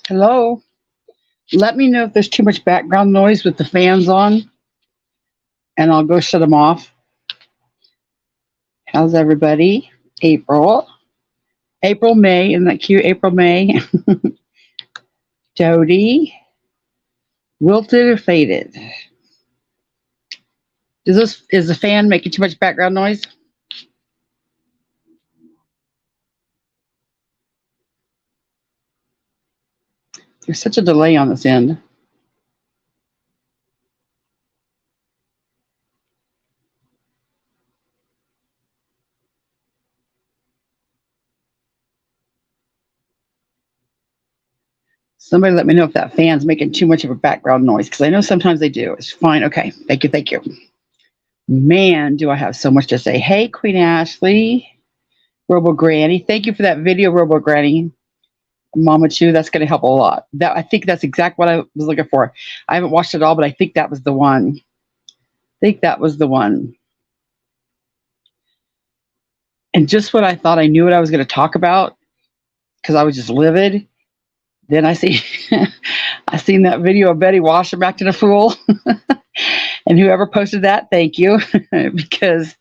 Hello. Let me know if there's too much background noise with the fans on, and I'll go shut them off. How's everybody? April. April, May. Isn't that cute? April, May. Jody. Wilted or faded? Is the fan making too much background noise? There's such a delay on this end. Somebody let me know if that fan's making too much of a background noise, because I know sometimes they do. It's fine. Okay. Thank you. Thank you. Man, do I have so much to say. Hey, Queen Ashley. Robo Granny. Thank you for that video, Robo Granny. Mama Chew, that's going to help a lot. I think that's exactly what I was looking for. I haven't watched it all, but I think that was the one. And just when I thought I knew what I was going to talk about, because I was just livid, then I seen that video of Betty Washer acting a fool. And whoever posted that, thank you, because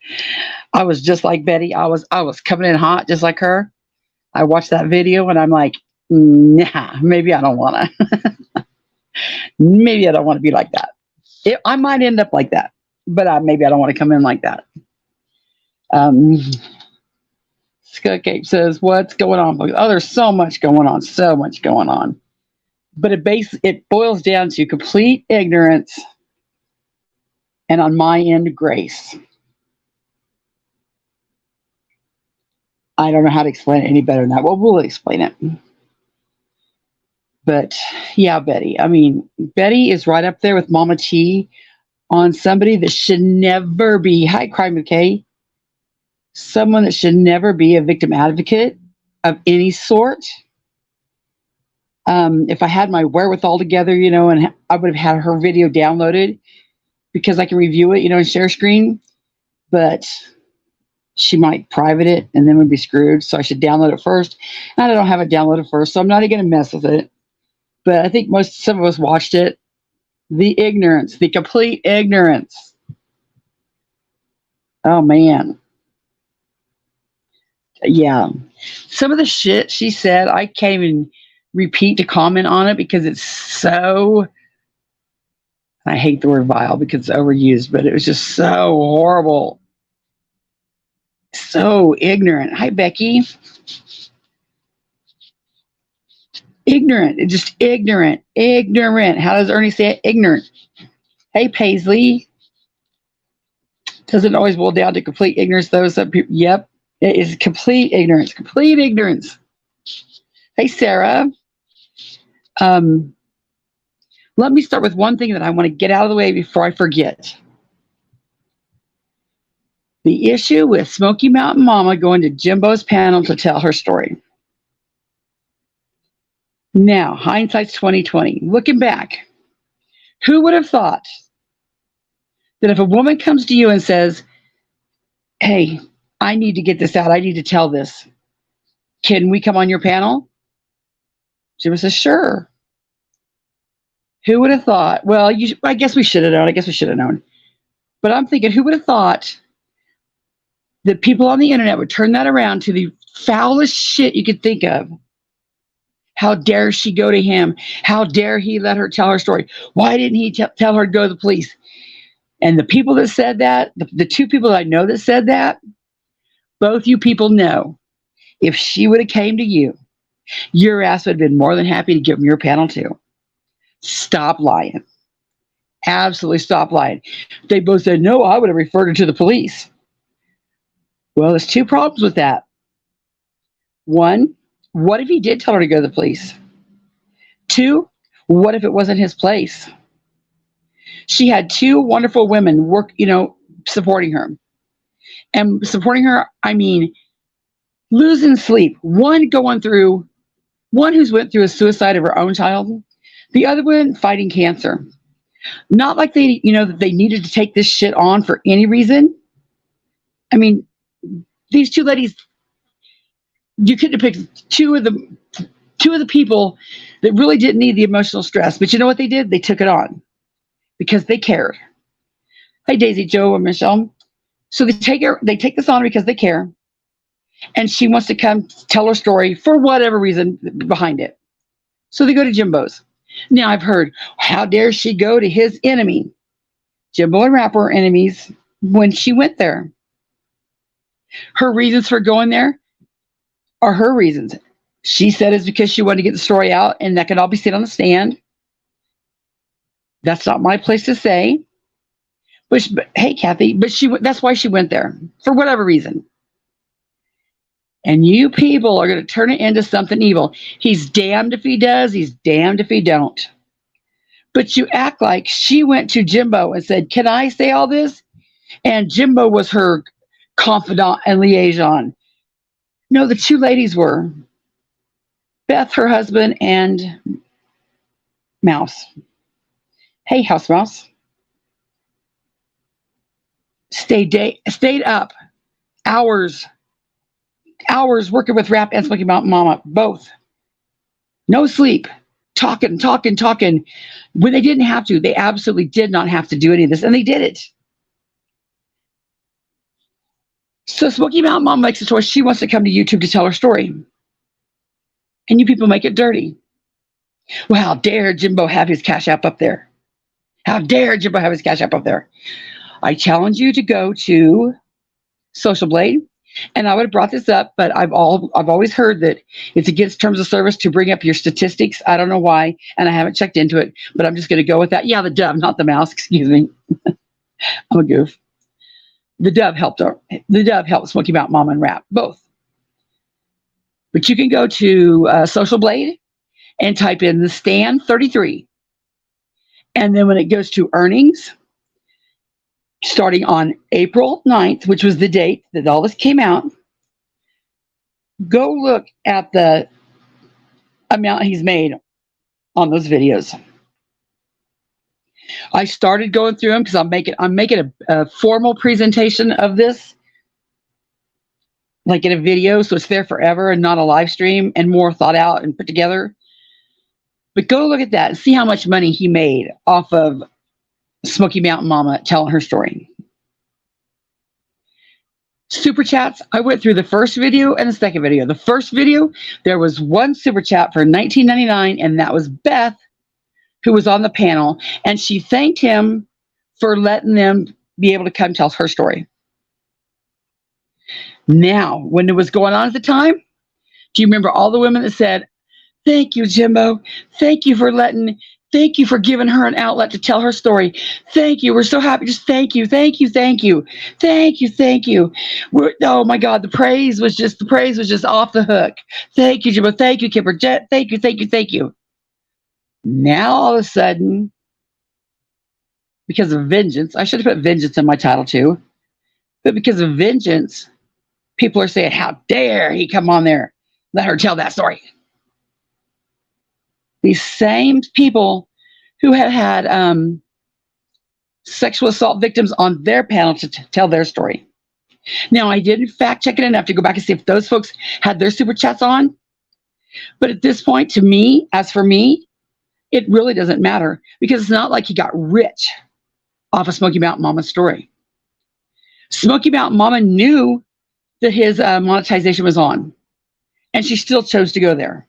I was just like Betty. I was coming in hot just like her. I watched that video and I'm like, nah, maybe I don't want to. Maybe I don't want to be like that. I might end up like that, but maybe I don't want to come in like that. Scott Cape says, what's going on? Oh, there's so much going on. But it boils down to complete ignorance and, on my end, grace. I don't know how to explain it any better than that. Well, we'll explain it. But yeah, Betty. I mean, Betty is right up there with Mama T on somebody that should never be, hi, Crime McKay, someone that should never be a victim advocate of any sort. If I had my wherewithal together, and I would have had her video downloaded because I can review it, and share screen, but she might private it and then we'd be screwed. So I should download it first. And I don't have it downloaded first, so I'm not even going to mess with it. But I think some of us watched it. The ignorance, the complete ignorance. Oh, man. Yeah. Some of the shit she said, I can't even repeat to comment on it because it's so, I hate the word vile because it's overused, but it was just so horrible. So ignorant. Hi, Becky. Ignorant. Just ignorant. Ignorant. How does Ernie say it? Ignorant. Hey, Paisley. Doesn't always boil down to complete ignorance, though. Some people, yep. It is complete ignorance. Complete ignorance. Hey, Sarah. Let me start with one thing that I want to get out of the way before I forget. The issue with Smoky Mountain Mama going to Jimbo's panel to tell her story. Now, hindsight's 2020. Looking back, who would have thought that if a woman comes to you and says, hey, I need to get this out, I need to tell this, can we come on your panel? Jimbo says, sure. Who would have thought? Well, I guess we should have known. But I'm thinking, who would have thought that people on the internet would turn that around to the foulest shit you could think of? How dare she go to him? How dare he let her tell her story? Why didn't he tell her to go to the police? And the people that said that, the two people that I know that said that, both you people know, if she would have came to you, your ass would have been more than happy to give him your panel too. Stop lying. Absolutely stop lying. They both said, no, I would have referred her to the police. Well, there's two problems with that. One, what if he did tell her to go to the police? Two, what if it wasn't his place? She had two wonderful women supporting her. And supporting her, I mean, losing sleep. One who's went through a suicide of her own child. The other one fighting cancer. Not like they needed to take this shit on for any reason. I mean, these two ladies, you could have picked two of the Two of the people that really didn't need the emotional stress. But you know what they did? They took it on because they cared. Hey, Daisy, Joe, and Michelle. So they take this on because they care. And she wants to come tell her story for whatever reason behind it. So they go to Jimbo's. Now I've heard, how dare she go to his enemy? Jimbo and Rap were enemies when she went there. Her reasons for going there are her reasons. She said it's because she wanted to get the story out, and that could all be said on the stand. That's not my place to say. But hey, Kathy, that's why she went there, for whatever reason. And you people are going to turn it into something evil. He's damned if he does. He's damned if he don't. But you act like she went to Jimbo and said, can I say all this? And Jimbo was her confidant and liaison. No, the two ladies were Beth, her husband, and Mouse. Hey, House Mouse. Stayed up hours working with Rap and Smoky Mountain Mama, both. No sleep, talking. When they didn't have to, they absolutely did not have to do any of this, and they did it. So Smoky Mountain Mama makes a choice. She wants to come to YouTube to tell her story. And you people make it dirty. Well, how dare Jimbo have his Cash App up there? How dare Jimbo have his Cash App up there? I challenge you to go to Social Blade. And I would have brought this up, but I've always heard that it's against terms of service to bring up your statistics. I don't know why, and I haven't checked into it, but I'm just going to go with that. Yeah, the dove, not the mouse. Excuse me. I'm a goof. The dove helped her. The dove helped Smoky Mountain Mama and Rap, both. But you can go to Social Blade and type in the Stand 33. And then when it goes to earnings, starting on April 9th, which was the date that all this came out, go look at the amount he's made on those videos. I started going through them because I'm making a formal presentation of this, like in a video, so it's there forever and not a live stream and more thought out and put together. But go look at that and see how much money he made off of Smoky Mountain Mama telling her story. Super chats, I went through the first video and the second video. The first video, there was one super chat for $19.99, and that was Beth, who was on the panel, and she thanked him for letting them be able to come tell her story. Now, when it was going on at the time, do you remember all the women that said, thank you, Jimbo. Thank you for giving her an outlet to tell her story. Thank you. We're so happy. Just thank you. Oh my God, the praise was just off the hook. Thank you, Jimbo. Thank you, Kipper. Thank you. Now all of a sudden, because of vengeance, I should have put vengeance in my title too, but because of vengeance, people are saying, how dare he come on there, let her tell that story. These same people who have had sexual assault victims on their panel to tell their story. Now, I didn't fact check it enough to go back and see if those folks had their super chats on. But at this point, to me, as for me, it really doesn't matter because it's not like he got rich off of Smoky Mountain Mama's story. Smoky Mountain Mama knew that his monetization was on, and she still chose to go there.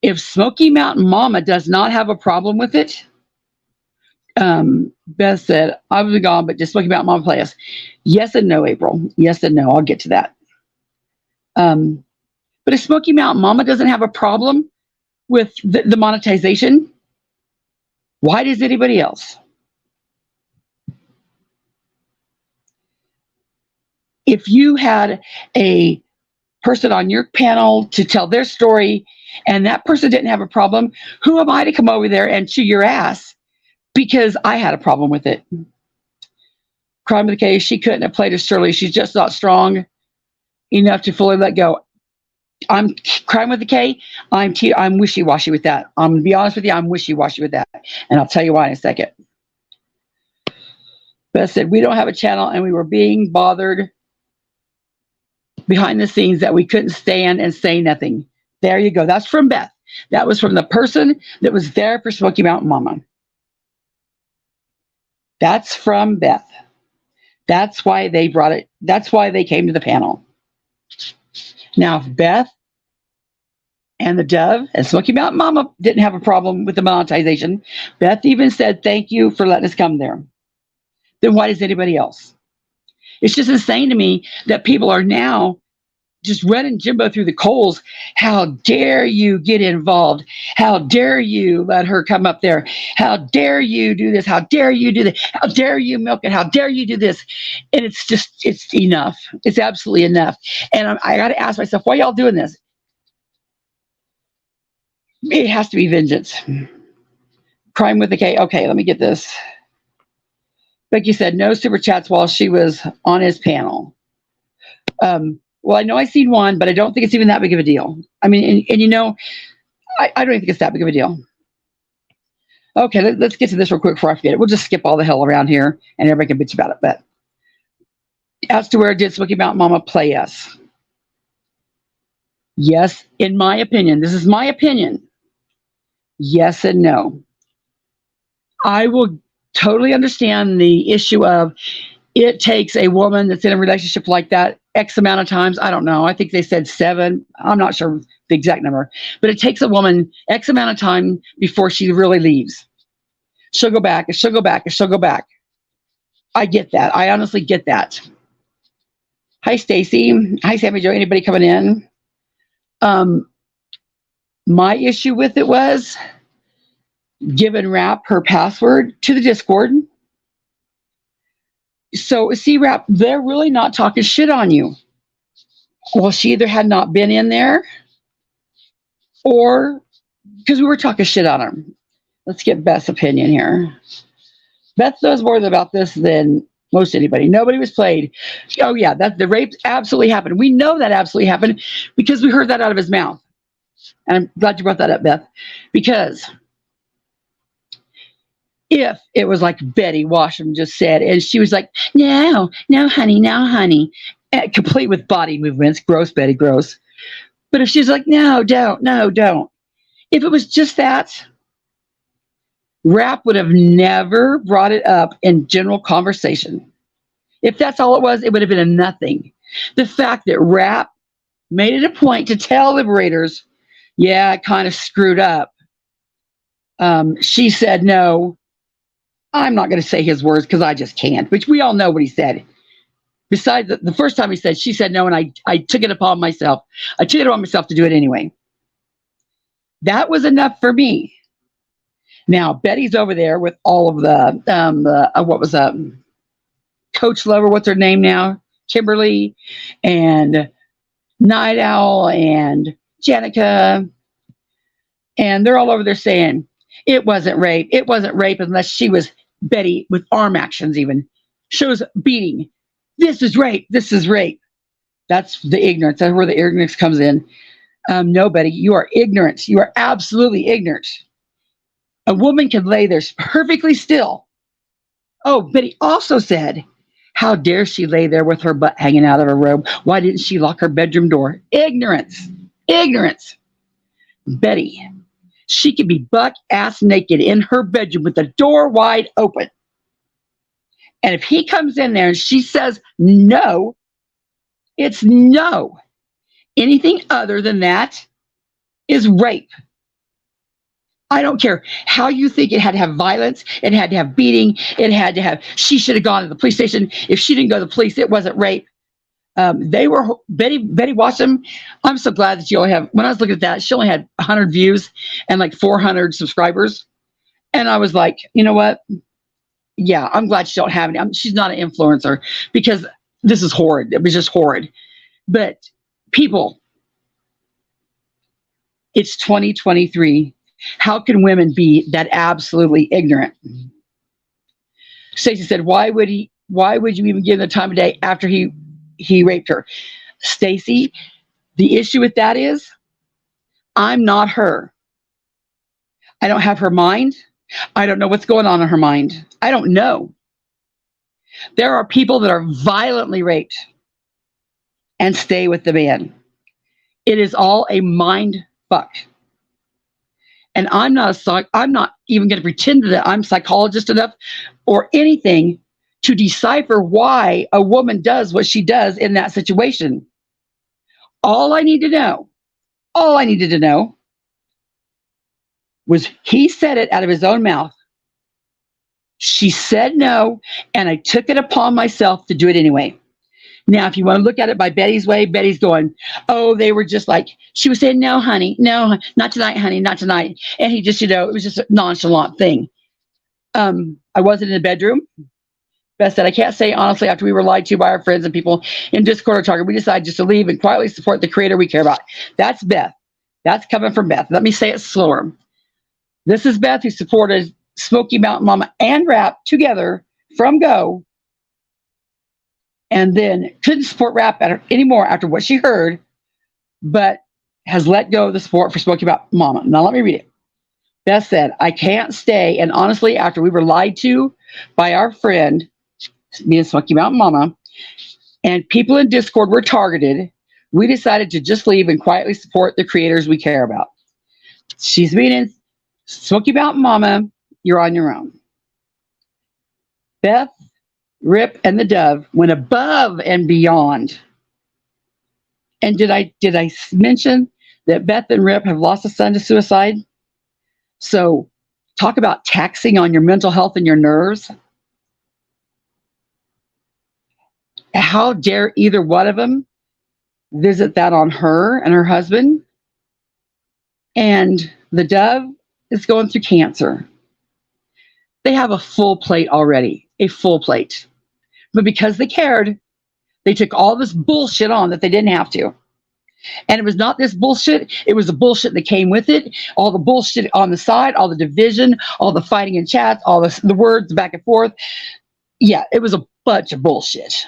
If Smoky Mountain Mama does not have a problem with it, Beth said, I will be gone, but just Smoky Mountain Mama play us. Yes and no, April. Yes and no. I'll get to that. But if Smoky Mountain Mama doesn't have a problem with the monetization, why does anybody else? If you had a person on your panel to tell their story and that person didn't have a problem, who am I to come over there and chew your ass because I had a problem with it? Crime with the K, she couldn't have played as Shirley. She's just not strong enough to fully let go. I'm Crime with the K. I'm wishy-washy with that. I'm going to be honest with you. I'm wishy-washy with that. And I'll tell you why in a second. Beth said, we don't have a channel and we were being bothered behind the scenes that we couldn't stand and say nothing. There you go. That's from Beth. That was from the person that was there for Smoky Mountain Mama. That's from Beth. That's why they brought it. That's why they came to the panel. Now, if Beth and the Dove and Smoky Mountain Mama didn't have a problem with the monetization, Beth even said, thank you for letting us come there. Then why does anybody else? It's just insane to me that people are now just running Jimbo through the coals. How dare you get involved? How dare you let her come up there? How dare you do this? How dare you do that? How dare you milk it? How dare you do this? And it's enough. It's absolutely enough. And I got to ask myself, why y'all doing this? It has to be vengeance. Crime with a K. Okay, let me get this. Becky said no super chats while she was on his panel. Well, I know I seen one, but I don't think it's even that big of a deal. I mean, and you know, I don't even think it's that big of a deal. Okay, let's get to this real quick before I forget it. We'll just skip all the hell around here and everybody can bitch about it. But as to where did Smoky Mountain Mama play us? Yes, in my opinion. This is my opinion. Yes and no. I will totally understand the issue of it takes a woman that's in a relationship like that X amount of times. I don't know. I think they said 7. I'm not sure the exact number, but it takes a woman X amount of time before she really leaves. She'll go back and she'll go back and she'll go back. I get that. I honestly get that. Hi, Stacy. Hi, Sammy Joe. Anybody coming in? My issue with it was giving Rap her password to the Discord. So, see, Rap, they're really not talking shit on you. Well, she either had not been in there or because we were talking shit on her. Let's get Beth's opinion here. Beth knows more about this than most anybody. Nobody was played. Oh, yeah, that the rape absolutely happened. We know that absolutely happened because we heard that out of his mouth. And I'm glad you brought that up, Beth, because if it was like Betty Washam just said, and she was like, no, honey, complete with body movements, gross, Betty, gross. But if she's like, no, don't. If it was just that, Rap would have never brought it up in general conversation. If that's all it was, it would have been a nothing. The fact that Rap made it a point to tell liberators, yeah, I kind of screwed up. She said, no, I'm not going to say his words because I just can't, which we all know what he said. Besides, the first time he said, she said no, and I took it upon myself. I took it upon myself to do it anyway. That was enough for me. Now, Betty's over there with all of the, Coach Lover, what's her name now? Kimberly, and Night Owl, and Janica. And they're all over there saying, it wasn't rape. It wasn't rape unless she was Betty with arm actions even. Shows beating. This is rape. This is rape. That's the ignorance. That's where the ignorance comes in. No, Betty, you are ignorant. You are absolutely ignorant. A woman can lay there perfectly still. Oh, Betty also said, how dare she lay there with her butt hanging out of her robe? Why didn't she lock her bedroom door? Ignorance. Ignorance. Betty, she could be butt ass naked in her bedroom with the door wide open. And if he comes in there and she says no, it's no. Anything other than that is rape. I don't care how you think it had to have violence, it had to have beating, it had to have, she should have gone to the police station. If she didn't go to the police, it wasn't rape. They were, Betty watched them. I'm so glad that she only have, when I was looking at that, she only had 100 views and like 400 subscribers. And I was like, you know what? Yeah, I'm glad she don't have any. She's not an influencer because this is horrid. It was just horrid. But people, it's 2023. How can women be that absolutely ignorant? Stacy said, why would you even give him the time of day after he raped her? Stacy, the issue with that is I'm not her. I don't have her mind. I don't know what's going on in her mind. I don't know. There are people that are violently raped and stay with the man. It is all a mind fuck. And I'm not even going to pretend that I'm psychologist enough or anything to decipher why a woman does what she does in that situation. All I needed to know was he said it out of his own mouth. She said no, and I took it upon myself to do it anyway. Now, if you want to look at it by Betty's way, Betty's going, oh, they were just like, she was saying, no, honey, no, not tonight, honey, not tonight. And he just, it was just a nonchalant thing. I wasn't in the bedroom. Beth said, I can't say honestly after we were lied to by our friends and people in Discord or Target, we decided just to leave and quietly support the creator we care about. That's Beth. That's coming from Beth. Let me say it slower. This is Beth, who supported Smoky Mountain Mama and Rap together from Go, and then couldn't support Rap anymore after what she heard, but has let go of the support for Smoky Mountain Mama. Now let me read it. Beth said, I can't stay, and honestly, after we were lied to by our friend, me and Smoky Mountain Mama, and people in Discord were targeted, we decided to just leave and quietly support the creators we care about. She's meaning Smoky Mountain Mama, you're on your own. Beth, Rip, and the Dove went above and beyond. And did I mention that Beth and Rip have lost a son to suicide? So talk about taxing on your mental health and your nerves. How dare either one of them visit that on her and her husband? And the Dove is going through cancer. They have a full plate already, a full plate. But because they cared, they took all this bullshit on that they didn't have to. And it was not this bullshit, it was the bullshit that came with it, all the bullshit on the side, all the division, all the fighting in chats, all the words back and forth. Yeah, it was a bunch of bullshit.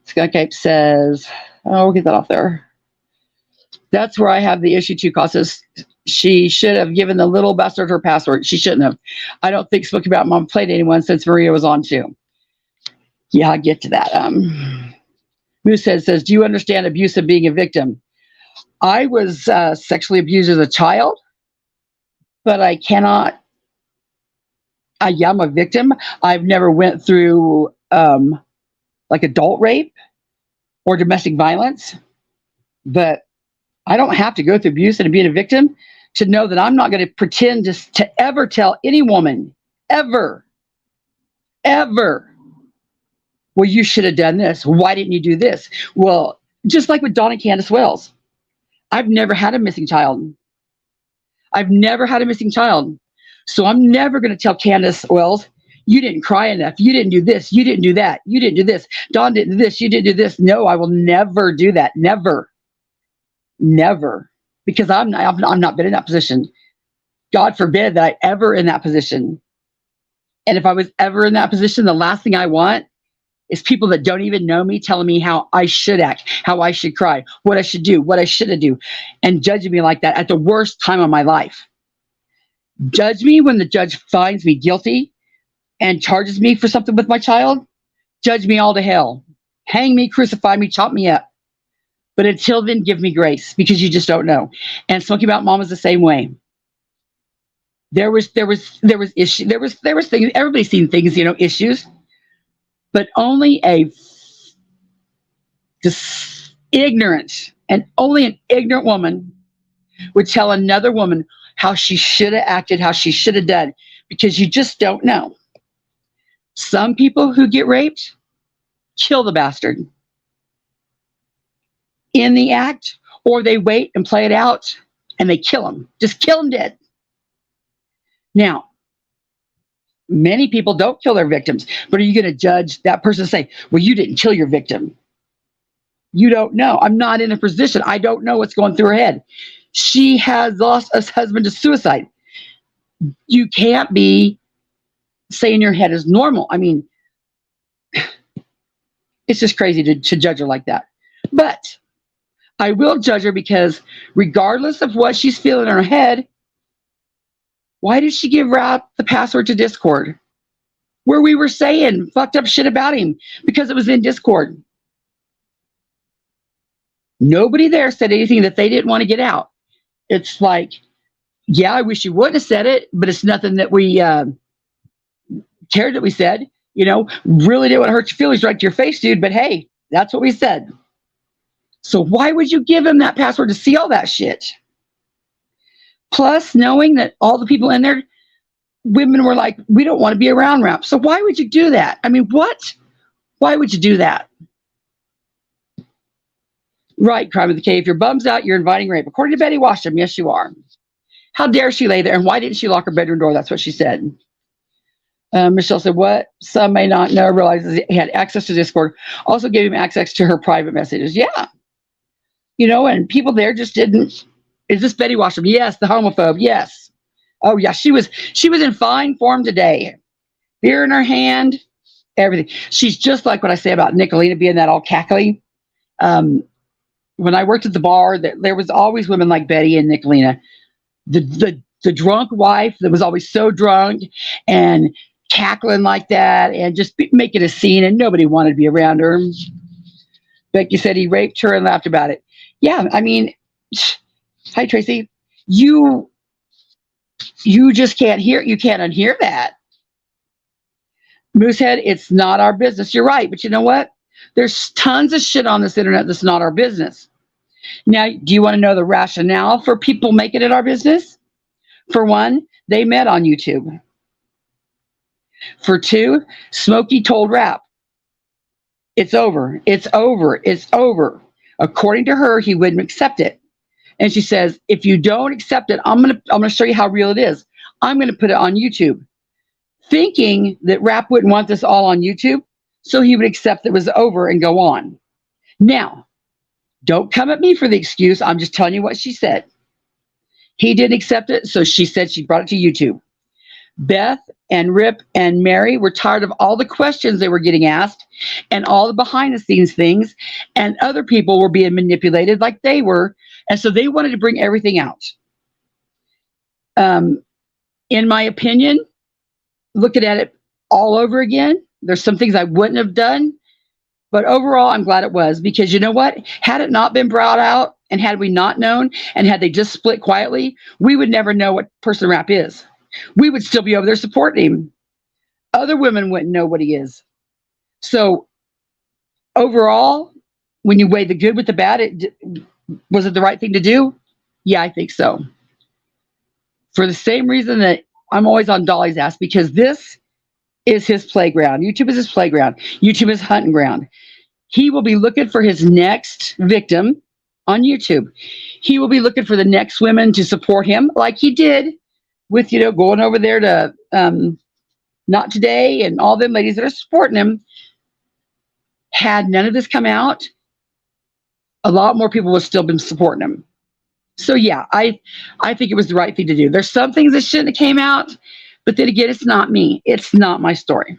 Skunkcape says, oh, we'll get that off there. That's where I have the issue too, causes she should have given the little bastard her password. She shouldn't have. I don't think Smoky Mountain Mom played anyone since Maria was on too. Yeah, I'll get to that. Moose says, do you understand abuse of being a victim? I was sexually abused as a child, but I cannot. I'm a victim. I've never went through like adult rape or domestic violence, but I don't have to go through abuse and being a victim to know that I'm not going to pretend to ever tell any woman, ever, well, you should have done this. Why didn't you do this? Well, just like with Dawn and Candace Wells, I've never had a missing child. So I'm never going to tell Candace Wells, you didn't cry enough. You didn't do this. You didn't do that. You didn't do this. Dawn didn't do this. You didn't do this. No, I will never do that. Never. Because I've not been in that position. God forbid that I ever in that position. And if I was ever in that position, the last thing I want is people that don't even know me telling me how I should act, how I should cry, what I should do, what I shouldn't do, and judging me like that at the worst time of my life. Judge me when the judge finds me guilty and charges me for something with my child. Judge me all to hell. Hang me, crucify me, chop me up. But until then, give me grace, because you just don't know. And Smoky Mountain Mom is the same way. There was issue. There was things. Everybody's seen things, issues. But only just ignorant, and only an ignorant woman would tell another woman how she should have acted, how she should have done, because you just don't know. Some people who get raped kill the bastard in the act, or they wait and play it out and they kill him. Just kill him dead. Now, many people don't kill their victims, but are you going to judge that person and say, well, you didn't kill your victim? You don't know. I'm not in a position. I don't know what's going through her head. She has lost a husband to suicide. You can't be saying your head is normal. I mean, it's just crazy to judge her like that. But I will judge her because regardless of what she's feeling in her head, why did she give Rap the password to Discord where we were saying fucked up shit about him? Because it was in Discord. Nobody there said anything that they didn't want to get out. it's like, yeah, I wish you wouldn't have said it, but it's nothing that we cared that we said. Really didn't want to hurt your feelings right to your face, dude. But hey, that's what we said. So why would you give him that password to see all that shit? Plus, knowing that all the people in there, women were like, we don't want to be around Rap. So why would you do that? I mean, what? Why would you do that? Right, Crime of the K. If your bum's out, you're inviting rape. According to Betty Washam, yes, you are. How dare she lay there? And why didn't she lock her bedroom door? That's what she said. Michelle said, what? Some may not know, realizes he had access to Discord. Also gave him access to her private messages. Yeah. And people there just didn't. Is this Betty Washam? Yes. The homophobe. Yes. Oh, yeah. She was in fine form today. Beer in her hand, everything. She's just like what I say about Nicolina being that all cackly. When I worked at the bar, there was always women like Betty and Nicolina. The drunk wife that was always so drunk and cackling like that and just making a scene, and nobody wanted to be around her. Becky said he raped her and laughed about it. Yeah, I mean, hi Tracy. You just can't unhear that. Moosehead, it's not our business. You're right, but you know what? There's tons of shit on this internet that's not our business. Now, do you want to know the rationale for people making it our business? For one, they met on YouTube. For two, Smokey told Rap, it's over, it's over, it's over. According to her, he wouldn't accept it. And she says, if you don't accept it, I'm gonna show you how real it is. I'm gonna put it on YouTube. Thinking that Rap wouldn't want this all on YouTube, so he would accept that it was over and go on. Now, don't come at me for the excuse. I'm just telling you what she said. He didn't accept it, so she said she brought it to YouTube. Beth and Rip and Mary were tired of all the questions they were getting asked and all the behind the scenes things, and other people were being manipulated like they were, and so they wanted to bring everything out. In my opinion, looking at it all over again, there's some things I wouldn't have done, but overall, I'm glad it was, because you know what? Had it not been brought out, and had we not known, and had they just split quietly, we would never know what person Rap is. We would still be over there supporting him. Other women wouldn't know what he is. So overall, when you weigh the good with the bad, was it the right thing to do? Yeah, I think so. For the same reason that I'm always on Dolly's ass, because this is his playground. YouTube is his playground. YouTube is hunting ground. He will be looking for his next victim on YouTube. He will be looking for the next women to support him, like he did with, going over there to Not Today and all them ladies that are supporting him. Had none of this come out, a lot more people would still been supporting him. So yeah, I think it was the right thing to do. There's some things that shouldn't have came out, but then again, it's not me. It's not my story.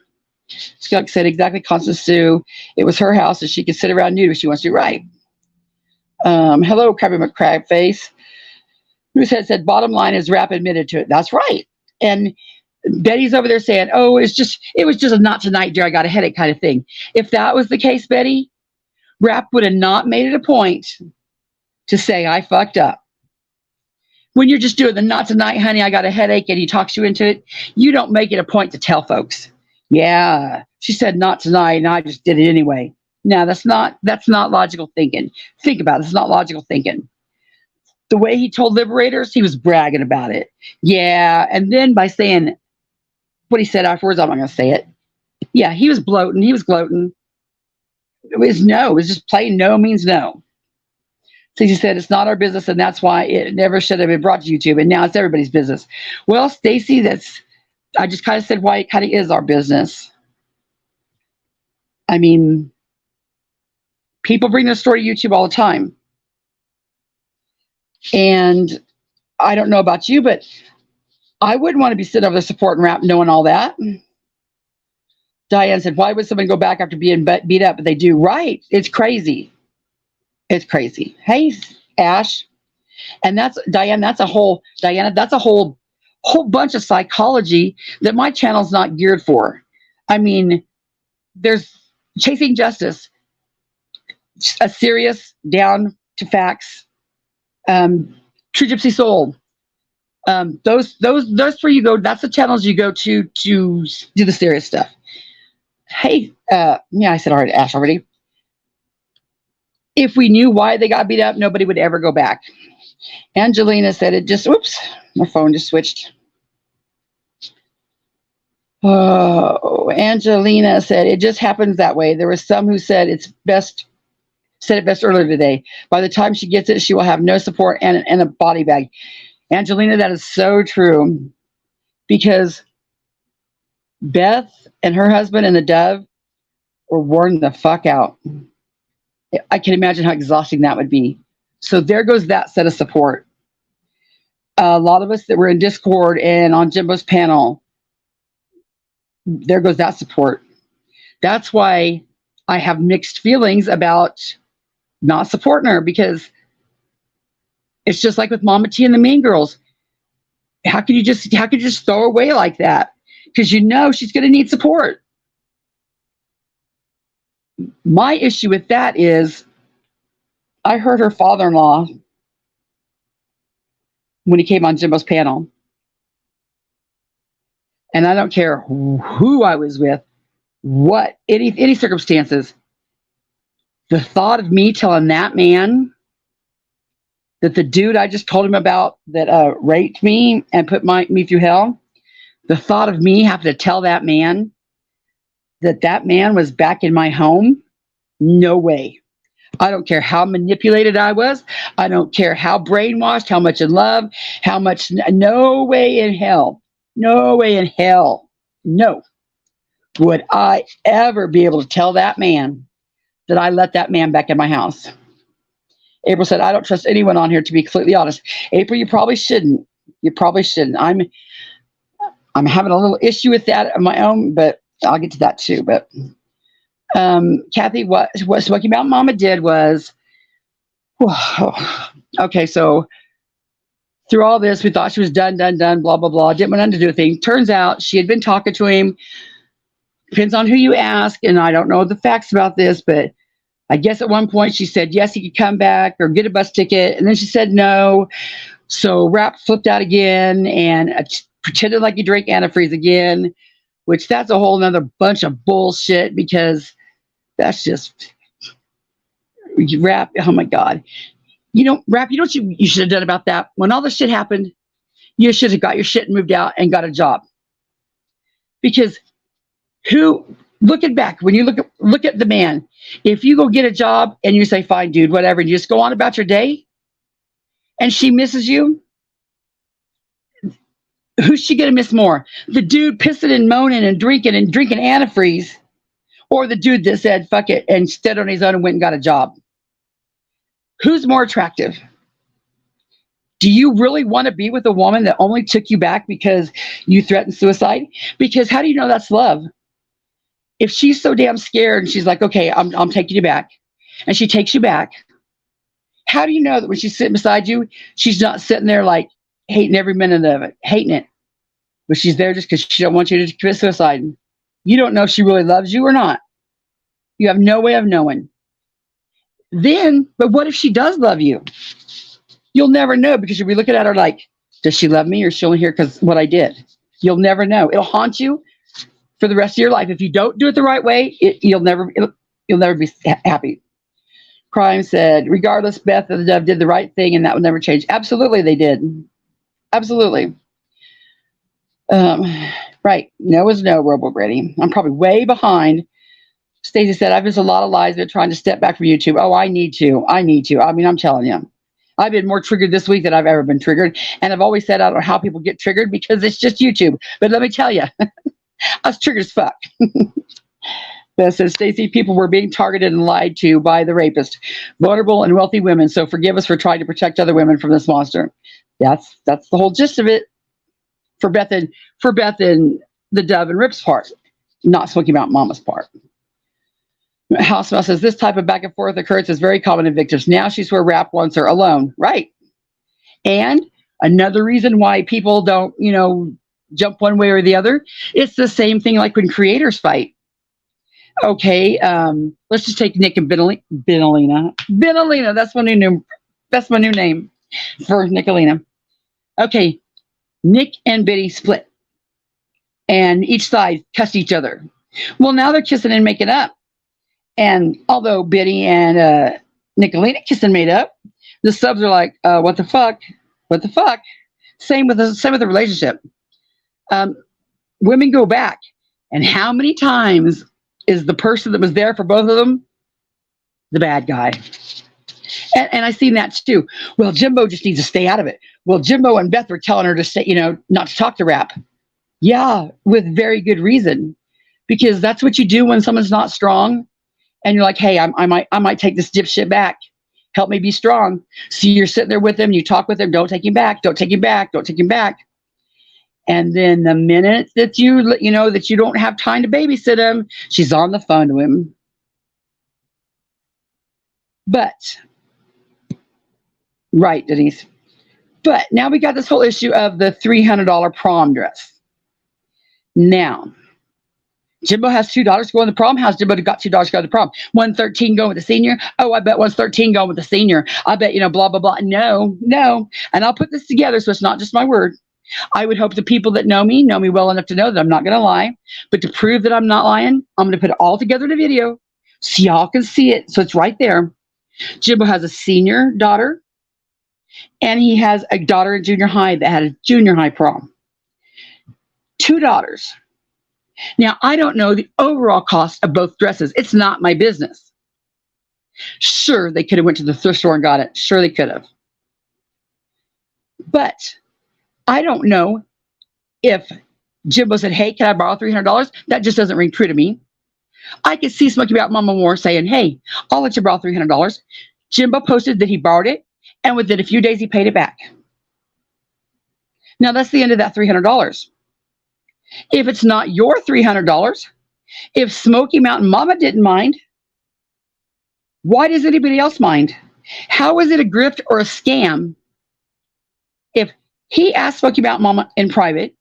Scott said exactly, Constance Sue. It was her house, and she can sit around nude if she wants to. Right. Hello, Krabby McCrabface. Moosehead said, bottom line is Rap admitted to it. That's right. And Betty's over there saying, oh, it was just a not tonight, dear, I got a headache kind of thing. If that was the case, Betty, Rap would have not made it a point to say, I fucked up. When you're just doing the not tonight, honey, I got a headache, and he talks you into it, you don't make it a point to tell folks. Yeah, she said not tonight, and I just did it anyway. No, that's not logical thinking. Think about it. It's not logical thinking. The way he told Liberators, he was bragging about it. Yeah, and then by saying what he said afterwards, I'm not going to say it. Yeah, he was bloating. He was gloating. It was no. It was just plain no means no. Stacy said, it's not our business, and that's why it never should have been brought to YouTube, and now it's everybody's business. Well, Stacy, I just kind of said why it kind of is our business. I mean, people bring their story to YouTube all the time. And I don't know about you, but I wouldn't want to be sitting over there supporting Rap knowing all that. Diane said, why would someone go back after being beat up? But they do. Right. It's crazy. It's crazy. Hey, Ash. And that's a whole bunch of psychology that my channel's not geared for. I mean, there's Chasing Justice, a serious, down to facts, True Gypsy Soul. Those where you go. That's the channels you go to do the serious stuff. Hey, yeah, I said all right, Ash already. If we knew why they got beat up, nobody would ever go back. Angelina said it just. Oops, my phone just switched. Oh, Angelina said it just happens that way. There was some who said it best earlier today. By the time she gets it, she will have no support and a body bag. Angelina, that is so true, because Beth and her husband and the dove were worn the fuck out. I can imagine how exhausting that would be. So there goes that set of support. A lot of us that were in Discord and on Jimbo's panel, there goes that support. That's why I have mixed feelings about not supporting her, because it's just like with Mama T and the Mean Girls. How could you just throw away like that? Because you know she's going to need support. My issue with that is, I heard her father-in-law when he came on Jimbo's panel, and I don't care who I was with, what any circumstances. The thought of me telling that man that the dude I just told him about that raped me and put me through hell, the thought of me having to tell that man that man was back in my home, no way. I don't care how manipulated I was. I don't care how brainwashed, how much in love, how much, no way in hell. No way in hell. No. Would I ever be able to tell that man that I let that man back in my house? April said, I don't trust anyone on here, to be completely honest. April, you probably shouldn't. You probably shouldn't. I'm having a little issue with that of my own, but I'll get to that too. But Kathy, what Smoky Mountain Mama did was, okay, so through all this, we thought she was done, blah, blah, blah. Didn't want to do a thing. Turns out she had been talking to him. Depends on who you ask, and I don't know the facts about this, but I guess at one point she said, yes, he could come back or get a bus ticket. And then she said no. So Rap flipped out again and pretended like he drank antifreeze again, which that's a whole nother bunch of bullshit, because that's just Rap. Oh my God. Rap, you know what you should have done about that? When all this shit happened, you should have got your shit and moved out and got a job. Because looking back, when you look at the man, if you go get a job and you say, fine, dude, whatever, and you just go on about your day, and she misses you, who's she going to miss more? The dude pissing and moaning and drinking antifreeze, or the dude that said, fuck it, and stood on his own and went and got a job? Who's more attractive? Do you really want to be with a woman that only took you back because you threatened suicide? Because how do you know that's love? If she's so damn scared and she's like, okay, I'm taking you back, and she takes you back, how do you know that when she's sitting beside you, she's not sitting there like hating every minute of it, hating it, but she's there just because she don't want you to commit suicide? You don't know if she really loves you or not. You have no way of knowing. But what if she does love you? You'll never know, because you'll be looking at her like, does she love me, or is she only here because what I did? You'll never know. It'll haunt you for the rest of your life. If you don't do it the right way, you'll never be happy. Crime said, regardless, Beth and the Dove did the right thing, and that will never change. Absolutely, they did. Absolutely. Right. No is no, Robo Brady. I'm probably way behind. Stacy said, I've missed a lot of lies. They're trying to step back from YouTube. Oh, I need to. I mean, I'm telling you. I've been more triggered this week than I've ever been triggered. And I've always said I don't know how people get triggered, because it's just YouTube. But let me tell you, I was triggered as fuck. Beth says, Stacy, people were being targeted and lied to by the rapist, vulnerable and wealthy women. So forgive us for trying to protect other women from this monster. That's the whole gist of it. For Beth and the Dove and Rip's part, not Smoky Mountain Mama's part. Housemail says, this type of back and forth occurrence is very common in victims. Now she's where Rap wants her alone. Right. And another reason why people don't, jump one way or the other, it's the same thing like when creators fight. Okay, let's just take Nick and Benalina. Benalina, that's my new name. for Nicolina. Okay, Nick and Biddy split, and each side cussed each other. Well, now they're kissing and making up. And although Biddy and Nicolina kissed and made up, the subs are like, "What the fuck? What the fuck?" Same with the relationship. Women go back, and how many times is the person that was there for both of them the bad guy? And I've seen that too. Well, Jimbo just needs to stay out of it. Well, Jimbo and Beth were telling her to stay, not to talk to Rap. Yeah, with very good reason, because that's what you do when someone's not strong, and you're like, "Hey, I might take this dipshit back. Help me be strong." So you're sitting there with him, you talk with him, don't take him back, don't take him back, don't take him back. And then the minute that that you don't have time to babysit him, she's on the phone to him. But, right, Denise. But now we got this whole issue of the $300 prom dress. Now, Jimbo has 2 daughters going to the prom. How's Jimbo got 2 daughters going to the prom? 113 going with the senior. Oh, I bet 113 going with the senior. I bet, blah, blah, blah. No. And I'll put this together so it's not just my word. I would hope the people that know me well enough to know that I'm not going to lie. But to prove that I'm not lying, I'm going to put it all together in a video so y'all can see it. So it's right there. Jimbo has a senior daughter, and he has a daughter in junior high that had a junior high prom. 2 daughters. Now, I don't know the overall cost of both dresses. It's not my business. Sure, they could have went to the thrift store and got it. Sure, they could have. But I don't know if Jimbo said, "Hey, can I borrow $300? That just doesn't ring true to me. I could see Smoky Mountain Mama Moore saying, "Hey, I'll let you borrow $300. Jimbo posted that he borrowed it, and within a few days, he paid it back. Now, that's the end of that $300. If it's not your $300, if Smoky Mountain Mama didn't mind, why does anybody else mind? How is it a grift or a scam if he asked Smoky Mountain Mama in private,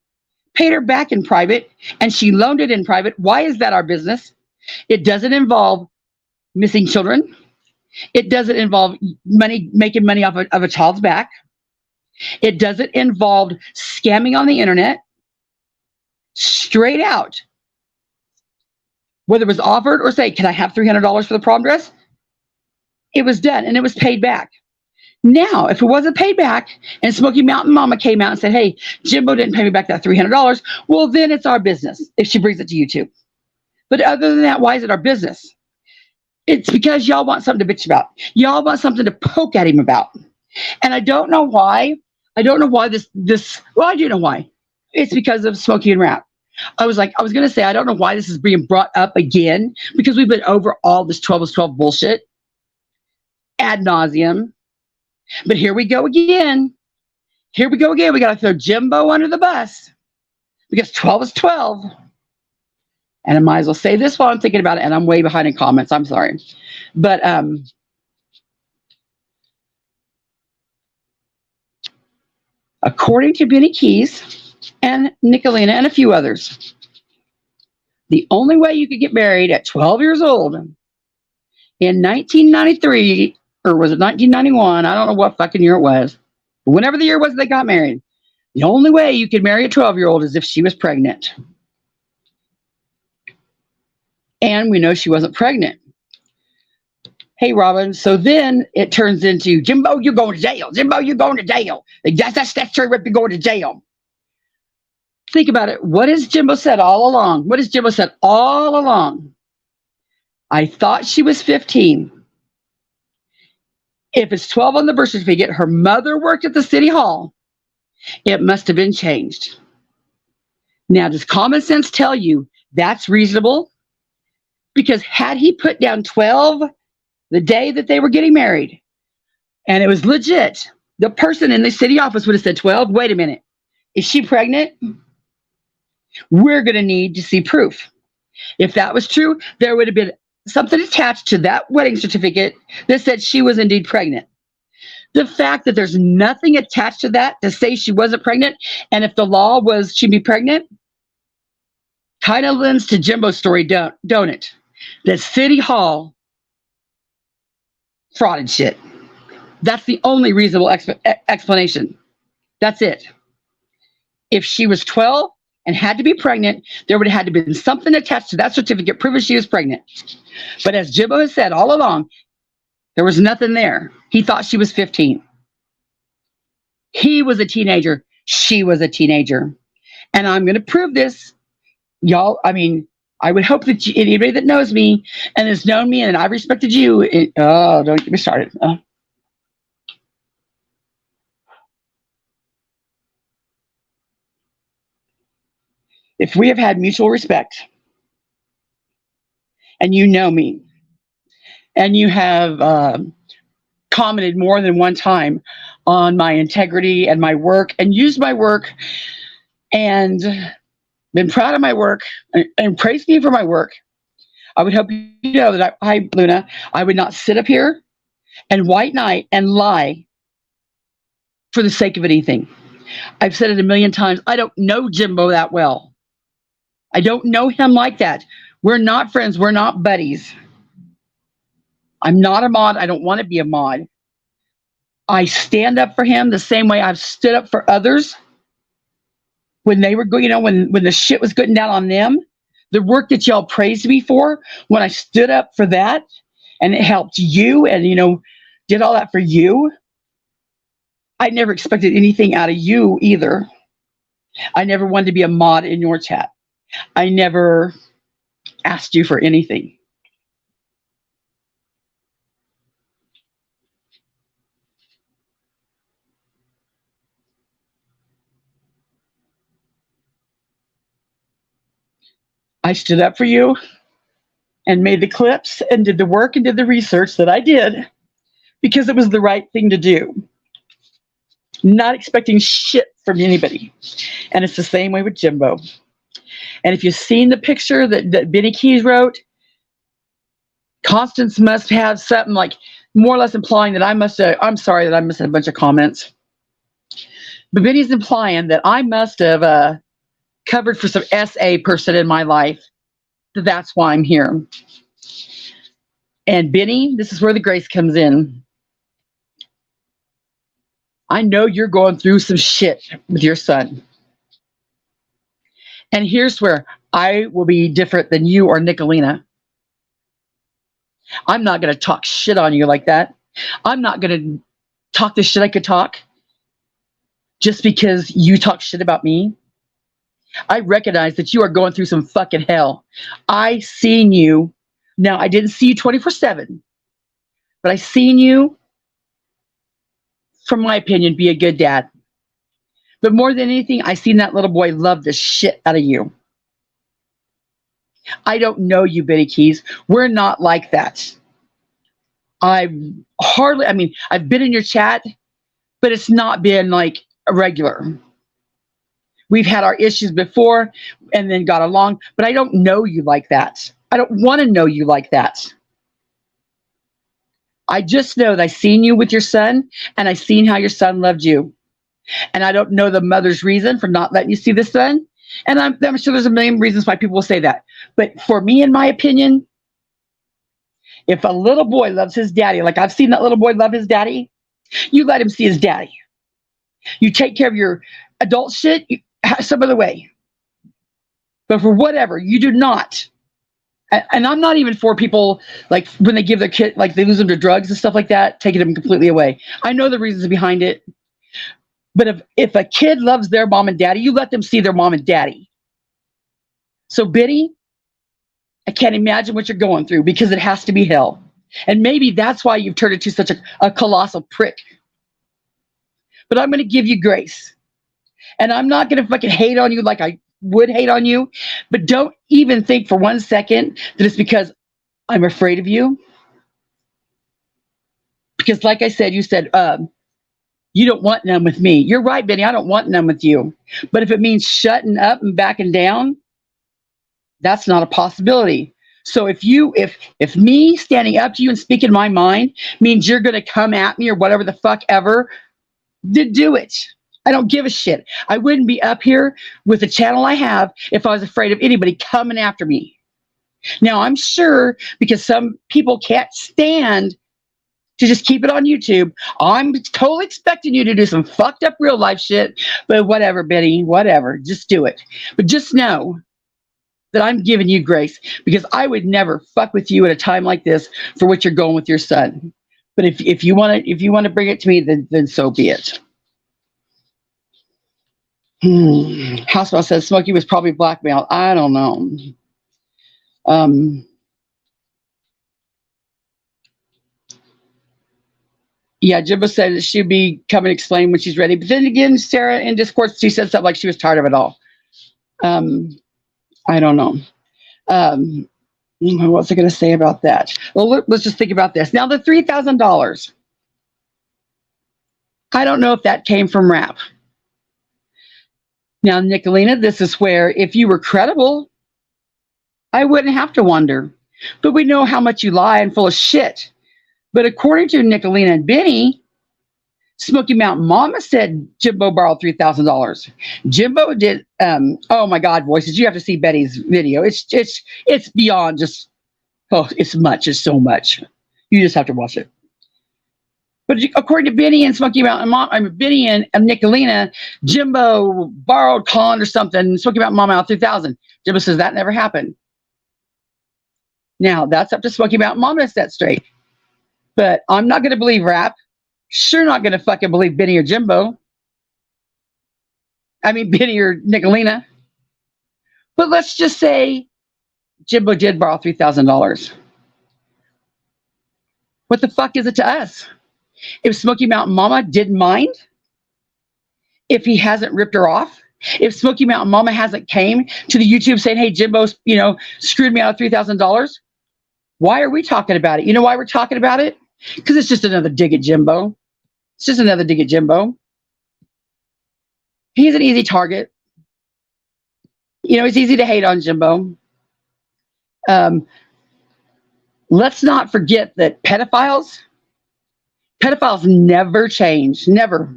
paid her back in private, and she loaned it in private? Why is that our business? It doesn't involve missing children. It doesn't involve making money off of a child's back. It doesn't involve scamming on the internet. Straight out. Whether it was offered or say, "Can I have $300 for the prom dress?" It was done and it was paid back. Now, if it wasn't paid back and Smoky Mountain Mama came out and said, "Hey, Jimbo didn't pay me back that $300, well, then it's our business if she brings it to YouTube. But other than that, why is it our business? It's because y'all want something to bitch about. Y'all want something to poke at him about. And I don't know why. I don't know why well, I do know why. It's because of Smokey and Rap. I was going to say, I don't know why this is being brought up again, because we've been over all this 12 is 12 bullshit ad nauseum. But here we go again. We got to throw Jimbo under the bus because 12 is 12. And I might as well say this while I'm thinking about it, and I'm way behind in comments. I'm sorry. But according to Benny Keys and Nicolina and a few others, the only way you could get married at 12 years old in 1993, or was it 1991? I don't know what fucking year it was. But whenever the year was they got married, the only way you could marry a 12-year-old is if she was pregnant. And we know she wasn't pregnant. Hey, Robin, so then it turns into, "Jimbo, you're going to jail. Jimbo, you're going to jail. That's statutory rape, you're going to jail." Think about it. What has Jimbo said all along? I thought she was 15. If it's 12 on the birth certificate, her mother worked at the city hall. It must have been changed. Now, does common sense tell you that's reasonable? Because had he put down 12 the day that they were getting married, and it was legit, the person in the city office would have said, 12, wait a minute, is she pregnant? We're going to need to see proof. If that was true, there would have been something attached to that wedding certificate that said she was indeed pregnant. The fact that there's nothing attached to that to say she wasn't pregnant, and if the law was she'd be pregnant, kind of lends to Jimbo's story, don't it? That city hall fraud and shit. That's the only reasonable explanation. That's it. If she was 12 and had to be pregnant, there would have had to be something attached to that certificate proving she was pregnant. But as Jimbo has said all along, there was nothing there. He thought she was 15. He was a teenager. She was a teenager. And I'm going to prove this. Y'all, I mean, I would hope that anybody that knows me and has known me and I've respected you, don't get me started. If we have had mutual respect and you know me and you have commented more than one time on my integrity and my work and used my work and been proud of my work and praised me for my work, I would hope you know that Luna, I would not sit up here and white knight and lie for the sake of anything. I've said it a million times. I don't know Jimbo that well. I don't know him like that. We're not friends. We're not buddies. I'm not a mod. I don't want to be a mod. I stand up for him the same way I've stood up for others when they were going, when the shit was getting down on them. The work that y'all praised me for, when I stood up for that and it helped you and, did all that for you. I never expected anything out of you either. I never wanted to be a mod in your chat. I never asked you for anything. I stood up for you and made the clips and did the work and did the research that I did because it was the right thing to do. Not expecting shit from anybody. And it's the same way with Jimbo. And if you've seen the picture that Benny Keys wrote, Constance must have something like more or less implying that I'm sorry that I missed a bunch of comments. But Benny's implying that I must have covered for some SA person in my life. That's why I'm here. And Benny, this is where the grace comes in. I know you're going through some shit with your son. And here's where I will be different than you or Nicolina. I'm not going to talk shit on you like that. I'm not going to talk the shit I could talk just because you talk shit about me. I recognize that you are going through some fucking hell. I seen you. Now, I didn't see you 24/7, but I seen you, from my opinion, be a good dad. But more than anything, I seen that little boy love the shit out of you. I don't know you, Betty Keys. We're not like that. I've been in your chat, but it's not been like a regular. We've had our issues before and then got along, but I don't know you like that. I don't want to know you like that. I just know that I seen you with your son and I seen how your son loved you. And I don't know the mother's reason for not letting you see the son. And I'm sure there's a million reasons why people will say that. But for me, in my opinion, if a little boy loves his daddy, like I've seen that little boy love his daddy, you let him see his daddy. You take care of your adult shit some other way. But for whatever, you do not. And I'm not even for people, like when they give their kid, like they lose them to drugs and stuff like that, taking them completely away. I know the reasons behind it. But if a kid loves their mom and daddy, you let them see their mom and daddy. So Biddy, I can't imagine what you're going through because it has to be hell. And maybe that's why you've turned into such a colossal prick. But I'm going to give you grace. And I'm not going to fucking hate on you like I would hate on you. But don't even think for 1 second that it's because I'm afraid of you. Because like I said, you said, you don't want none with me. You're right, Benny. I don't want none with you. But if it means shutting up and backing down, that's not a possibility. So if me standing up to you and speaking my mind means you're going to come at me or whatever the fuck ever, then do it. I don't give a shit. I wouldn't be up here with the channel I have if I was afraid of anybody coming after me. Now, I'm sure because some people can't stand to just keep it on YouTube. I'm totally expecting you to do some fucked up real life shit, but whatever, Betty, whatever. Just do it. But just know that I'm giving you grace, because I would never fuck with you at a time like this for what you're going with your son. But if you want to bring it to me, then so be it. Housebound says Smokey was probably blackmailed. I don't know. Yeah, Jimbo said that she'd be coming to explain when she's ready. But then again, Sarah in Discord, she said something like she was tired of it all. I don't know. What was I going to say about that? Well, let's just think about this. Now, the $3,000. I don't know if that came from Rap. Now, Nicolina, this is where if you were credible, I wouldn't have to wonder. But we know how much you lie and full of shit. But according to Nicolina and Benny, Smoky Mountain Mama said Jimbo borrowed $3,000. Jimbo did. Oh my God, voices! You have to see Betty's video. It's beyond just. Oh, it's much. It's so much. You just have to watch it. But according to Benny and Smoky Mountain Mom, Benny and Nicolina, Jimbo borrowed Con or something. Smoky Mountain Mama out $3,000. Jimbo says that never happened. Now that's up to Smoky Mountain Mama to set straight. But I'm not going to believe Rap. Sure not going to fucking believe Benny or Jimbo. I mean, Benny or Nicolina. But let's just say Jimbo did borrow $3,000. What the fuck is it to us? If Smoky Mountain Mama didn't mind, if he hasn't ripped her off, if Smoky Mountain Mama hasn't came to the YouTube saying, hey, Jimbo's, screwed me out of $3,000, why are we talking about it? You know why we're talking about it? Because it's just another dig at Jimbo. It's just another dig at Jimbo. He's an easy target. It's easy to hate on Jimbo. Let's not forget that pedophiles never change. Never.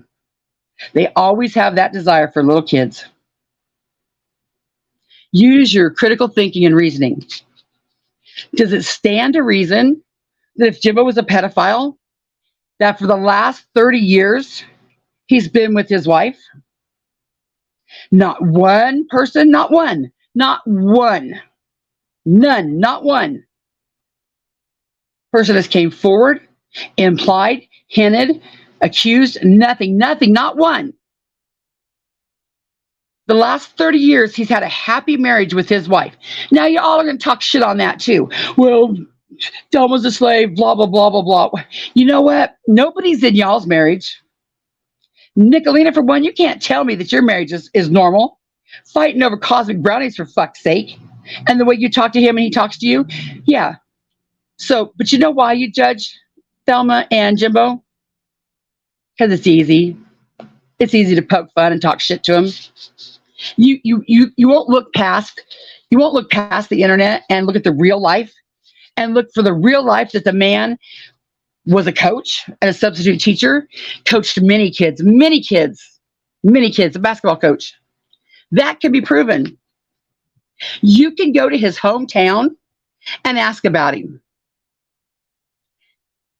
They always have that desire for little kids. Use your critical thinking and reasoning. Does it stand to reason that if Jimbo was a pedophile, that for the last 30 years, he's been with his wife? Not one person, not one, none, not one person has came forward, implied, hinted, accused, nothing, not one. The last 30 years, he's had a happy marriage with his wife. Now, you all are going to talk shit on that, too. Well, Delma's a slave, blah, blah, blah, blah, blah. You know what? Nobody's in y'all's marriage. Nicolina, for one, you can't tell me that your marriage is normal. Fighting over cosmic brownies, for fuck's sake. And the way you talk to him and he talks to you. Yeah. So, but you know why you judge Thelma and Jimbo? Because it's easy. It's easy to poke fun and talk shit to him. You won't look past the internet and look at the real life and look for the real life that the man was a coach and a substitute teacher, coached many kids, a basketball coach. That can be proven. You can go to his hometown and ask about him.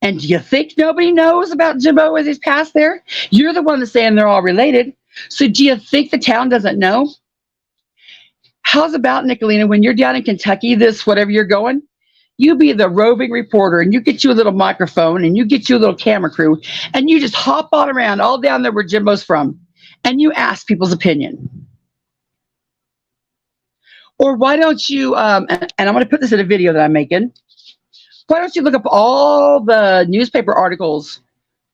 And do you think nobody knows about Jimbo as he's passed there? You're the one that's saying they're all related. So do you think the town doesn't know? How's about, Nicolina, when you're down in Kentucky, whatever you're going, you be the roving reporter and you get you a little microphone and you get you a little camera crew and you just hop on around all down there where Jimbo's from and you ask people's opinion. Or why don't you, and I'm going to put this in a video that I'm making, why don't you look up all the newspaper articles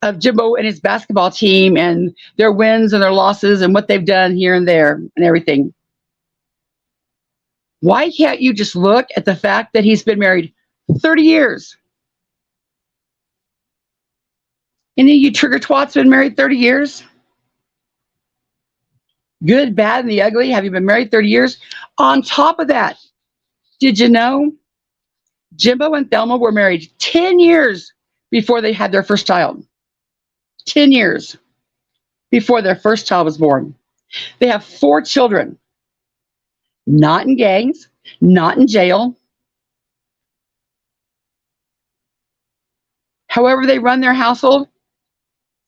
of Jimbo and his basketball team and their wins and their losses and what they've done here and there and everything. Why can't you just look at the fact that he's been married 30 years? Any of you trigger twats been married 30 years? Good, bad, and the ugly. Have you been married 30 years? On top of that, did you know Jimbo and Thelma were married 10 years before they had their first child? 10 years before their first child was born. They have 4 children. Not in gangs, not in jail. However they run their household,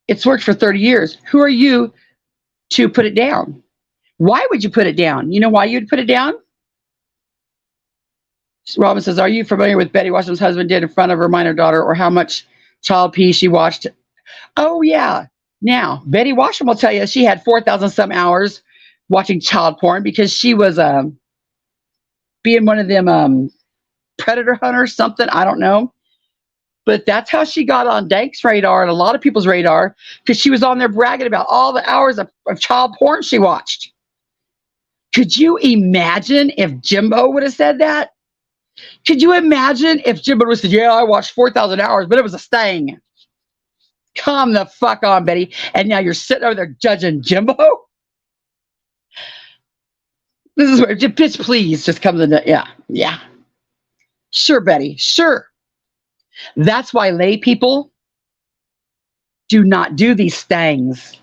it's worked for 30 years. Who are you to put it down? Why would you put it down? You know why you'd put it down? Robin says, are you familiar with Betty Washington's husband did in front of her minor daughter, or how much child P she watched? Oh, yeah. Now, Betty Washington will tell you she had 4,000 some hours watching child porn because she was being one of them predator hunters, something. I don't know. But that's how she got on Dank's radar and a lot of people's radar, because she was on there bragging about all the hours of child porn she watched. Could you imagine if Jimbo would have said that? Could you imagine if Jimbo would have said, yeah, I watched 4,000 hours, but it was a sting. Come the fuck on, Betty. And now you're sitting over there judging Jimbo? This is where, bitch, please, just comes into, yeah. Sure, Betty, sure. That's why lay people do not do these things.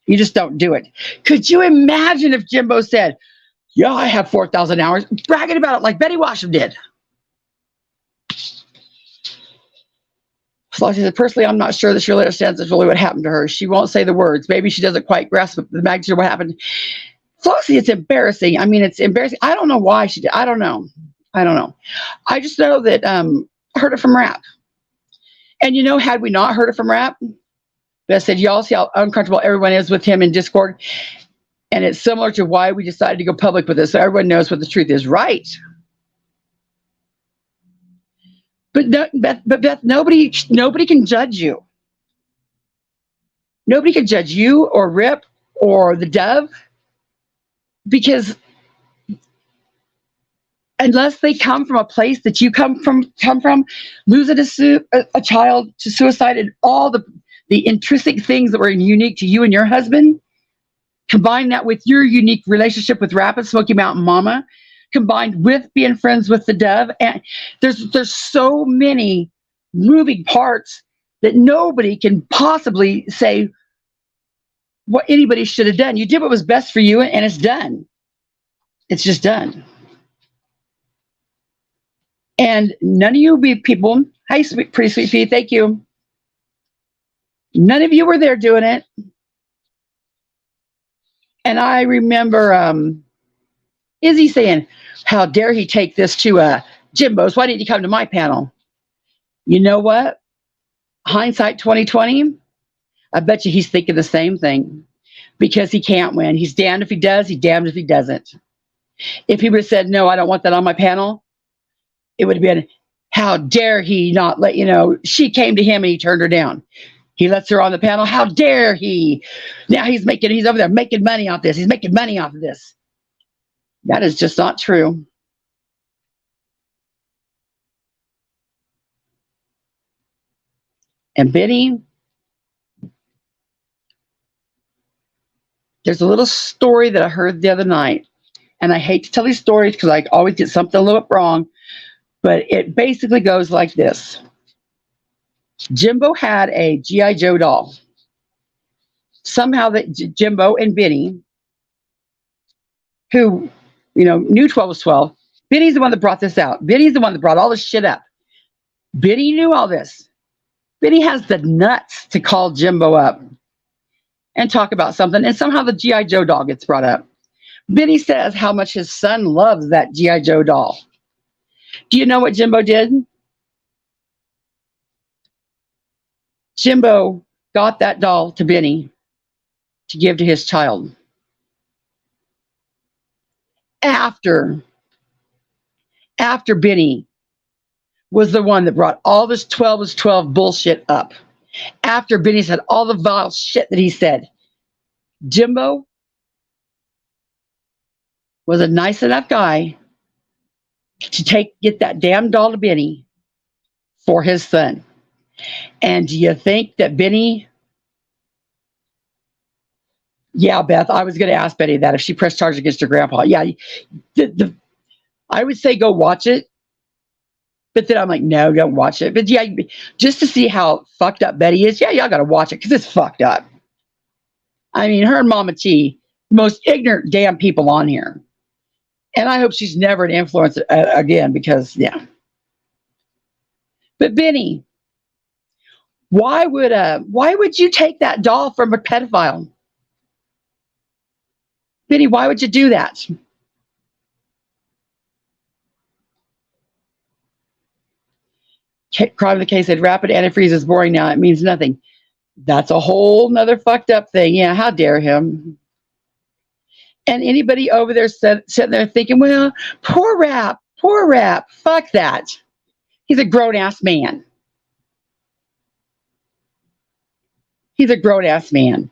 You just don't do it. Could you imagine if Jimbo said, yeah, I have 4,000 hours, bragging about it like Betty Washington did? So she said, personally, I'm not sure that she really understands really what happened to her. She won't say the words. Maybe she doesn't quite grasp the magnitude of what happened. Flossie, it's embarrassing. I mean, it's embarrassing. I don't know why she did. I don't know. I just know that I heard it from Rap. And you know, had we not heard it from Rap, Beth said, y'all see how uncomfortable everyone is with him in Discord? And it's similar to why we decided to go public with this, so everyone knows what the truth is, right? But Beth, nobody can judge you. Nobody can judge you or Rip or the Dove, because unless they come from a place that you come from, losing a child to suicide and all the intrinsic things that were unique to you and your husband, combine that with your unique relationship with Rapid Smoky Mountain Mama, combined with being friends with the Dove, and there's so many moving parts that nobody can possibly say what anybody should have done. You did what was best for you, and it's done. It's just done. And none of you people, hi, pretty sweet pea, thank you. None of you were there doing it. And I remember Izzy saying, how dare he take this to Jimbo's? Why didn't he come to my panel? You know what? Hindsight 2020, I bet you he's thinking the same thing, because he can't win. He's damned if he does, he's damned if he doesn't. If he would have said, no, I don't want that on my panel, it would have been, how dare he not let you know? She came to him and he turned her down. He lets her on the panel. How dare he? Now he's over there making money off this. He's making money off of this. That is just not true. And Benny, there's a little story that I heard the other night. And I hate to tell these stories because I always get something a little bit wrong. But it basically goes like this. Jimbo had a G.I. Joe doll. Somehow that Jimbo and Benny, who, knew 12 was 12, Benny's the one that brought this out. Benny's the one that brought all this shit up. Benny knew all this. Benny has the nuts to call Jimbo up and talk about something, and somehow the G.I. Joe doll gets brought up. Benny says how much his son loves that G.I. Joe doll. Do you know what Jimbo did? Jimbo got that doll to Benny to give to his child. After Benny was the one that brought all this 12 is 12 bullshit up. After Benny said all the vile shit that he said, Jimbo was a nice enough guy to get that damn doll to Benny for his son. And do you think that Benny... Yeah, Beth, I was going to ask Betty that if she pressed charge against her grandpa. Yeah, I would say go watch it. But then I'm like, no, don't watch it. But yeah, just to see how fucked up Betty is, yeah, y'all got to watch it because it's fucked up. I mean, her and Mama T, the most ignorant damn people on here. And I hope she's never an influence again because, yeah. But Benny, Why would you take that doll from a pedophile? Benny, why would you do that? Crime of the case said rapid antifreeze is boring now. It means nothing. That's a whole nother fucked up thing. Yeah, how dare him? And anybody over there sitting there thinking, well, poor Rap. Fuck that. He's a grown-ass man. He's a grown-ass man.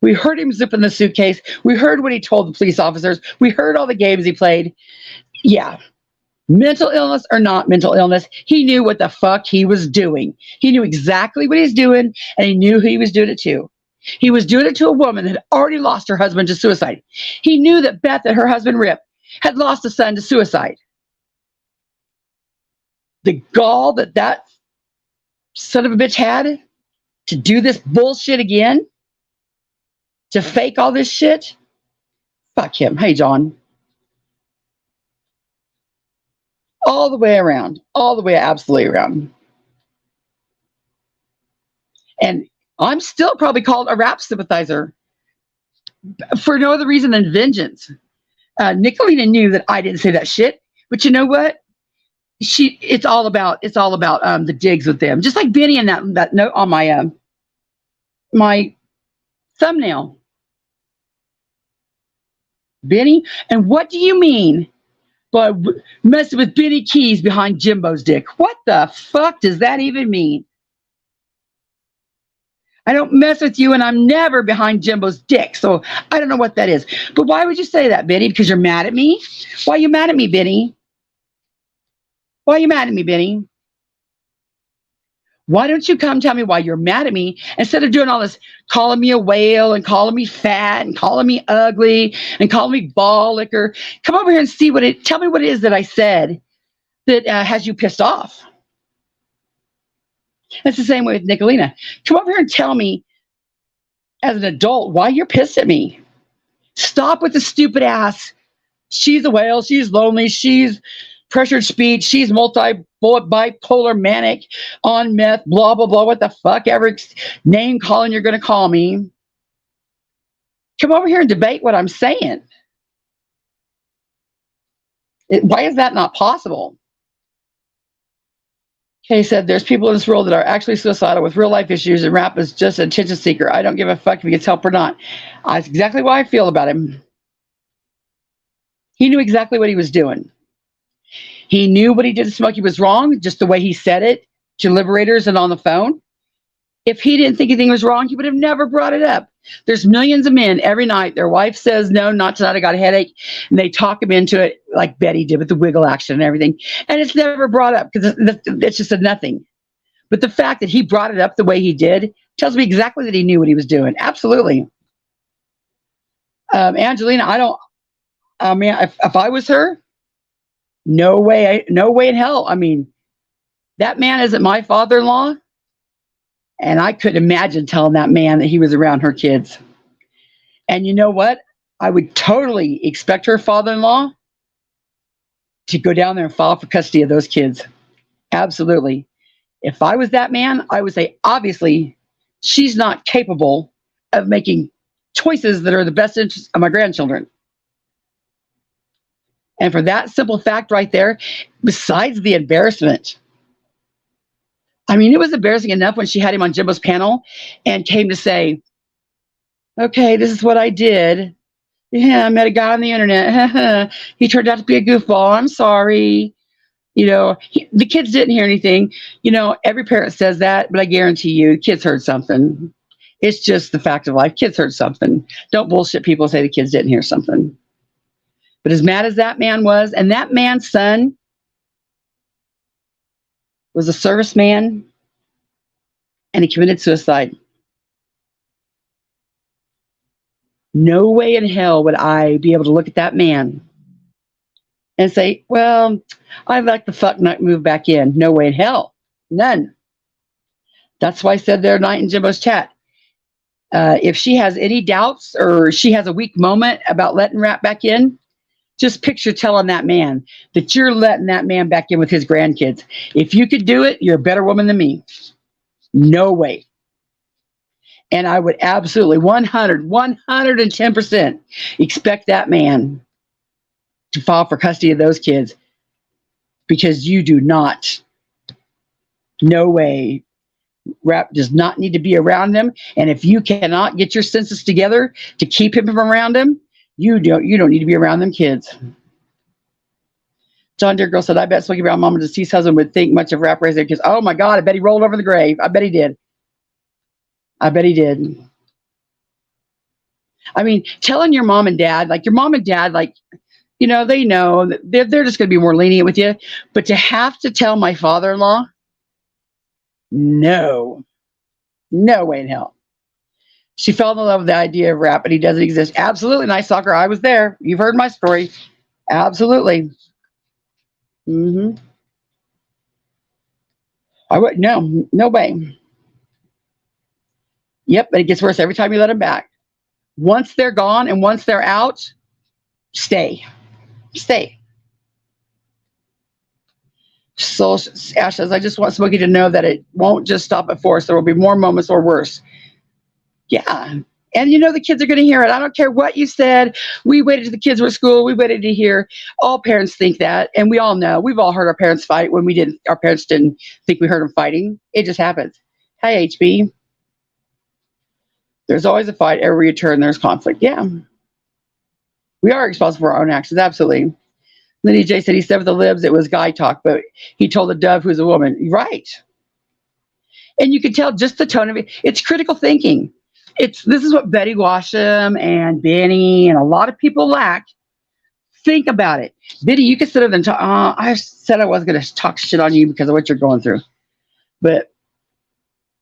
We heard him zip in the suitcase. We heard what he told the police officers. We heard all the games he played. Yeah. Mental illness or not mental illness, he knew what the fuck he was doing. He knew exactly what he was doing, and he knew who he was doing it to. He was doing it to a woman that had already lost her husband to suicide. He knew that Beth, that her husband Rip, had lost a son to suicide. The gall that son of a bitch had to do this bullshit again, to fake all this shit, fuck him. Hey, John. All the way around. All the way absolutely around. And I'm still probably called a rap sympathizer for no other reason than vengeance. Nicolina knew that I didn't say that shit, but you know what? It's all about the digs with them. Just like Benny in that note on my thumbnail. Benny, and what do you mean by messing with Benny Keys behind Jimbo's dick? What the fuck does that even mean? I don't mess with you, and I'm never behind Jimbo's dick, so I don't know what that is. But why would you say that, Benny? Because you're mad at me? Why are you mad at me, Benny? Why are you mad at me, Benny? Why don't you come tell me why you're mad at me instead of doing all this calling me a whale and calling me fat and calling me ugly and calling me ball liquor? Come over here and tell me what it is that I said that has you pissed off. That's the same way with Nicolina. Come over here and tell me as an adult why you're pissed at me. Stop with the stupid ass. She's a whale. She's lonely. She's pressured speech. She's bipolar, manic, on meth, blah, blah, blah. What the fuck ever name calling you're going to call me. Come over here and debate what I'm saying. Why is that not possible? Kay said, there's people in this world that are actually suicidal with real life issues, and Rap is just an attention seeker. I don't give a fuck if he gets help or not. That's exactly why I feel about him. He knew exactly what he was doing. He knew what he did to Smokey was wrong, just the way he said it to Liberators and on the phone. If he didn't think anything was wrong, he would have never brought it up. There's millions of men every night. Their wife says, no, not tonight, I got a headache. And they talk him into it like Betty did with the wiggle action and everything. And it's never brought up because it's just a nothing. But the fact that he brought it up the way he did tells me exactly that he knew what he was doing. Absolutely. Angelina, if I was her, no way in hell. I mean, that man isn't my father-in-law. And I couldn't imagine telling that man that he was around her kids. And you know what? I would totally expect her father-in-law to go down there and file for custody of those kids. Absolutely. If I was that man, I would say, obviously, she's not capable of making choices that are the best interest of my grandchildren. And for that simple fact right there, besides the embarrassment, I mean, it was embarrassing enough when she had him on Jimbo's panel and came to say, okay, this is what I did. Yeah, I met a guy on the internet. He turned out to be a goofball. I'm sorry. You know, the kids didn't hear anything. You know, every parent says that, but I guarantee you, kids heard something. It's just the fact of life. Kids heard something. Don't bullshit people say the kids didn't hear something. But as mad as that man was, and that man's son was a serviceman, and he committed suicide. No way in hell would I be able to look at that man and say, well, I'd like the fuck not move back in. No way in hell. None. That's why I said there tonight in Jimbo's chat. If she has any doubts or she has a weak moment about letting Rap back in, just picture telling that man that you're letting that man back in with his grandkids. If you could do it, you're a better woman than me. No way. And I would absolutely 110% expect that man to file for custody of those kids, because you do not. No way. Rap does not need to be around them. And if you cannot get your senses together to keep him from around them, you don't need to be around them kids. John Deere Girl said, I bet Smokey Brown Mama deceased husband would think much of Rap raising because, oh my God, I bet he rolled over the grave. I bet he did. I bet he did. I mean, telling your mom and dad, like your mom and dad, like, you know, they know that they're just going to be more lenient with you. But to have to tell my father-in-law, no way in hell. She fell in love with the idea of rap, and he doesn't exist. Absolutely. Nice soccer. I was there. You've heard my story. Absolutely. I would, no way. Yep. But it gets worse every time you let them back. Once they're gone and once they're out, stay. So Ash says, I just want Smokey to know that it won't just stop at force. There will be more moments or worse. Yeah. And you know, the kids are going to hear it. I don't care what you said. We waited till the kids were at school. We waited to hear. All parents think that. And we all know. We've all heard our parents fight when our parents didn't think we heard them fighting. It just happens. Hi, HB. There's always a fight. Every return, there's conflict. Yeah. We are responsible for our own actions. Absolutely. Lydia J said he said with the libs, it was guy talk, but he told the dove who's a woman. Right. And you can tell just the tone of it. It's critical thinking. This is what Betty Washam and Benny and a lot of people lack. Think about it. Betty, you can sit there and talk. I said I wasn't going to talk shit on you because of what you're going through. But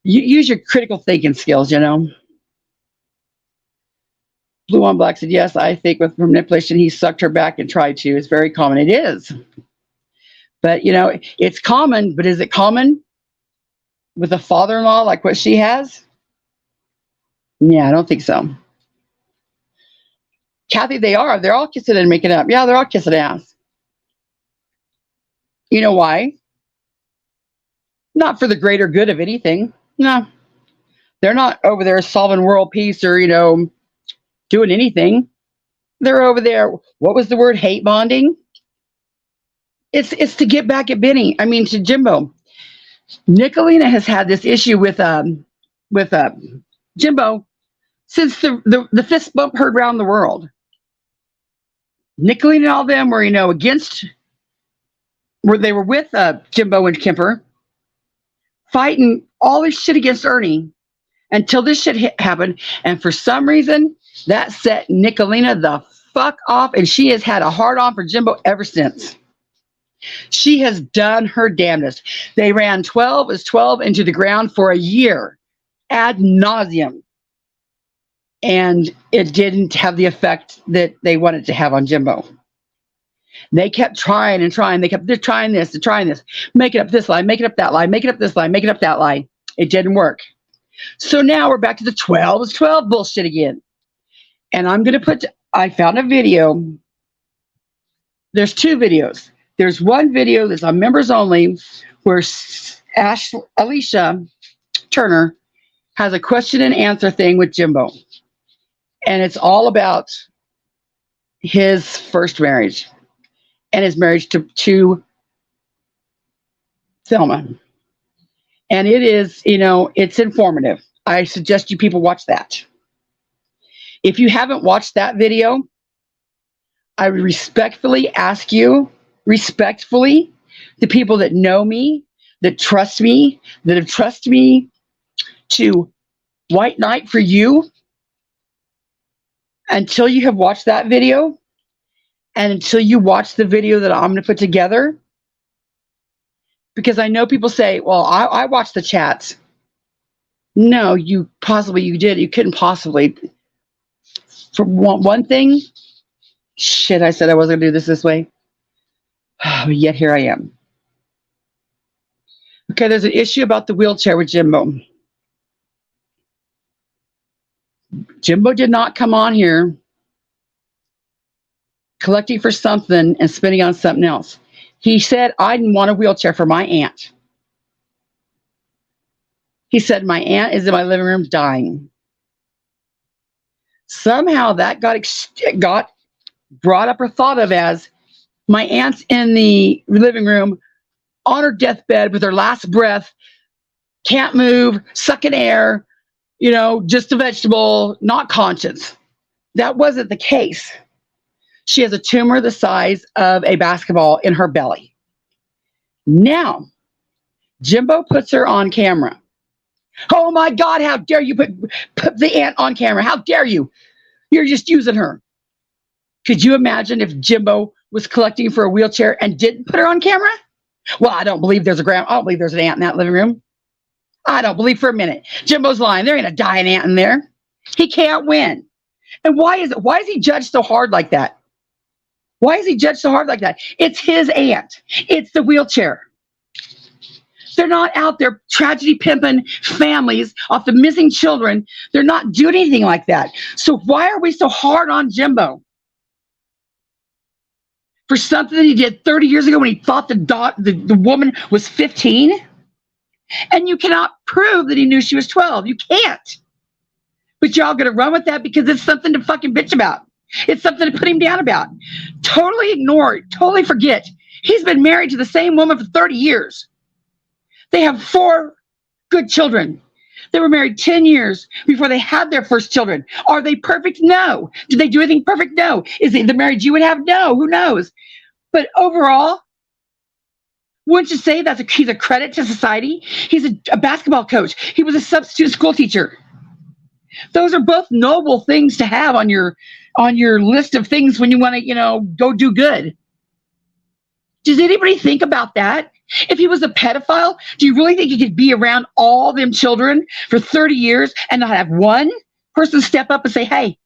you use your critical thinking skills, you know. Blue on Black said, yes, I think with manipulation, he sucked her back and tried to. It's very common. It is. But, you know, it's common. But is it common with a father-in-law like what she has? Yeah, I don't think so. Kathy, they're all kissing and making up. Yeah, they're all kissing ass. You know why? Not for the greater good of anything. No. They're not over there solving world peace or, you know, doing anything. They're over there. What was the word? Hate bonding? It's to get back at Benny. I mean, to Jimbo. Nicolina has had this issue with Jimbo since the fist bump heard around the world. Nicolina and all them were, you know, they were with Jimbo and Kemper, fighting all this shit against Ernie until this shit happened. And for some reason, that set Nicolina the fuck off, and she has had a hard on for Jimbo ever since. She has done her damnedest. They ran 12 as 12 into the ground for a year, ad nauseum. And it didn't have the effect that they wanted to have on Jimbo. They kept trying and trying. They're trying this, make it up this line, make it up that line, make it up this line, make it up that line. It didn't work. So now we're back to the 12 is 12 bullshit again. And I found a video. There's two videos. There's one video that's on members only where Alicia Turner has a question and answer thing with Jimbo. And it's all about his first marriage and his marriage to Thelma. And it is, you know, it's informative. I suggest you people watch that. If you haven't watched that video, I would respectfully ask you, the people that know me, that trust me, that have trusted me to white knight for you, until you have watched that video and until you watch the video that I'm going to put together. Because I know people say, well, I watched the chats. No, you did. You couldn't possibly. For one thing, shit, I said I wasn't going to do this way. Yet here I am. Okay, there's an issue about the wheelchair with Jimbo. Jimbo did not come on here collecting for something and spending on something else. He said, I didn't want a wheelchair for my aunt. He said, my aunt is in my living room dying. Somehow that got brought up or thought of as my aunt's in the living room on her deathbed with her last breath, can't move, sucking air, just a vegetable, not conscious. That wasn't the case. She has a tumor the size of a basketball in her belly. Now, Jimbo puts her on camera. Oh my God, how dare you put the aunt on camera? How dare you? You're just using her. Could you imagine if Jimbo was collecting for a wheelchair and didn't put her on camera? Well, I don't believe there's I don't believe there's an aunt in that living room. I don't believe for a minute. Jimbo's lying. There ain't a dying aunt in there. He can't win. And why is he judged so hard like that? Why is he judged so hard like that? It's his aunt. It's the wheelchair. They're not out there tragedy pimping families off the missing children. They're not doing anything like that. So why are we so hard on Jimbo? For something that he did 30 years ago when he thought the woman was 15? And you cannot prove that he knew she was 12. You can't. But y'all gonna run with that because it's something to fucking bitch about. It's something to put him down about. Totally ignore it. Totally forget. He's been married to the same woman for 30 years. They have 4 good children. They were married 10 years before they had their first children. Are they perfect? No. Did they do anything perfect? No. Is it the marriage you would have? No. Who knows? But overall, wouldn't you say he's a credit to society? He's a basketball coach. He was a substitute school teacher. Those are both noble things to have on your list of things when you want to, go do good. Does anybody think about that? If he was a pedophile, do you really think he could be around all them children for 30 years and not have one person step up and say, hey,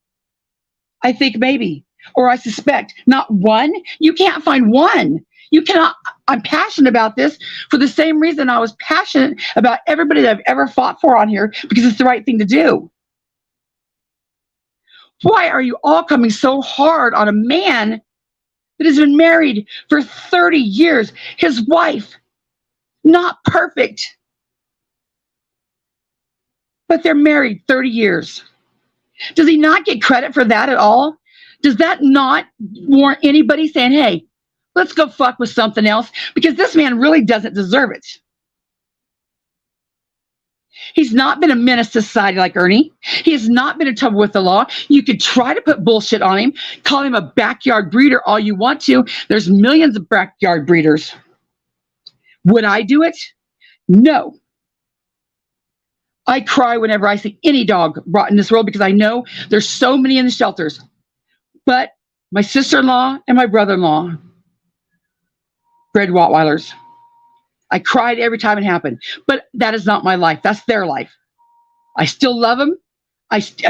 I think maybe, or I suspect? Not one? You can't find one. You cannot. I'm passionate about this for the same reason I was passionate about everybody that I've ever fought for on here, because it's the right thing to do. Why are you all coming so hard on a man that has been married for 30 years? His wife, not perfect, but they're married 30 years. Does he not get credit for that at all? Does that not warrant anybody saying, hey, let's go fuck with something else? Because this man really doesn't deserve it. He's not been a menace to society like Ernie. He has not been in trouble with the law. You could try to put bullshit on him, call him a backyard breeder all you want to. There's millions of backyard breeders. Would I do it? No. I cry whenever I see any dog brought in this world because I know there's so many in the shelters. But my sister-in-law and my brother-in-law bred Rottweilers. I cried every time it happened, but that is not my life. That's their life. I still love them.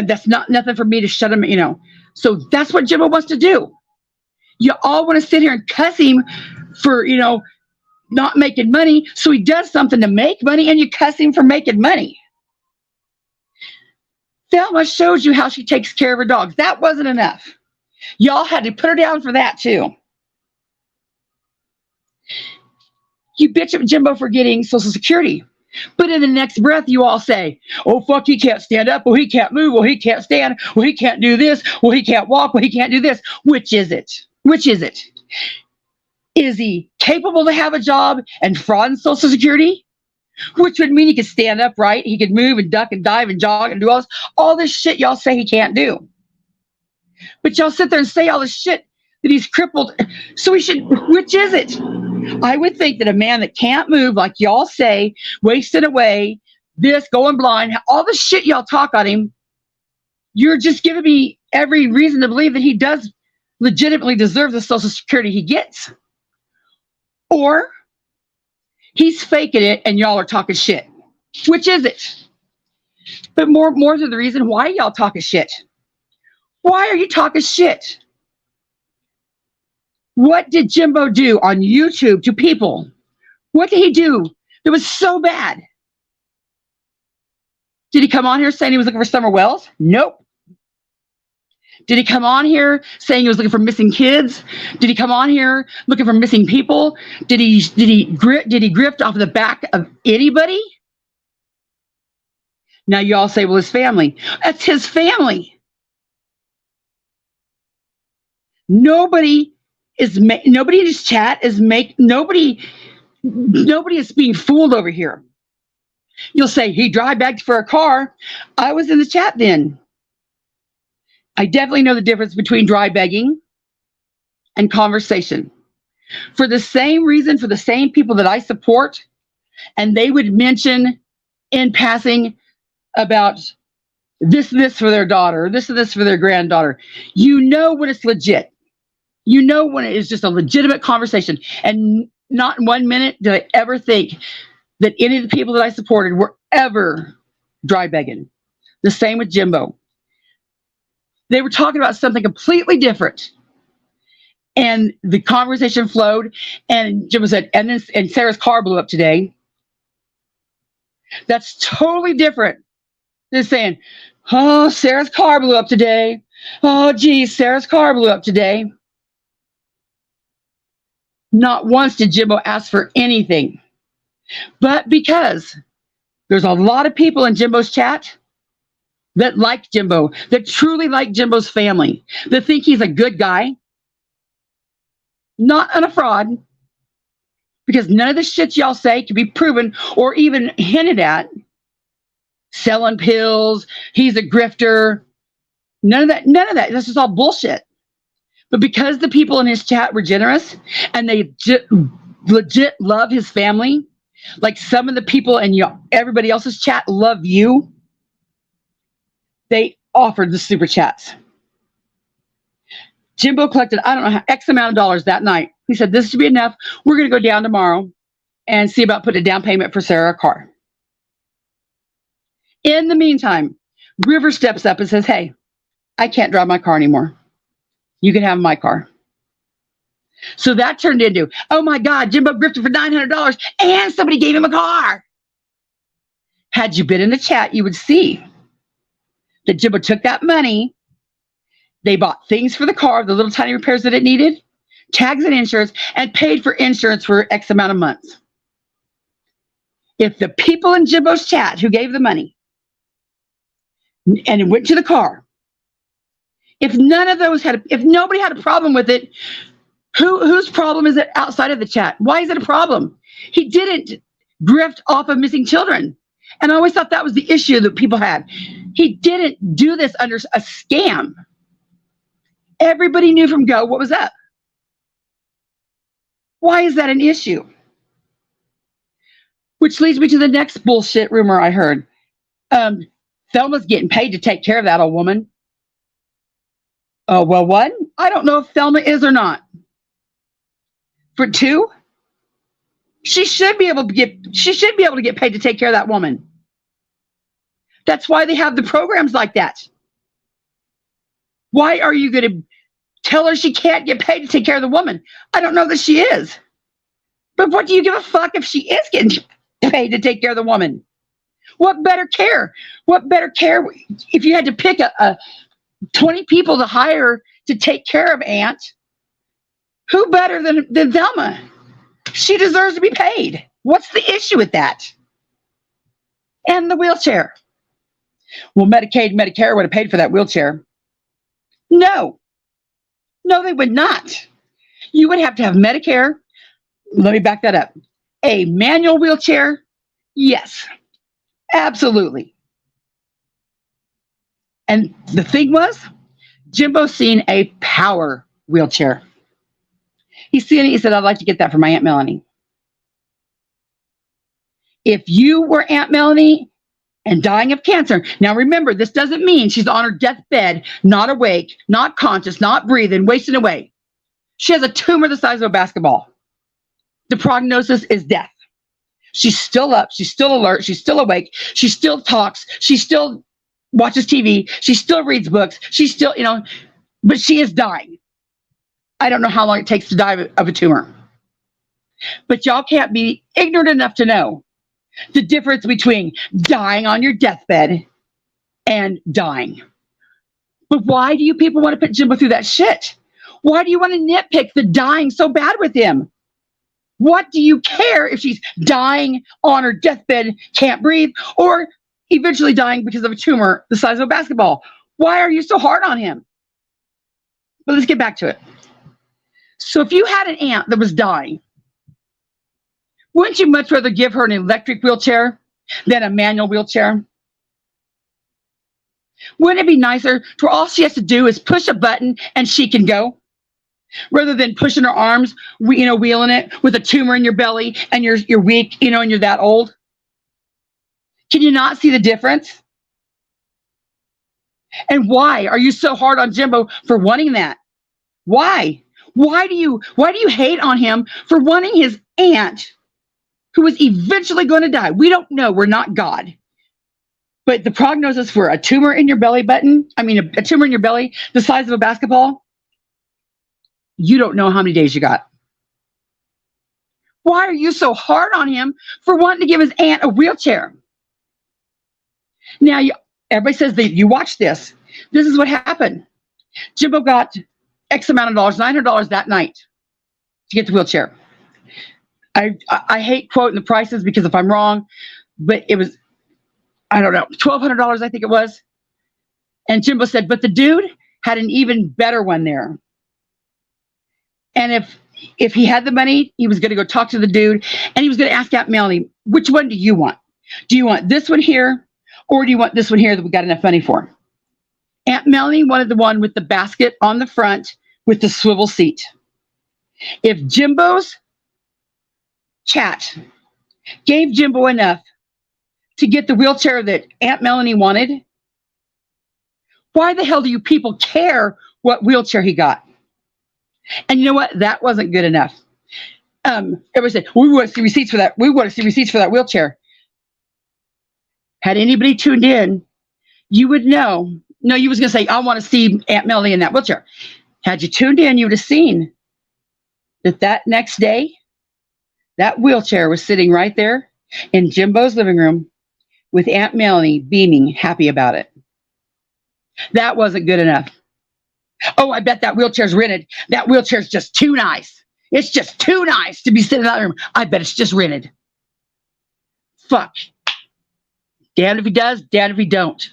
That's not nothing for me to shut them, So that's what Jimbo wants to do. You all want to sit here and cuss him for, not making money. So he does something to make money and you cuss him for making money. Thelma shows you how she takes care of her dogs. That wasn't enough. Y'all had to put her down for that too. You bitch at Jimbo for getting Social Security. But in the next breath, you all say, oh, fuck, he can't stand up. Well, he can't move. Well, he can't stand. Well, he can't do this. Well, he can't walk. Well, he can't do this. Which is it? Which is it? Is he capable to have a job and fraud in Social Security? Which would mean he could stand up, right? He could move and duck and dive and jog and do all this shit y'all say he can't do. But y'all sit there and say all this shit that he's crippled. So he should, which is it? I would think that a man that can't move, like y'all say, wasted away, this, going blind, all the shit y'all talk on him, you're just giving me every reason to believe that he does legitimately deserve the Social Security he gets. Or he's faking it and y'all are talking shit. Which is it? But more to the reason why y'all talking shit. Why are you talking shit? What did Jimbo do on YouTube to people? What did he do that was so bad? Did he come on here saying he was looking for Summer Wells? Nope. Did he come on here saying he was looking for missing kids? Did he come on here looking for missing people? Did he grift off the back of anybody? Now you all say, well, his family. That's his family. Nobody nobody in his chat is nobody is being fooled over here. You'll say he dry bagged for a car. I was in the chat then. I definitely know the difference between dry begging and conversation. For the same reason, for the same people that I support, and they would mention in passing about this and this for their daughter, this and this for their granddaughter. You know when it's legit. You know when it is just a legitimate conversation. And not in 1 minute did I ever think that any of the people that I supported were ever dry begging. The same with Jimbo. They were talking about something completely different. And the conversation flowed, and Jimbo said, and Sarah's car blew up today. That's totally different than saying, oh, Sarah's car blew up today. Oh, geez, Sarah's car blew up today. Not once did Jimbo ask for anything. But because there's a lot of people in Jimbo's chat that like Jimbo, that truly like Jimbo's family, that think he's a good guy, not a fraud, because none of the shit y'all say can be proven or even hinted at. Selling pills, he's a grifter, none of that. This is all bullshit. But because the people in his chat were generous and they legit love his family, like some of the people in everybody else's chat love you, they offered the super chats. Jimbo collected, I don't know, X amount of dollars that night. He said, this should be enough. We're going to go down tomorrow and see about putting a down payment for Sarah a car. In the meantime, River steps up and says, hey, I can't drive my car anymore. You can have my car. So that turned into, oh my God, Jimbo grifted for $900 and somebody gave him a car. Had you been in the chat, you would see that Jimbo took that money. They bought things for the car, the little tiny repairs that it needed, tags and insurance, and paid for insurance for X amount of months. If the people in Jimbo's chat who gave the money and it went to the car, if none of those if nobody had a problem with it, whose problem is it outside of the chat? Why is it a problem? He didn't grift off of missing children. And I always thought that was the issue that people had. He didn't do this under a scam. Everybody knew from go what was up. Why is that an issue? Which leads me to the next bullshit rumor I heard. Thelma's getting paid to take care of that old woman. Oh, well, one, I don't know if Thelma is or not. For two, she should be able to get paid to take care of that woman. That's why they have the programs like that. Why are you going to tell her she can't get paid to take care of the woman? I don't know that she is. But what do you give a fuck if she is getting paid to take care of the woman? What better care? What better care if you had to pick a 20 people to hire to take care of Aunt? Who better than Thelma? She deserves to be paid. What's the issue with that? And the wheelchair. Well, Medicaid, Medicare would have paid for that wheelchair. No, they would not. You would have to have Medicare. Let me back that up. A manual wheelchair? Yes, absolutely. And the thing was, Jimbo's seen a power wheelchair. He's seen it. He said, I'd like to get that for my Aunt Melanie. If you were Aunt Melanie and dying of cancer, now remember, this doesn't mean she's on her deathbed, not awake, not conscious, not breathing, wasting away. She has a tumor the size of a basketball. The prognosis is death. She's still up. She's still alert. She's still awake. She still talks. She still watches TV. She still reads books. She's still, but she is dying. I don't know how long it takes to die of a tumor. But y'all can't be ignorant enough to know the difference between dying on your deathbed and dying. But why do you people want to put Jimbo through that shit? Why do you want to nitpick the dying so bad with him? What do you care if she's dying on her deathbed, can't breathe, or eventually dying because of a tumor the size of a basketball. Why are you so hard on him? But let's get back to it. So if you had an aunt that was dying, wouldn't you much rather give her an electric wheelchair than a manual wheelchair? Wouldn't it be nicer for all she has to do is push a button and she can go? Rather than pushing her arms, wheeling it with a tumor in your belly and you're weak, and you're that old. Can you not see the difference? And why are you so hard on Jimbo for wanting that? Why? Why do you hate on him for wanting his aunt who is eventually going to die? We don't know. We're not God. But the prognosis for a tumor in your belly a tumor in your belly the size of a basketball, you don't know how many days you got. Why are you so hard on him for wanting to give his aunt a wheelchair? Now, everybody says that you watch this. This is what happened. Jimbo got X amount of dollars, $900 that night to get the wheelchair. I hate quoting the prices because if I'm wrong, but it was, I don't know, $1,200 I think it was. And Jimbo said, but the dude had an even better one there. And if he had the money, he was going to go talk to the dude and he was going to ask Aunt Melanie, which one do you want? Do you want this one here or do you want this one here that we got enough money for? Aunt Melanie wanted the one with the basket on the front with the swivel seat. If Jimbo's chat gave Jimbo enough to get the wheelchair that Aunt Melanie wanted, why the hell do you people care what wheelchair he got? And you know what? That wasn't good enough. Everybody said, we want to see receipts for that. We want to see receipts for that wheelchair. Had anybody tuned in, you would know. No, you was going to say, I want to see Aunt Melanie in that wheelchair. Had you tuned in, you would have seen that next day, that wheelchair was sitting right there in Jimbo's living room with Aunt Melanie beaming, happy about it. That wasn't good enough. Oh, I bet that wheelchair's rented. That wheelchair's just too nice. It's just too nice to be sitting in that room. I bet it's just rented. Fuck. Damned if he does, damned if he don't.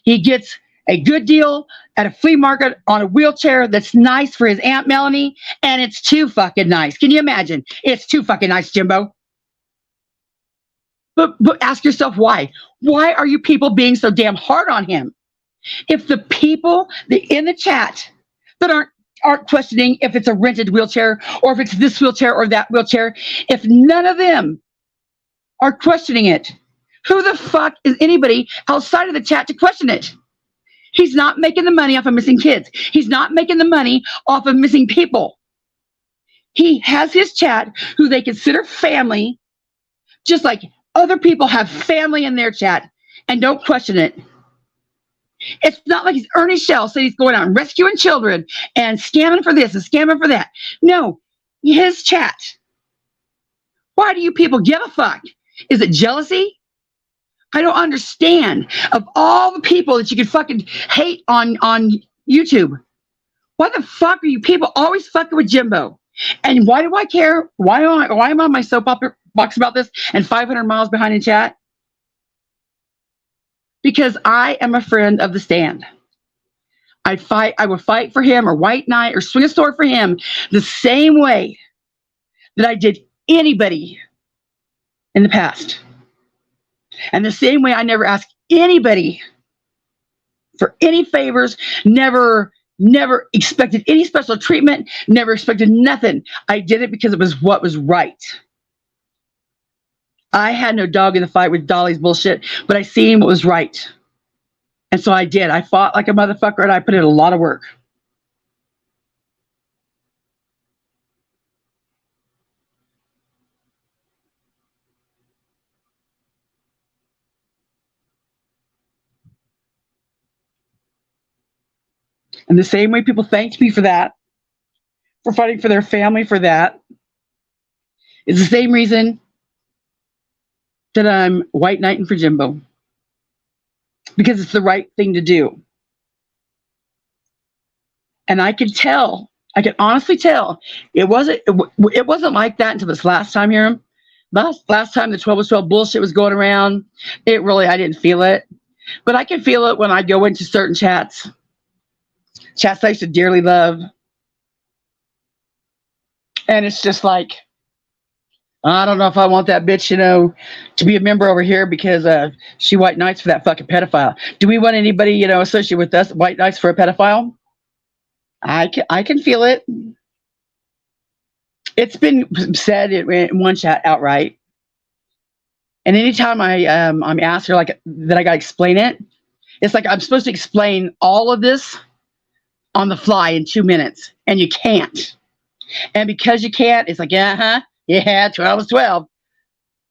He gets a good deal at a flea market on a wheelchair that's nice for his Aunt Melanie, and it's too fucking nice. Can you imagine? It's too fucking nice, Jimbo. But ask yourself why. Why are you people being so damn hard on him? If the people in the chat that aren't questioning if it's a rented wheelchair or if it's this wheelchair or that wheelchair, if none of them are questioning it, who the fuck is anybody outside of the chat to question it? He's not making the money off of missing kids. He's not making the money off of missing people. He has his chat who they consider family, just like other people have family in their chat and don't question it. It's not like he's Ernie Shell saying he's going out and rescuing children and scamming for this and scamming for that. No, his chat. Why do you people give a fuck? Is it jealousy? I don't understand. Of all the people that you could fucking hate on YouTube, why the fuck are you people always fucking with Jimbo? And why do I care? Why am I on my soapbox about this and 500 miles behind in chat? Because I am a friend of the stand. I will fight for him or white knight or swing a sword for him the same way that I did anybody in the past. And the same way I never asked anybody for any favors, never expected any special treatment, never expected nothing. I did it because it was what was right. I had no dog in the fight with Dolly's bullshit, but I seen what was right. And so I did. I fought like a motherfucker and I put in a lot of work. And the same way people thanked me for that, for fighting for their family for that, is the same reason that I'm white knighting for Jimbo. Because it's the right thing to do. And I could honestly tell, it wasn't like that until this last time here. Last time the 12 was 12 bullshit was going around, I didn't feel it. But I can feel it when I go into certain chats I used to dearly love. And it's just like, I don't know if I want that bitch, to be a member over here because she white knights for that fucking pedophile. Do we want anybody, associated with us, white knights for a pedophile? I can feel it. It's been said in one chat outright. And anytime I'm asked her like that, I gotta explain it. It's like I'm supposed to explain all of this on the fly in 2 minutes, and you can't. And because you can't, it's like, yeah, 12 is 12.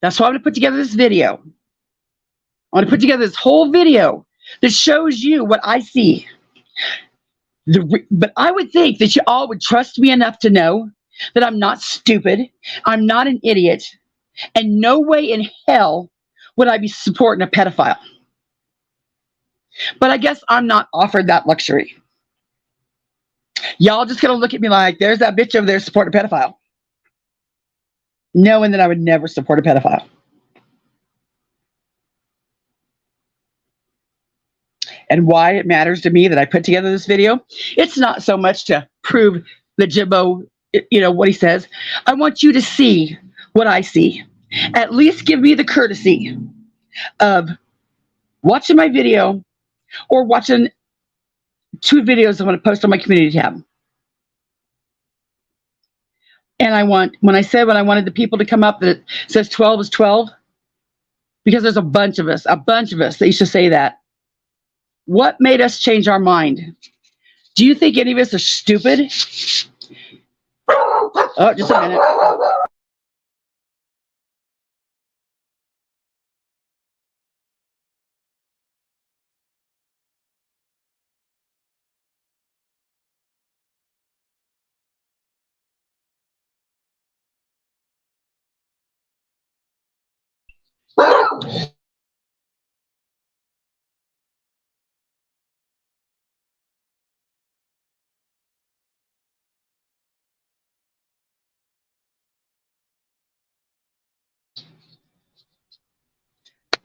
That's why I'm gonna put together this video. I'm gonna put together this whole video that shows you what I see. But I would think that you all would trust me enough to know that I'm not stupid, I'm not an idiot, and no way in hell would I be supporting a pedophile. But I guess I'm not offered that luxury. Y'all just gonna look at me like, there's that bitch over there supporting a pedophile, knowing that I would never support a pedophile. And why it matters to me that I put together this video, it's not so much to prove that Jimbo, what he says. I want you to see what I see. At least give me the courtesy of watching my video or watching 2 videos I'm going to post on my community tab. And when I wanted the people to come up that says 12 is 12, because there's a bunch of us that used to say that. What made us change our mind? Do you think any of us are stupid? Oh, just a minute.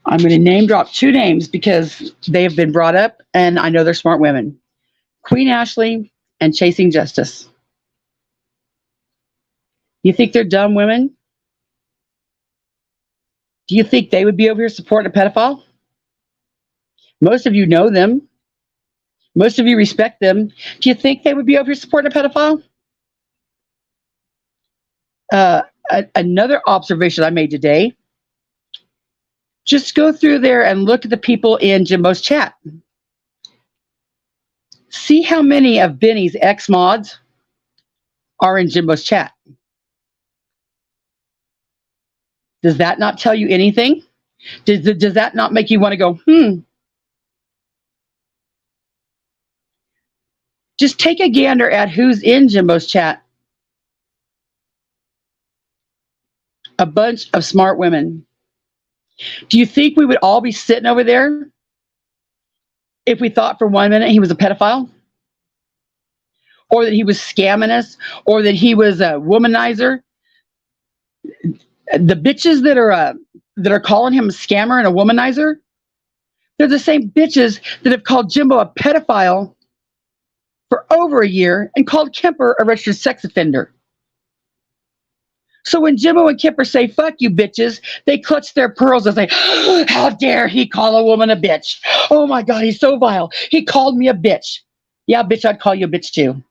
I'm going to name drop 2 names because they have been brought up and I know they're smart women. Queen Ashley and Chasing Justice. You think they're dumb women? Do you think they would be over here supporting a pedophile? Most of you know them. Most of you respect them. Do you think they would be over here supporting a pedophile? Another observation I made today. Just go through there and look at the people in Jimbo's chat. See how many of Benny's ex-mods are in Jimbo's chat. Does that not tell you anything? Does that not make you want to go, Just take a gander at who's in Jimbo's chat. A bunch of smart women. Do you think we would all be sitting over there if we thought for 1 minute he was a pedophile? Or that he was scamming us? Or that he was a womanizer? The bitches that are calling him a scammer and a womanizer, they're the same bitches that have called Jimbo a pedophile for over a year and called Kemper a registered sex offender. So when Jimbo and Kemper say, fuck you bitches, they clutch their pearls and say, how dare he call a woman a bitch? Oh my God, he's so vile. He called me a bitch. Yeah, bitch, I'd call you a bitch too.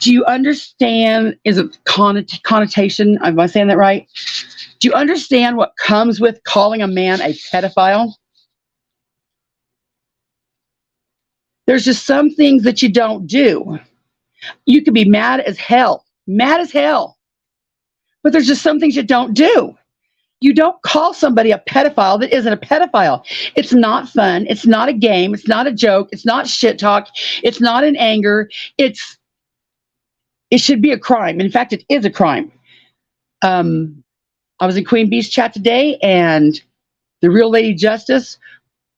Do you understand, is it connotation? Am I saying that right? Do you understand what comes with calling a man a pedophile? There's just some things that you don't do. You can be mad as hell, but there's just some things you don't do. You don't call somebody a pedophile that isn't a pedophile. It's not fun. It's not a game. It's not a joke. It's not shit talk. It's not in anger. It should be a crime. In fact, it is a crime. I was in Queen Bee's chat today, and the real Lady Justice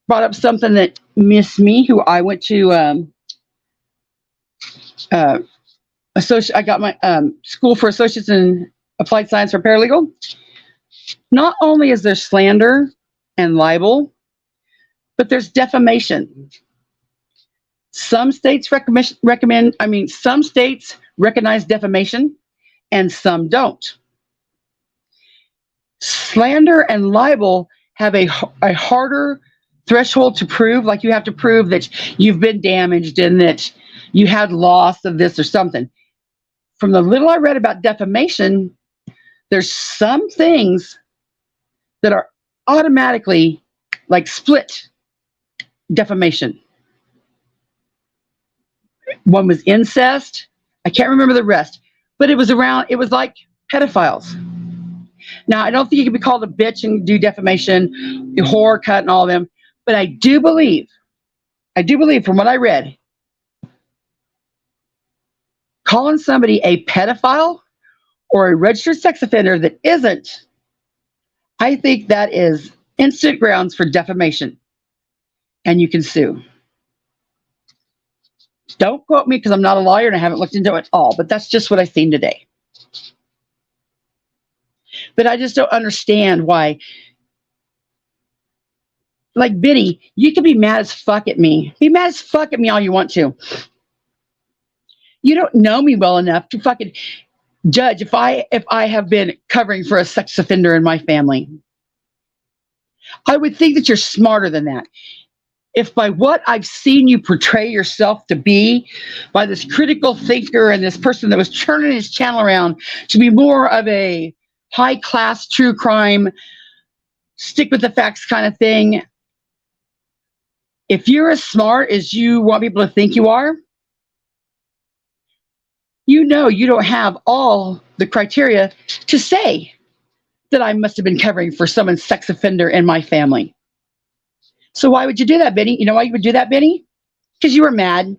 brought up something that Miss Me, who I went to I got my school for associates in applied science for paralegal. Not only is there slander and libel, but there's defamation. Some states some states recognize defamation and some don't. Slander and libel have a harder threshold to prove, like you have to prove that you've been damaged and that you had loss of this or something. From the little I read about defamation, there's some things that are automatically like split defamation. One was incest. I can't remember the rest, but it was like pedophiles. Now, I don't think you can be called a bitch and do defamation, whore, cut, and all of them, but I do believe from what I read, calling somebody a pedophile or a registered sex offender that isn't, I think that is instant grounds for defamation, and you can sue. Don't quote me because I'm not a lawyer and I haven't looked into it at all, but that's just what I've seen today. But I just don't understand why. Like, Biddy, you can be mad as fuck at me. Be mad as fuck at me all you want to. You don't know me well enough to fucking judge if I have been covering for a sex offender in my family. I would think that you're smarter than that. If by what I've seen you portray yourself to be, by this critical thinker and this person that was turning his channel around to be more of a high-class true crime, stick with the facts kind of thing, if you're as smart as you want people to think you are, you know you don't have all the criteria to say that I must have been covering for someone's sex offender in my family. So why would you do that, Benny? You know why you would do that, Benny? Because you were mad.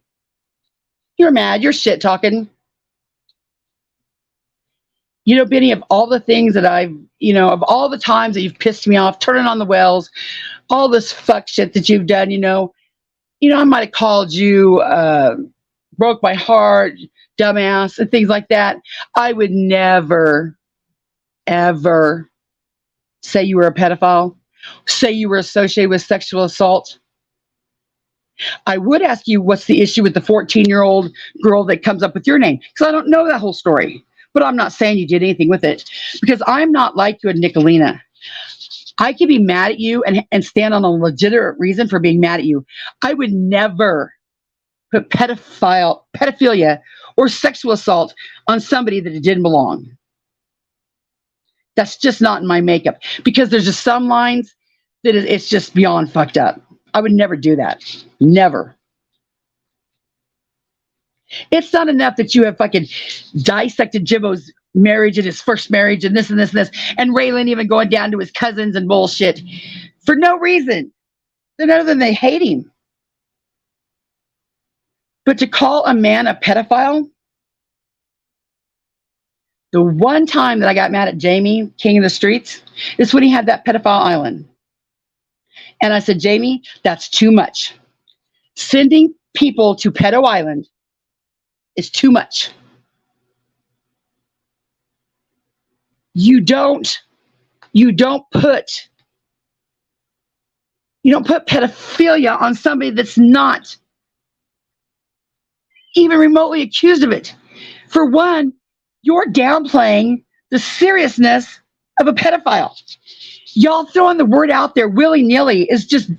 You were mad. You're shit talking. You know, Benny, of all the things that of all the times that you've pissed me off, turning on the wells, all this fuck shit that you've done, I might have called you, broke my heart, dumbass, and things like that. I would never, ever say you were a pedophile, say you were associated with sexual assault. I would ask you what's the issue with the 14-year-old girl that comes up with your name, because I don't know that whole story. But I'm not saying you did anything with it, because I'm not like you and Nicolina. I can be mad at you and stand on a legitimate reason for being mad at you. I would never put pedophilia or sexual assault on somebody that it didn't belong. That's just not in my makeup, because there's just some lines that it's just beyond fucked up. I would never do that. Never. It's not enough that you have fucking dissected Jimbo's marriage and his first marriage and this and this and this, and Raylan even going down to his cousins and bullshit for no reason other than they hate him. But to call a man a pedophile, the one time that I got mad at Jamie, King of the Streets, is when he had that pedophile island. And I said, Jamie, that's too much. Sending people to Pedo Island is too much. You don't put pedophilia on somebody that's not even remotely accused of it. For one, you're downplaying the seriousness of a pedophile. Y'all throwing the word out there willy-nilly is just,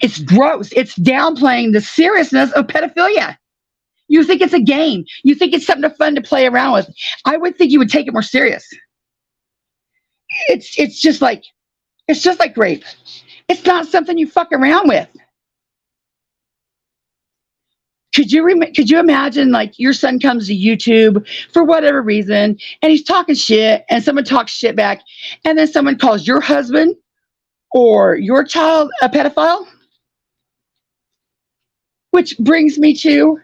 it's gross. It's downplaying the seriousness of pedophilia. You think it's a game. You think it's something fun to play around with. I would think you would take it more serious. It's just like rape. It's not something you fuck around with. Could you imagine, like, your son comes to YouTube for whatever reason and he's talking shit and someone talks shit back and then someone calls your husband or your child a pedophile? Which brings me to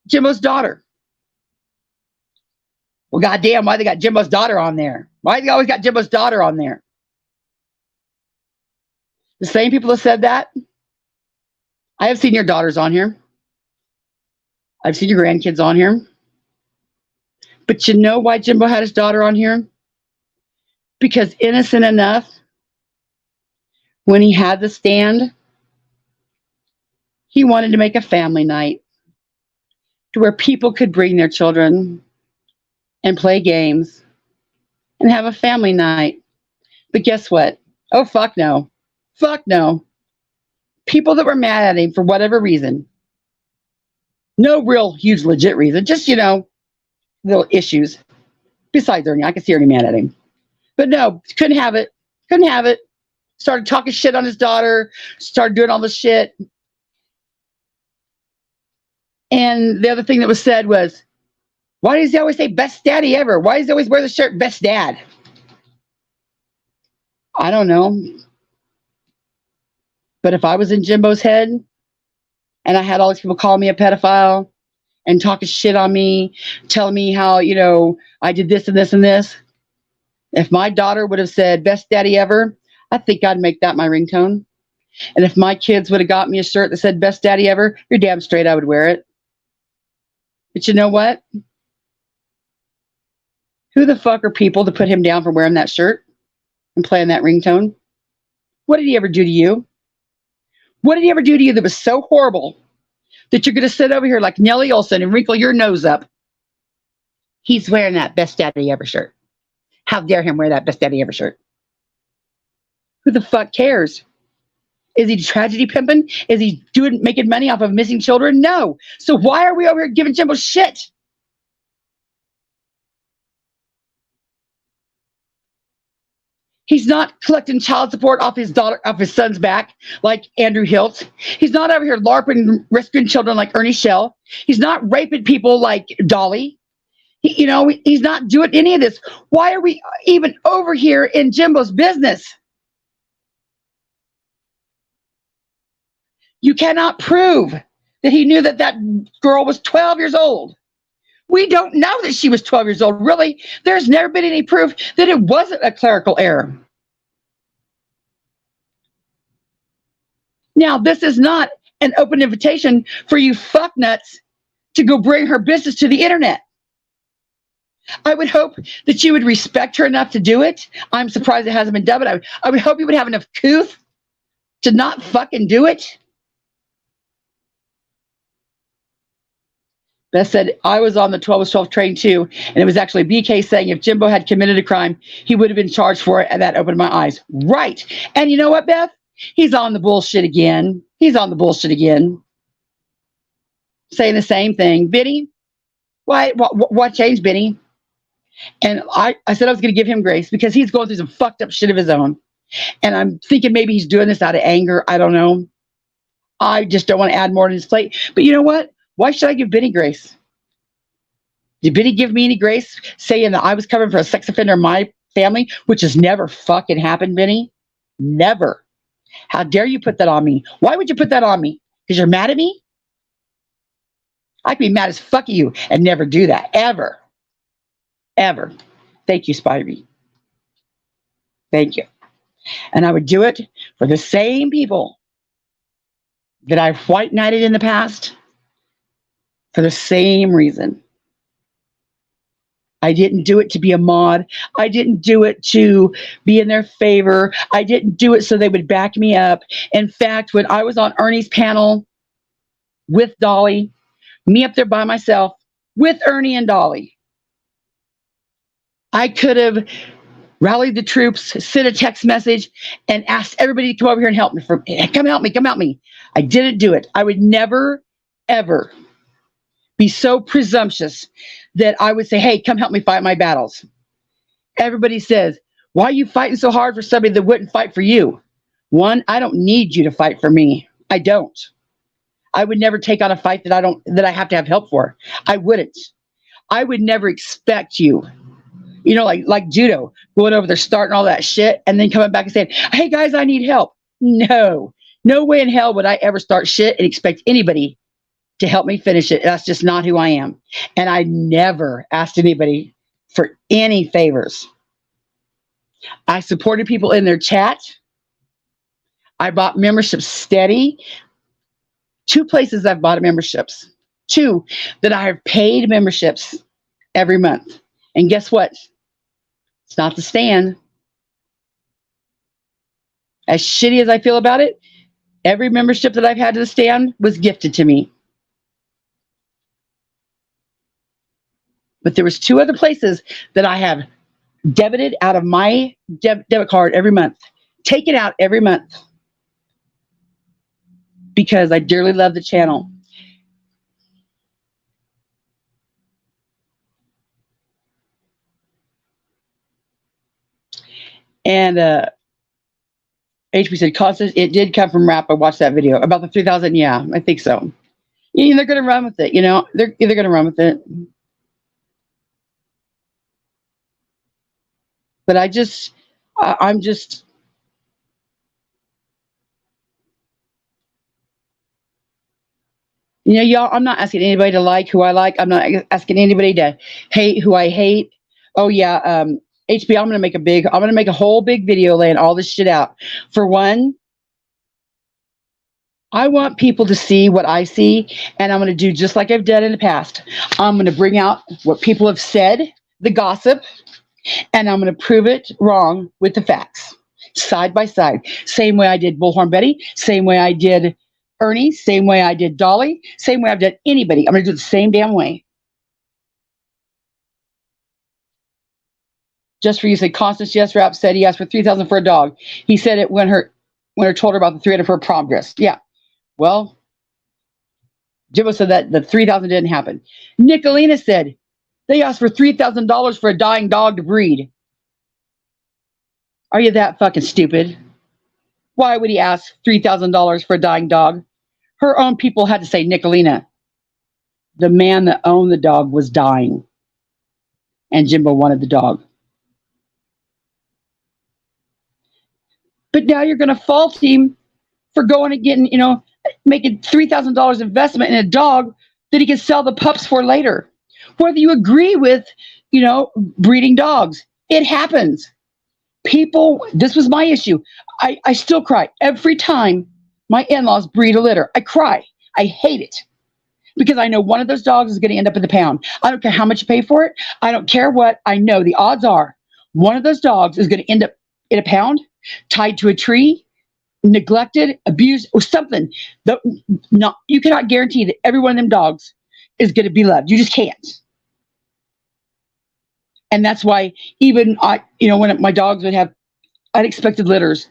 Jimbo's daughter. Well, goddamn, why they got Jimbo's daughter on there? Why they always got Jimbo's daughter on there? The same people that said that. I have seen your daughters on here. I've seen your grandkids on here. But you know why Jimbo had his daughter on here? Because innocent enough, when he had the stand, he wanted to make a family night to where people could bring their children and play games and have a family night. But guess what? Oh, fuck no. Fuck no. People that were mad at him for whatever reason, no real huge legit reason, just, little issues. Besides Ernie, I could see Ernie mad at him. But no, couldn't have it. Couldn't have it. Started talking shit on his daughter, started doing all this shit. And the other thing that was said was, why does he always say best daddy ever? Why does he always wear the shirt best dad? I don't know. But if I was in Jimbo's head and I had all these people calling me a pedophile and talking shit on me, telling me how, I did this and this and this, if my daughter would have said best daddy ever, I think I'd make that my ringtone. And if my kids would have got me a shirt that said best daddy ever, you're damn straight I would wear it. But you know what? Who the fuck are people to put him down for wearing that shirt and playing that ringtone? What did he ever do to you? What did he ever do to you that was so horrible that you're going to sit over here like Nellie Olson and wrinkle your nose up? He's wearing that best daddy ever shirt. How dare him wear that best daddy ever shirt? Who the fuck cares? Is he tragedy pimping? Is he making money off of missing children? No. So why are we over here giving Jimbo shit? He's not collecting child support off his son's back like Andrew Hilt. He's not over here LARPing, rescuing children like Ernie Shell. He's not raping people like Dolly. He's not doing any of this. Why are we even over here in Jimbo's business? You cannot prove that he knew that girl was 12 years old. We don't know that she was 12 years old. Really, there's never been any proof that it wasn't a clerical error. Now, this is not an open invitation for you fucknuts to go bring her business to the internet. I would hope that you would respect her enough to do it. I'm surprised it hasn't been done, but I would hope you would have enough couth to not fucking do it. Beth said, I was on the 12 train too, and it was actually BK saying if Jimbo had committed a crime, he would have been charged for it, and that opened my eyes. Right. And you know what, Beth? He's on the bullshit again. Saying the same thing. Biddy, what changed, Biddy? And I said I was going to give him grace because he's going through some fucked up shit of his own. And I'm thinking maybe he's doing this out of anger. I don't know. I just don't want to add more to his plate. But you know what? Why should I give Benny grace? Did Benny give me any grace saying that I was covering for a sex offender in my family, which has never fucking happened, Benny? Never. How dare you put that on me? Why would you put that on me? Because you're mad at me? I could be mad as fuck at you and never do that. Ever. Ever. Thank you, Spivey. Thank you. And I would do it for the same people that I've white knighted in the past for the same reason. I didn't do it to be a mod. I didn't do it to be in their favor. I didn't do it so they would back me up. In fact, when I was on Ernie's panel with Dolly, me up there by myself with Ernie and Dolly, I could have rallied the troops, sent a text message, and asked everybody to come over here and help me. Come help me. I didn't do it. I would never, ever be so presumptuous that I would say, hey, come help me fight my battles. Everybody says, why are you fighting so hard for somebody that wouldn't fight for you? One, I don't need you to fight for me. I don't. I would never take on a fight that I have to have help for. I wouldn't. I would never expect you, like judo, going over there, starting all that shit, and then coming back and saying, hey guys, I need help. No way in hell would I ever start shit and expect anybody to help me finish it. That's just not who I am. And I never asked anybody for any favors. I supported people in their chat. I bought memberships steady. 2 places I've bought memberships. 2 that I have paid memberships. every month. And guess what? It's not the stand. As shitty as I feel about it, every membership that I've had to the stand was gifted to me. But there was 2 other places that I have debited out of my debit card every month. Take it out every month. Because I dearly love the channel. And HP said, Constance, it did come from rap. I watched that video. About the 3,000, yeah, I think so. Yeah, they're going to run with it, you know. They're going to run with it. But I'm just, you know, y'all, I'm not asking anybody to like who I like. I'm not asking anybody to hate who I hate. Oh, yeah, HP, I'm going to make a whole big video laying all this shit out. For one, I want people to see what I see, and I'm going to do just like I've done in the past. I'm going to bring out what people have said, the gossip, and I'm going to prove it wrong with the facts, side by side. Same way I did Bullhorn Betty, same way I did Ernie, same way I did Dolly, same way I've done anybody. I'm going to do it the same damn way. Just for you, say Constance, yes, Rap said he asked for $3,000 for a dog. He said it when her told her about the $300 for a prom dress. Yeah. Well, Jimbo said that the $3,000 didn't happen. Nicolina said they asked for $3,000 for a dying dog to breed. Are you that fucking stupid? Why would he ask $3,000 for a dying dog? Her own people had to say, Nicolina, the man that owned the dog was dying, and Jimbo wanted the dog. But now you're going to fault him for going and getting, making $3,000 investment in a dog that he can sell the pups for later. Whether you agree with, breeding dogs, it happens. People, this was my issue. I still cry every time my in-laws breed a litter. I cry. I hate it because I know one of those dogs is going to end up in the pound. I don't care how much you pay for it. I don't care what. I know the odds are one of those dogs is going to end up in a pound, tied to a tree, neglected, abused, or something. You cannot guarantee that every one of them dogs is going to be loved. You just can't. And that's why even when my dogs would have unexpected litters,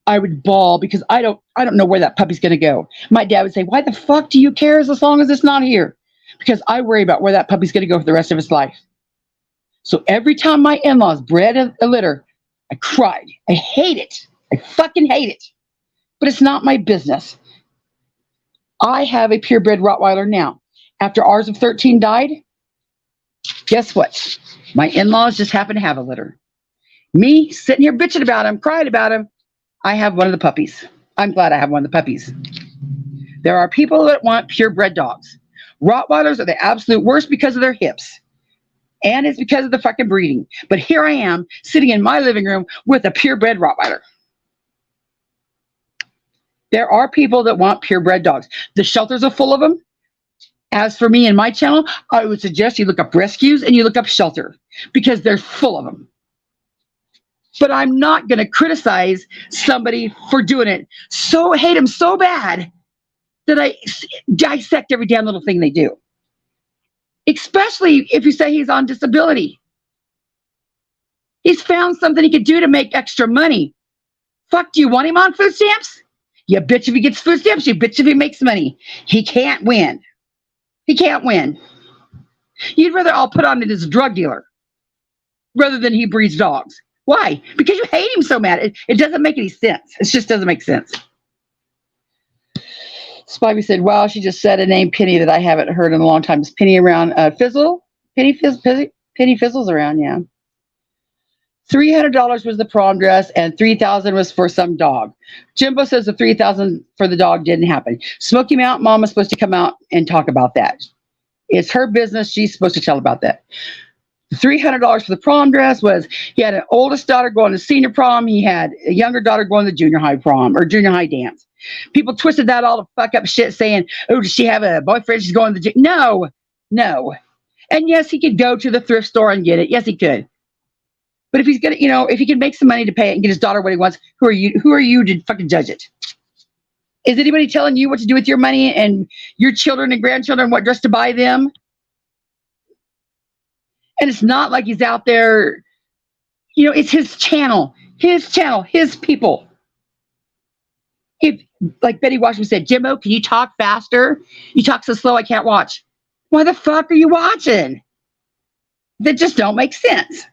I would bawl because I don't know where that puppy's going to go. My dad would say, "Why the fuck do you care as long as it's not here?" Because I worry about where that puppy's going to go for the rest of its life. So every time my in-laws bred a litter, I cried. I hate it. I fucking hate it. But it's not my business. I have a purebred Rottweiler now. After ours of 13 died, guess what? My in-laws just happen to have a litter. Me sitting here bitching about him, crying about him, I have one of the puppies. I'm glad I have one of the puppies. There are people that want purebred dogs. Rottweilers are the absolute worst because of their hips. And it's because of the fucking breeding. But here I am sitting in my living room with a purebred Rottweiler. There are people that want purebred dogs. The shelters are full of them. As for me and my channel, I would suggest you look up rescues and you look up shelter because they're full of them. But I'm not going to criticize somebody for doing it. So hate them so bad that I dissect every damn little thing they do. Especially if you say he's on disability. He's found something he could do to make extra money. Fuck, do you want him on food stamps? You bitch if he gets food stamps. You bitch if he makes money. He can't win. He can't win. You'd rather I'll put on it as a drug dealer rather than he breeds dogs. Why? Because you hate him so bad. It doesn't make any sense. It just doesn't make sense. Spivey said, wow, she just said a name, Penny, that I haven't heard in a long time. Is Penny around? Fizzle? Penny Fizzle's around, yeah. $300 was the prom dress and $3,000 was for some dog. Jimbo says the $3,000 for the dog didn't happen. Smoky Mountain Mom is supposed to come out and talk about that. It's her business. She's supposed to tell about that. The $300 for the prom dress was he had an oldest daughter going to senior prom. He had a younger daughter going to junior high prom or junior high dance. People twisted that all to fuck up shit saying, oh, does she have a boyfriend? She's going to the No. And yes, he could go to the thrift store and get it. Yes, he could. But if he's gonna, if he can make some money to pay it and get his daughter what he wants, who are you? Who are you to fucking judge it? Is anybody telling you what to do with your money and your children and grandchildren, what dress to buy them? And it's not like he's out there, it's his channel, his people. If, like Betty Washington said, Jimbo, can you talk faster? You talk so slow I can't watch. Why the fuck are you watching? That just don't make sense.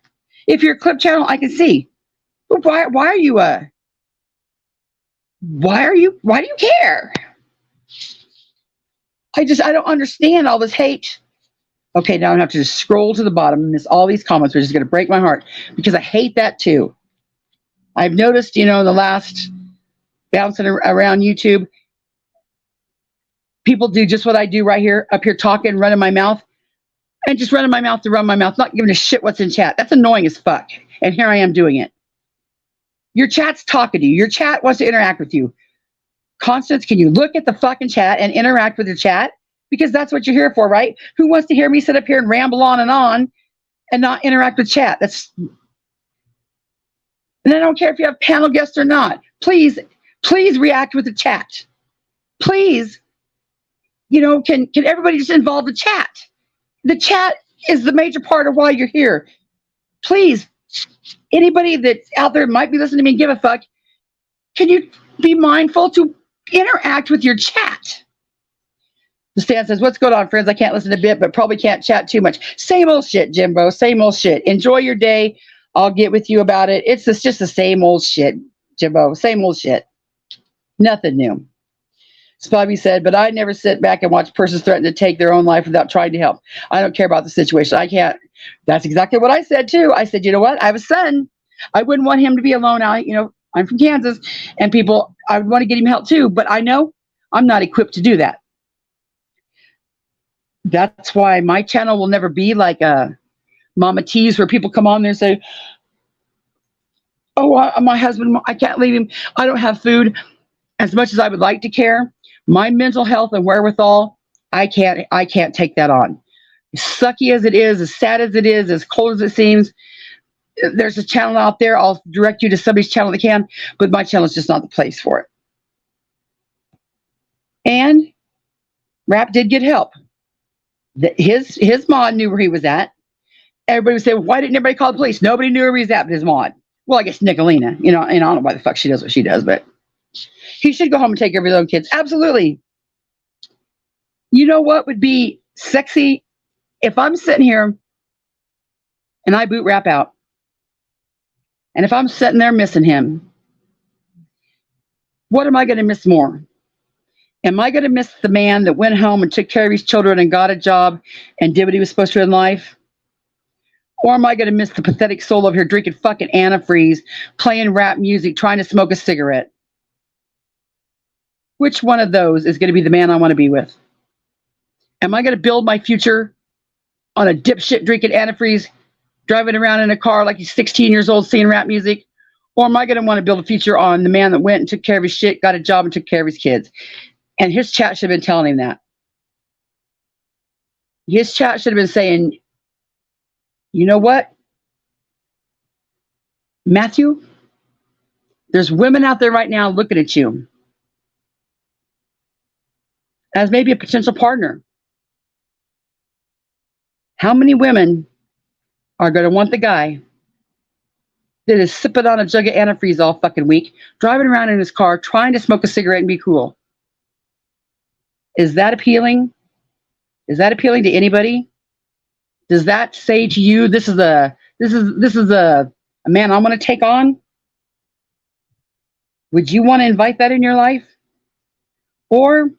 If you're a clip channel, I can see. But why are you why do you care? I don't understand all this hate. Okay, now I have to just scroll to the bottom and miss all these comments, which is going to break my heart because I hate that too. I've noticed, the last bouncing around YouTube, people do just what I do right here, up here talking, running my mouth, and just running my mouth to run my mouth, not giving a shit what's in chat. That's annoying as fuck. And here I am doing it. Your chat's talking to you. Your chat wants to interact with you. Constance, can you look at the fucking chat and interact with your chat? Because that's what you're here for, right? Who wants to hear me sit up here and ramble on and not interact with chat? And I don't care if you have panel guests or not. Please react with the chat. Please, can everybody just involve the chat? The chat is the major part of why you're here. Please, anybody that's out there might be listening to me and give a fuck, can you be mindful to interact with your chat? The Stan says, what's going on, friends? I can't listen a bit, but probably can't chat too much. Same old shit, Jimbo. Same old shit. Enjoy your day. I'll get with you about it. It's just the same old shit, Jimbo. Same old shit. Nothing new. Spobby said, but I never sit back and watch persons threaten to take their own life without trying to help. I don't care about the situation. I can't. That's exactly what I said, too. I said, you know what? I have a son. I wouldn't want him to be alone. I'm from Kansas, and I would want to get him help, too. But I know I'm not equipped to do that. That's why my channel will never be like a Mama T's where people come on there and say, oh, my husband, I can't leave him. I don't have food. As much as I would like to care, my mental health and wherewithal, I can't take that on. As sucky as it is, as sad as it is, as cold as it seems, there's a channel out there. I'll direct you to somebody's channel that can, but my channel is just not the place for it. And Rap did get help. His mod knew where he was at. Everybody would say, well, why didn't everybody call the police? Nobody knew where he was at but his mod. Well, I guess Nicolina, and I don't know why the fuck she does what she does, but he should go home and take care of his own kids. Absolutely. You know what would be sexy? If I'm sitting here and I boot Rap out, and if I'm sitting there missing him, what am I going to miss more? Am I going to miss the man that went home and took care of his children and got a job and did what he was supposed to in life? Or am I going to miss the pathetic soul over here drinking fucking antifreeze, playing rap music, trying to smoke a cigarette? Which one of those is going to be the man I want to be with? Am I going to build my future on a dipshit drinking antifreeze, driving around in a car like he's 16 years old singing rap music? Or am I going to want to build a future on the man that went and took care of his shit, got a job and took care of his kids? And his chat should have been telling him that. His chat should have been saying, you know what, Matthew, there's women out there right now looking at you as maybe a potential partner. How many women are going to want the guy that is sipping on a jug of antifreeze all fucking week, driving around in his car, trying to smoke a cigarette and be cool? Is that appealing? Is that appealing to anybody? Does that say to you, this is a man I'm going to take on? Would you want to invite that in your life? Or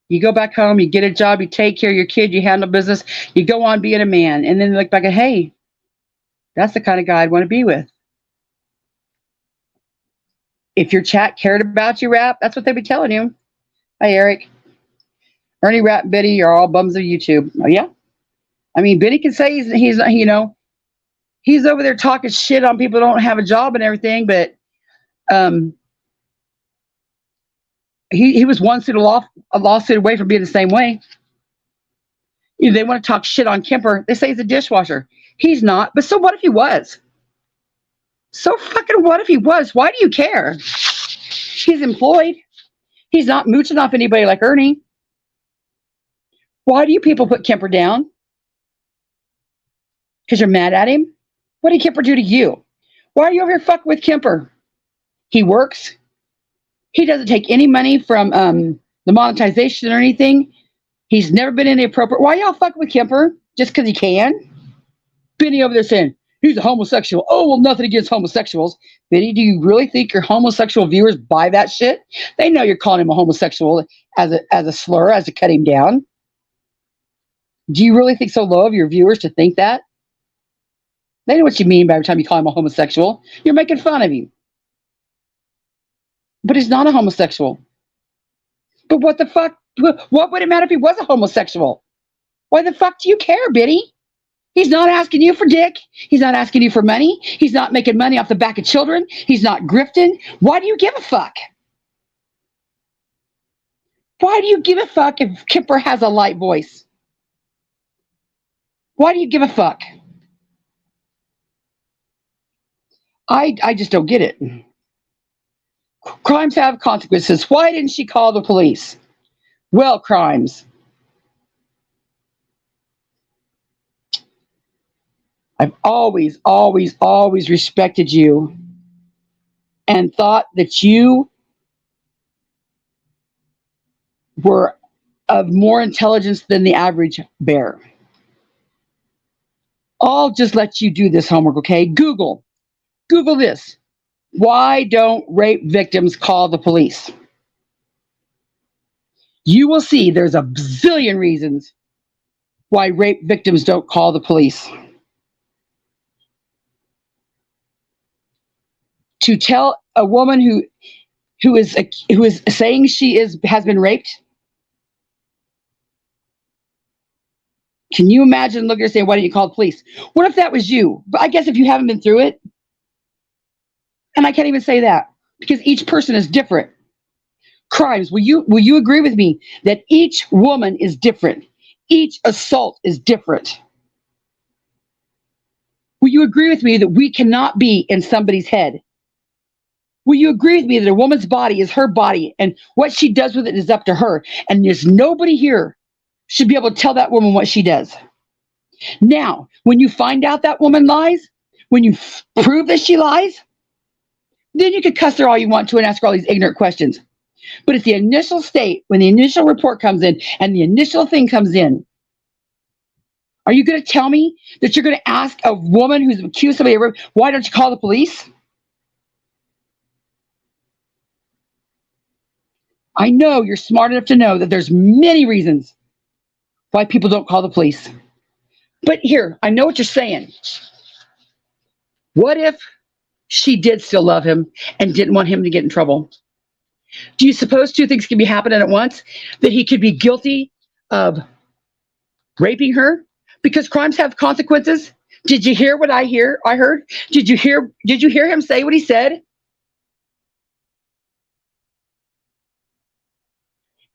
you go back home, you get a job, you take care of your kid, you handle business, you go on being a man, and then look back and, hey, that's the kind of guy I'd want to be with. If your chat cared about you, Rap, that's what they'd be telling you. Hi, Eric. Ernie, Rap, Betty, you're all bums of YouTube. Oh, yeah? I mean, Benny can say he's over there talking shit on people who don't have a job and everything, but he was one lawsuit away from being the same way. They want to talk shit on Kemper. They say he's a dishwasher. He's not. But so what if he was? So fucking what if he was? Why do you care? He's employed. He's not mooching off anybody like Ernie. Why do you people put Kemper down? Because you're mad at him? What did Kemper do to you? Why are you over here fucking with Kemper? He works. He doesn't take any money from the monetization or anything. He's never been inappropriate. Why y'all fucking with Kemper? Just because he can? Benny over there saying, he's a homosexual. Oh, well, nothing against homosexuals. Benny, do you really think your homosexual viewers buy that shit? They know you're calling him a homosexual as a slur, as to cut him down. Do you really think so low of your viewers to think that? They know what you mean by every time you call him a homosexual. You're making fun of him. But he's not a homosexual. But what the fuck? What would it matter if he was a homosexual? Why the fuck do you care, Benny? He's not asking you for dick. He's not asking you for money. He's not making money off the back of children. He's not grifting. Why do you give a fuck? Why do you give a fuck if Kemper has a light voice? Why do you give a fuck? I just don't get it. Crimes have consequences. Why didn't she call the police? Well, Crimes. I've always, always, always respected you and thought that you were of more intelligence than the average bear. I'll just let you do this homework, okay? Google this. Why don't rape victims call the police? You will see there's a bazillion reasons why rape victims don't call the police. To tell a woman who is saying she has been raped. Can you imagine looking at her and saying, why didn't you call the police? What if that was you? But I guess if you haven't been through it, and I can't even say that because each person is different. Crimes, will you agree with me that each woman is different? Each assault is different. Will you agree with me that we cannot be in somebody's head? Will you agree with me that a woman's body is her body and what she does with it is up to her? And there's nobody here should be able to tell that woman what she does. Now, when you find out that woman lies, when you prove that she lies, then you can cuss her all you want to and ask her all these ignorant questions. But at the initial state, when the initial report comes in and the initial thing comes in, are you going to tell me that you're going to ask a woman who's accused somebody of rape, why don't you call the police? I know you're smart enough to know that there's many reasons why people don't call the police. But here, I know what you're saying. What if she did still love him and didn't want him to get in trouble? Do you suppose two things can be happening at once? That he could be guilty of raping her because crimes have consequences? Did you hear what I heard? Did you hear him say what he said?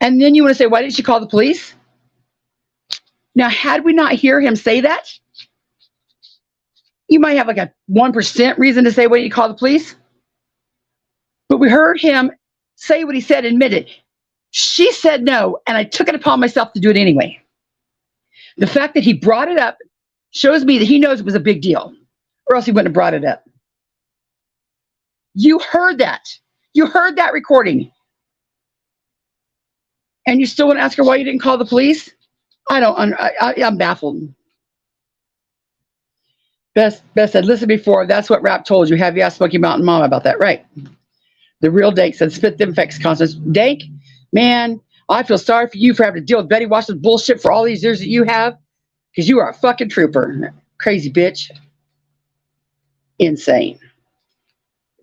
And then you want to say, why didn't you call the police? Now, had we not hear him say that, you might have like a 1% reason to say, why didn't you call the police? But we heard him say what he said, admit it. She said no, and I took it upon myself to do it anyway. The fact that he brought it up shows me that he knows it was a big deal, or else he wouldn't have brought it up. You heard that. You heard that recording. And you still want to ask her why you didn't call the police? I'm baffled. Beth said, listen before, that's what Rap told you. Have you asked Smoky Mountain Mama about that? Right. The real Dank said, spit them facts constants. Dank, man, I feel sorry for you for having to deal with Betty Washington's bullshit for all these years that you have, because you are a fucking trooper. Crazy bitch. Insane.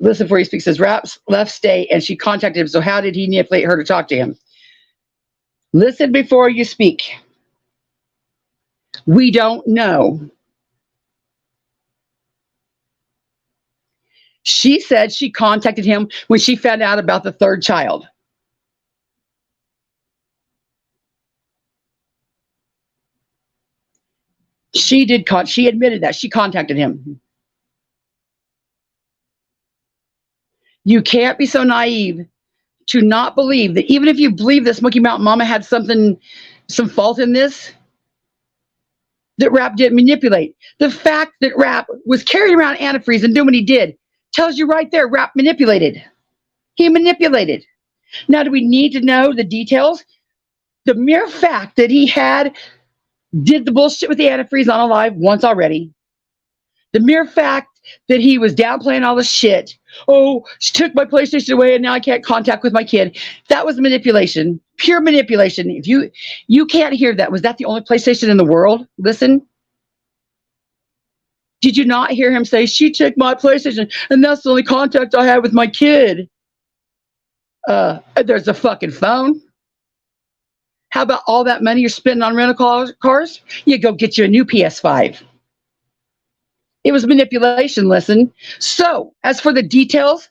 Listen before he speaks. Says, Rap's left state and she contacted him, so how did he manipulate her to talk to him? Listen before you speak. We don't know. She said she contacted him when she found out about the third child. She did. She admitted that she contacted him. You can't be so naive to not believe that even if you believe that Smoky Mountain Mama had some fault in this, that Rap didn't manipulate. The fact that Rap was carrying around antifreeze and doing what he did tells you right there, Rap manipulated. He manipulated. Now, do we need to know the details? The mere fact that he did the bullshit with the antifreeze on Alive once already. The mere fact that he was downplaying all this shit. Oh, she took my PlayStation away and now I can't contact with my kid. That was manipulation, pure manipulation. If you can't hear that, was that the only PlayStation in the world? Listen. Did you not hear him say, she took my PlayStation and that's the only contact I had with my kid? There's a fucking phone. How about all that money you're spending on rental cars? You go get you a new PS5. It was manipulation, listen. So, as for the details,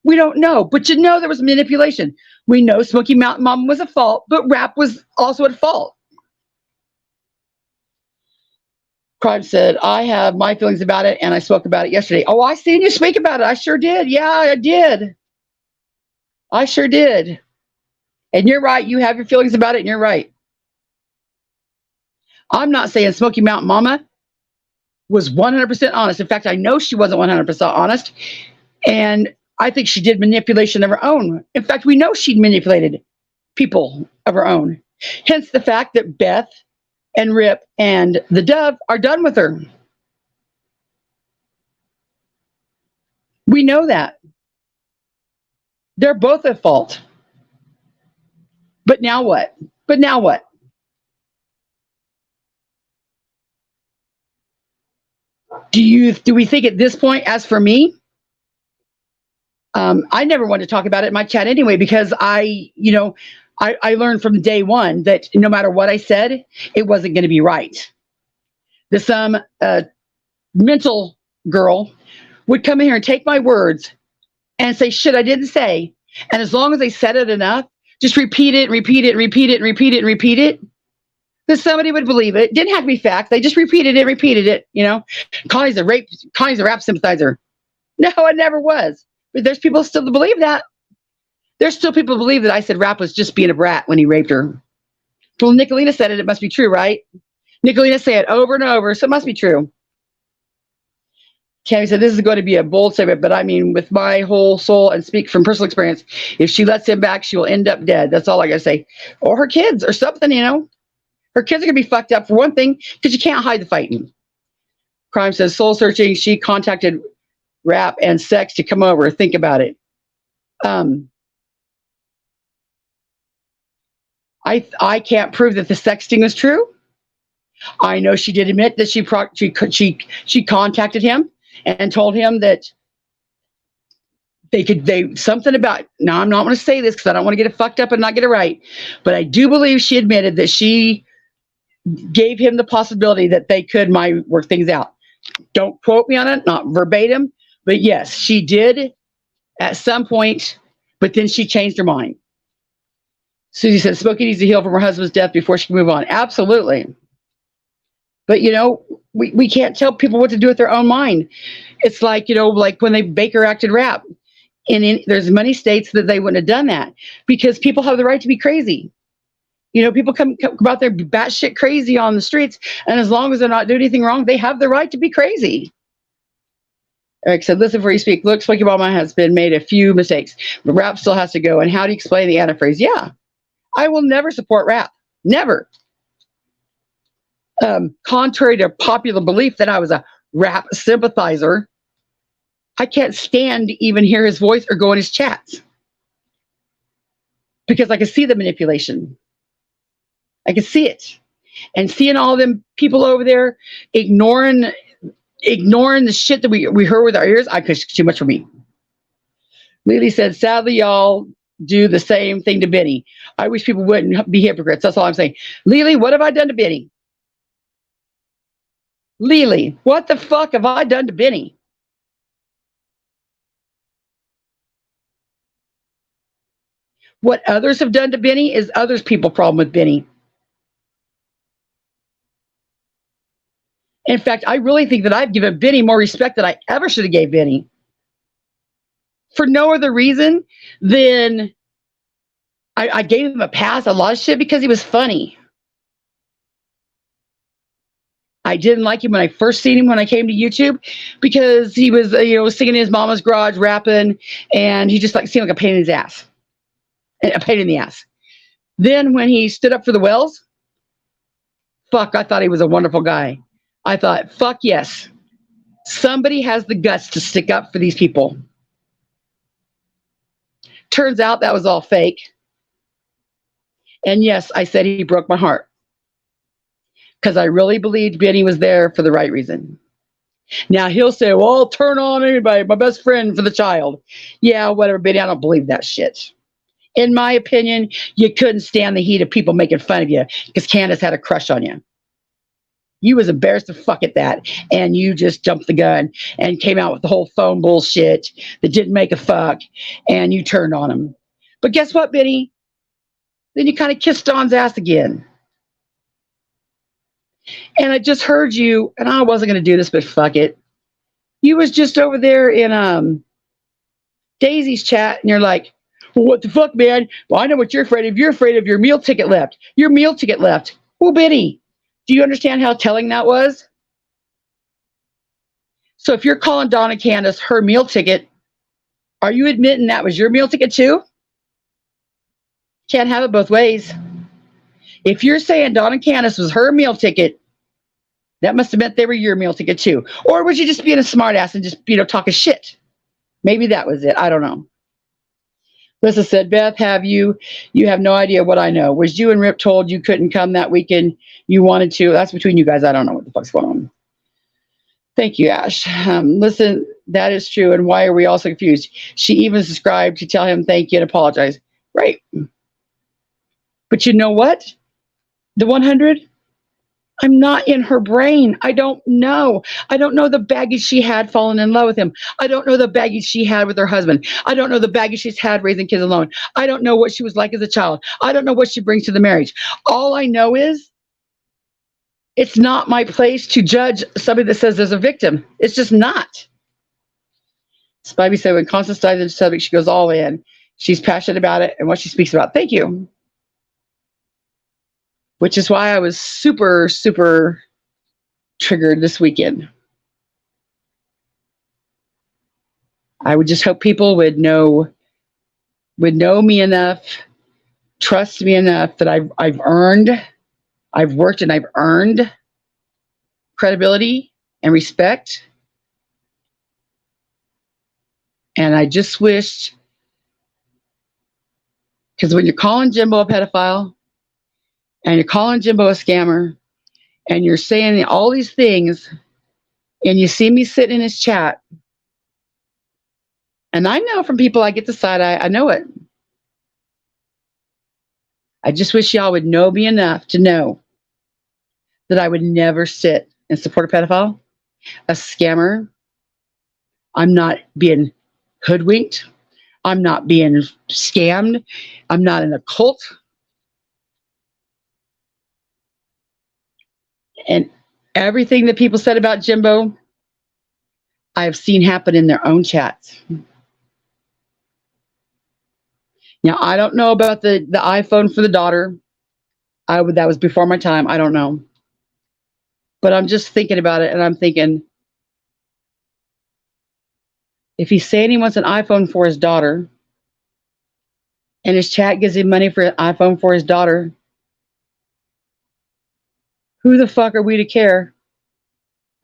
we don't know. But you know there was manipulation. We know Smoky Mountain Mama was at fault, but Rap was also at fault. Crime said, I have my feelings about it, and I spoke about it yesterday. Oh, I seen you speak about it. I sure did. Yeah, I did. I sure did. And you're right. You have your feelings about it, and you're right. I'm not saying Smoky Mountain Mama was 100% honest. In fact, I know she wasn't 100% honest. And I think she did manipulation of her own. In fact, we know she manipulated people of her own. Hence the fact that Beth and Rip and the Dove are done with her. We know that. They're both at fault. But now what? Do we think at this point, as for me, I never wanted to talk about it in my chat anyway, because I learned from day one that no matter what I said, it wasn't going to be right. Some mental girl would come in here and take my words and say shit I didn't say. And as long as they said it enough, just repeat it, that somebody would believe it. Didn't have to be fact. They just repeated it. Connie's a rap sympathizer. No, it never was. But there's people still to believe that. There's still people who believe that I said Rap was just being a brat when he raped her. Well, Nicolina said it. It must be true, right? Nicolina said it over and over, so it must be true. Tammy said, this is going to be a bold statement, but I mean, with my whole soul and speak from personal experience, if she lets him back, she will end up dead. That's all I got to say. Or her kids or something, Her kids are going to be fucked up for one thing, because you can't hide the fighting. Crime says, soul searching. She contacted Rap and Sex to come over. Think about it. I can't prove that the sexting was true. I know she did admit that she contacted him and told him that something about, now I'm not going to say this because I don't want to get it fucked up and not get it right, but I do believe she admitted that she gave him the possibility that they could work things out. Don't quote me on it, not verbatim, but yes, she did at some point, but then she changed her mind. Susie said, Smokey needs to heal from her husband's death before she can move on. Absolutely. But, we can't tell people what to do with their own mind. It's like, like when they Baker acted Rap. And there's many states that they wouldn't have done that because people have the right to be crazy. People come out there batshit crazy on the streets. And as long as they're not doing anything wrong, they have the right to be crazy. Eric said, listen before you speak. Look, Smoky Mama has been made a few mistakes, but Rap still has to go. And how do you explain the antifreeze? Yeah, I will never support Rap. Never. Contrary to popular belief that I was a Rap sympathizer, I can't stand to even hear his voice or go in his chats because I can see the manipulation. I can see it. And seeing all them people over there ignoring the shit that we heard with our ears, it's too much for me. Lily said, sadly, y'all do the same thing to Benny. I wish people wouldn't be hypocrites. That's all I'm saying. Lily, what have I done to Benny? Lily, what the fuck have I done to Benny? What others have done to Benny is others people's problem with Benny. In fact, I really think that I've given Benny more respect than I ever should have gave Benny. For no other reason than I gave him a pass, a lot of shit, because he was funny. I didn't like him when I first seen him when I came to YouTube because he was, singing in his mama's garage, rapping, and he just seemed like a pain in his ass, a pain in the ass. Then when he stood up for the Wells, fuck, I thought he was a wonderful guy. I thought, fuck yes, somebody has the guts to stick up for these people. Turns out that was all fake. And yes, I said he broke my heart because I really believed Benny was there for the right reason. Now he'll say, well, I'll turn on anybody, my best friend for the child. Yeah, whatever, Benny, I don't believe that shit. In my opinion, you couldn't stand the heat of people making fun of you because Candace had a crush on you. You was embarrassed to fuck at that, and you just jumped the gun and came out with the whole phone bullshit that didn't make a fuck, and you turned on him. But guess what, Benny? Then you kind of kissed Dawn's ass again. And I just heard you, and I wasn't going to do this, but fuck it. You was just over there in Daisy's chat, and you're like, well, what the fuck, man? Well, I know what you're afraid of. You're afraid of your meal ticket left. Your meal ticket left. Well, Benny, do you understand how telling that was? So if you're calling Donna Candace her meal ticket, are you admitting that was your meal ticket too? Can't have it both ways. If you're saying Donna Candace was her meal ticket, that must have meant they were your meal ticket too. Or was you just being a smartass and just, talking shit? Maybe that was it. I don't know. Lisa said, Beth, you have no idea what I know. Was you and Rip told you couldn't come that weekend? You wanted to. That's between you guys. I don't know what the fuck's going on. Thank you, Ash. Listen, that is true. And why are we all so confused? She even subscribed to tell him thank you and apologize. Right. But you know what? The 100? I'm not in her brain. I don't know. I don't know the baggage she had falling in love with him. I don't know the baggage she had with her husband. I don't know the baggage she's had raising kids alone. I don't know what she was like as a child. I don't know what she brings to the marriage. All I know is it's not my place to judge somebody that says there's a victim. It's just not. Spivey said, when Constance dives into the subject, she goes all in. She's passionate about it and what she speaks about. Thank you. Which is why I was super, super triggered this weekend. I would just hope people would know me enough, trust me enough that I've worked and I've earned credibility and respect. And I just wished, because when you're calling Jimbo a pedophile, and you're calling Jimbo a scammer, and you're saying all these things, and you see me sitting in his chat, and I know from people I get the side eye, I know it. I just wish y'all would know me enough to know that I would never sit and support a pedophile, a scammer. I'm not being hoodwinked. I'm not being scammed. I'm not in a cult. And everything that people said about Jimbo, I have seen happen in their own chats. Now, I don't know about the iPhone for the daughter. That was before my time. I don't know. But I'm just thinking about it, and I'm thinking, if he's saying he wants an iPhone for his daughter, and his chat gives him money for an iPhone for his daughter, who the fuck are we to care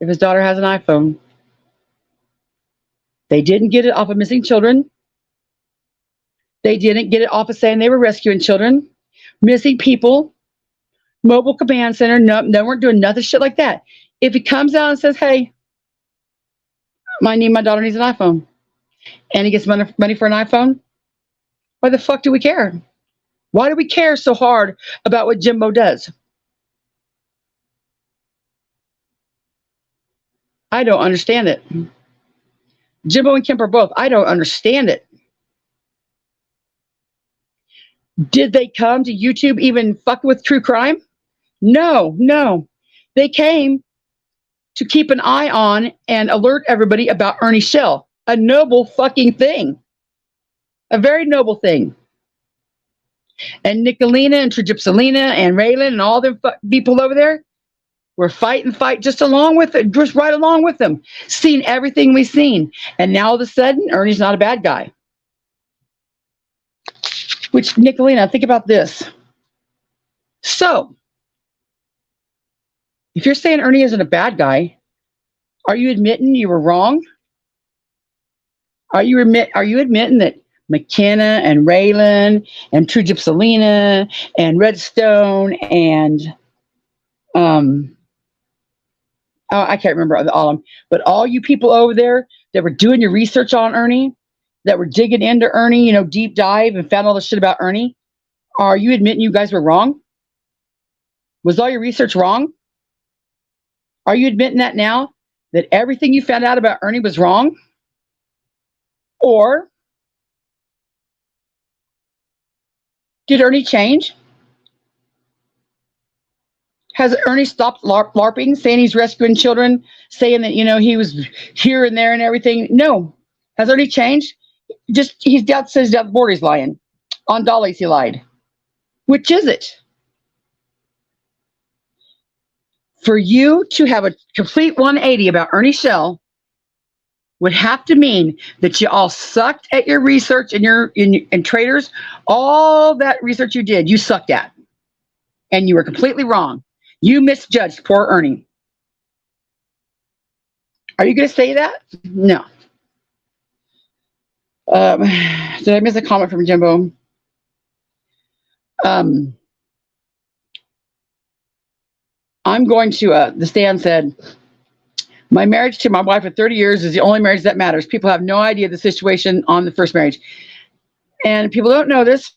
if his daughter has an iPhone? They didn't get it off of missing children. They didn't get it off of saying they were rescuing children, missing people, mobile command center. No, they weren't doing nothing shit like that. If he comes out and says, hey, my daughter needs an iPhone, and he gets money for an iPhone, why the fuck do we care? Why do we care so hard about what Jimbo does? I don't understand it. Jimbo and Kemper both. I don't understand it. Did they come to YouTube even fuck with true crime? No. They came to keep an eye on and alert everybody about Ernie Shell. A noble fucking thing. A very noble thing. And Nicolina and Trigipsalina and Raylan and all the people over there were fight just along with it, just right along with them, seeing everything we've seen. And now all of a sudden, Ernie's not a bad guy. Which, Nicolina, think about this. So, if you're saying Ernie isn't a bad guy, are you admitting you were wrong? Are you admitting that McKenna and Raylan and Trigipsalina and Redstone and I can't remember all of them, but all you people over there that were doing your research on Ernie, that were digging into Ernie, deep dive and found all the shit about Ernie, are you admitting you guys were wrong? Was all your research wrong? Are you admitting that now? That everything you found out about Ernie was wrong? Or did Ernie change? Has Ernie stopped LARPing, saying he's rescuing children, saying that, he was here and there and everything? No. Has Ernie changed? Just, he's down, says down the border he's lying. On Dolly's he lied. Which is it? For you to have a complete 180 about Ernie Shell would have to mean that you all sucked at your research and traders. All that research you did, you sucked at. And you were completely wrong. You misjudged poor Ernie. Are you going to say that? No. Did I miss a comment from Jimbo? I'm going to, the stand said, my marriage to my wife of 30 years is the only marriage that matters. People have no idea the situation on the first marriage. And people don't know this.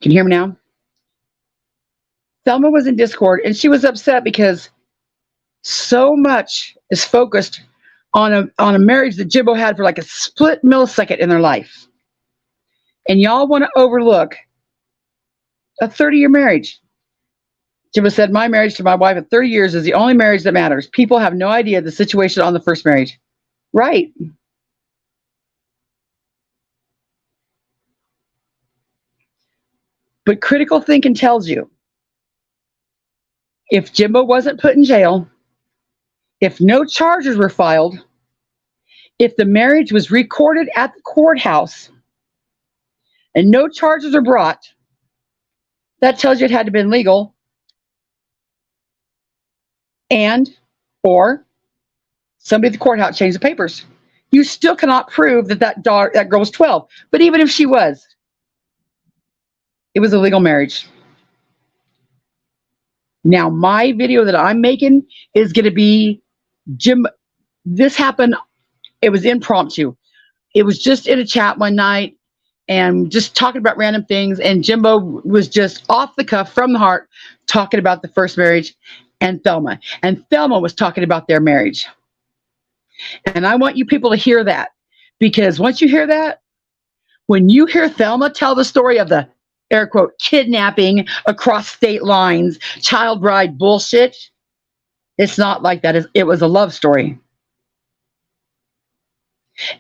Can you hear me now? Thelma was in Discord and she was upset because so much is focused on a marriage that Jimbo had for like a split millisecond in their life. And y'all want to overlook a 30-year marriage. Jimbo said, my marriage to my wife of 30 years is the only marriage that matters. People have no idea the situation on the first marriage. Right. But critical thinking tells you, if Jimbo wasn't put in jail, if no charges were filed, if the marriage was recorded at the courthouse, and no charges are brought, that tells you it had to have been legal, or somebody at the courthouse changed the papers. You still cannot prove that girl was 12. But even if she was, it was a legal marriage. Now, my video that I'm making is going to be Jim. This happened. It was impromptu. It was just in a chat one night and just talking about random things. And Jimbo was just off the cuff from the heart talking about the first marriage and Thelma. And Thelma was talking about their marriage. And I want you people to hear that, because once you hear that, when you hear Thelma tell the story of the air quote kidnapping across state lines, child bride bullshit, it's not like that. It was a love story.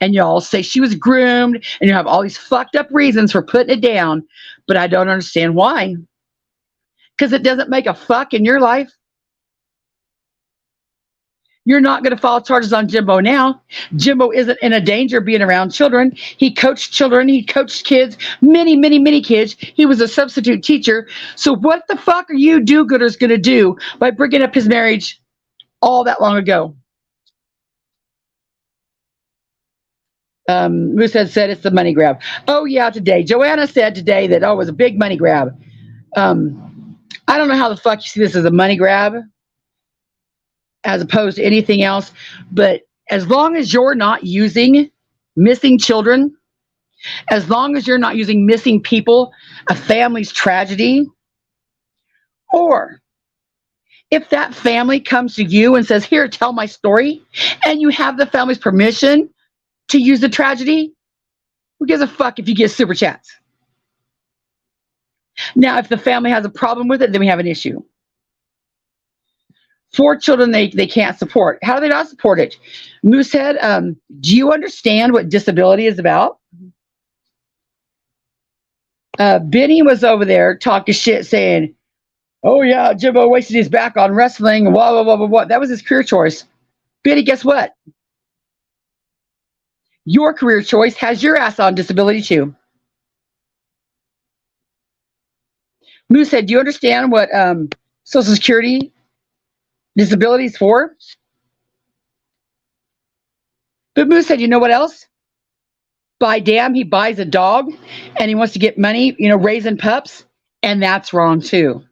And y'all say she was groomed, and you have all these fucked up reasons for putting it down, but I don't understand why. Because it doesn't make a fuck in your life. You're not going to file charges on Jimbo now. Jimbo isn't in a danger being around children. He coached children. He coached kids, many, many, many kids. He was a substitute teacher. So what the fuck are you do-gooders going to do by bringing up his marriage all that long ago? Moosehead said it's the money grab. Oh, yeah, today. Joanna said today that, it was a big money grab. I don't know how the fuck you see this as a money grab as opposed to anything else. But as long as you're not using missing children, as long as you're not using missing people, a family's tragedy, or if that family comes to you and says, here, tell my story, and you have the family's permission to use the tragedy, who gives a fuck if you get super chats? Now, if the family has a problem with it, then we have an issue. 4 children they can't support. How do they not support it? Moosehead, do you understand what disability is about? Benny was over there talking shit saying, oh yeah, Jimbo wasted his back on wrestling, blah, blah, blah, blah, blah. That was his career choice. Benny, guess what? Your career choice has your ass on disability too. Moosehead, do you understand what Social Security disability is for? But Moosehead, you know what else? By damn, he buys a dog and he wants to get money, raising pups, and that's wrong too.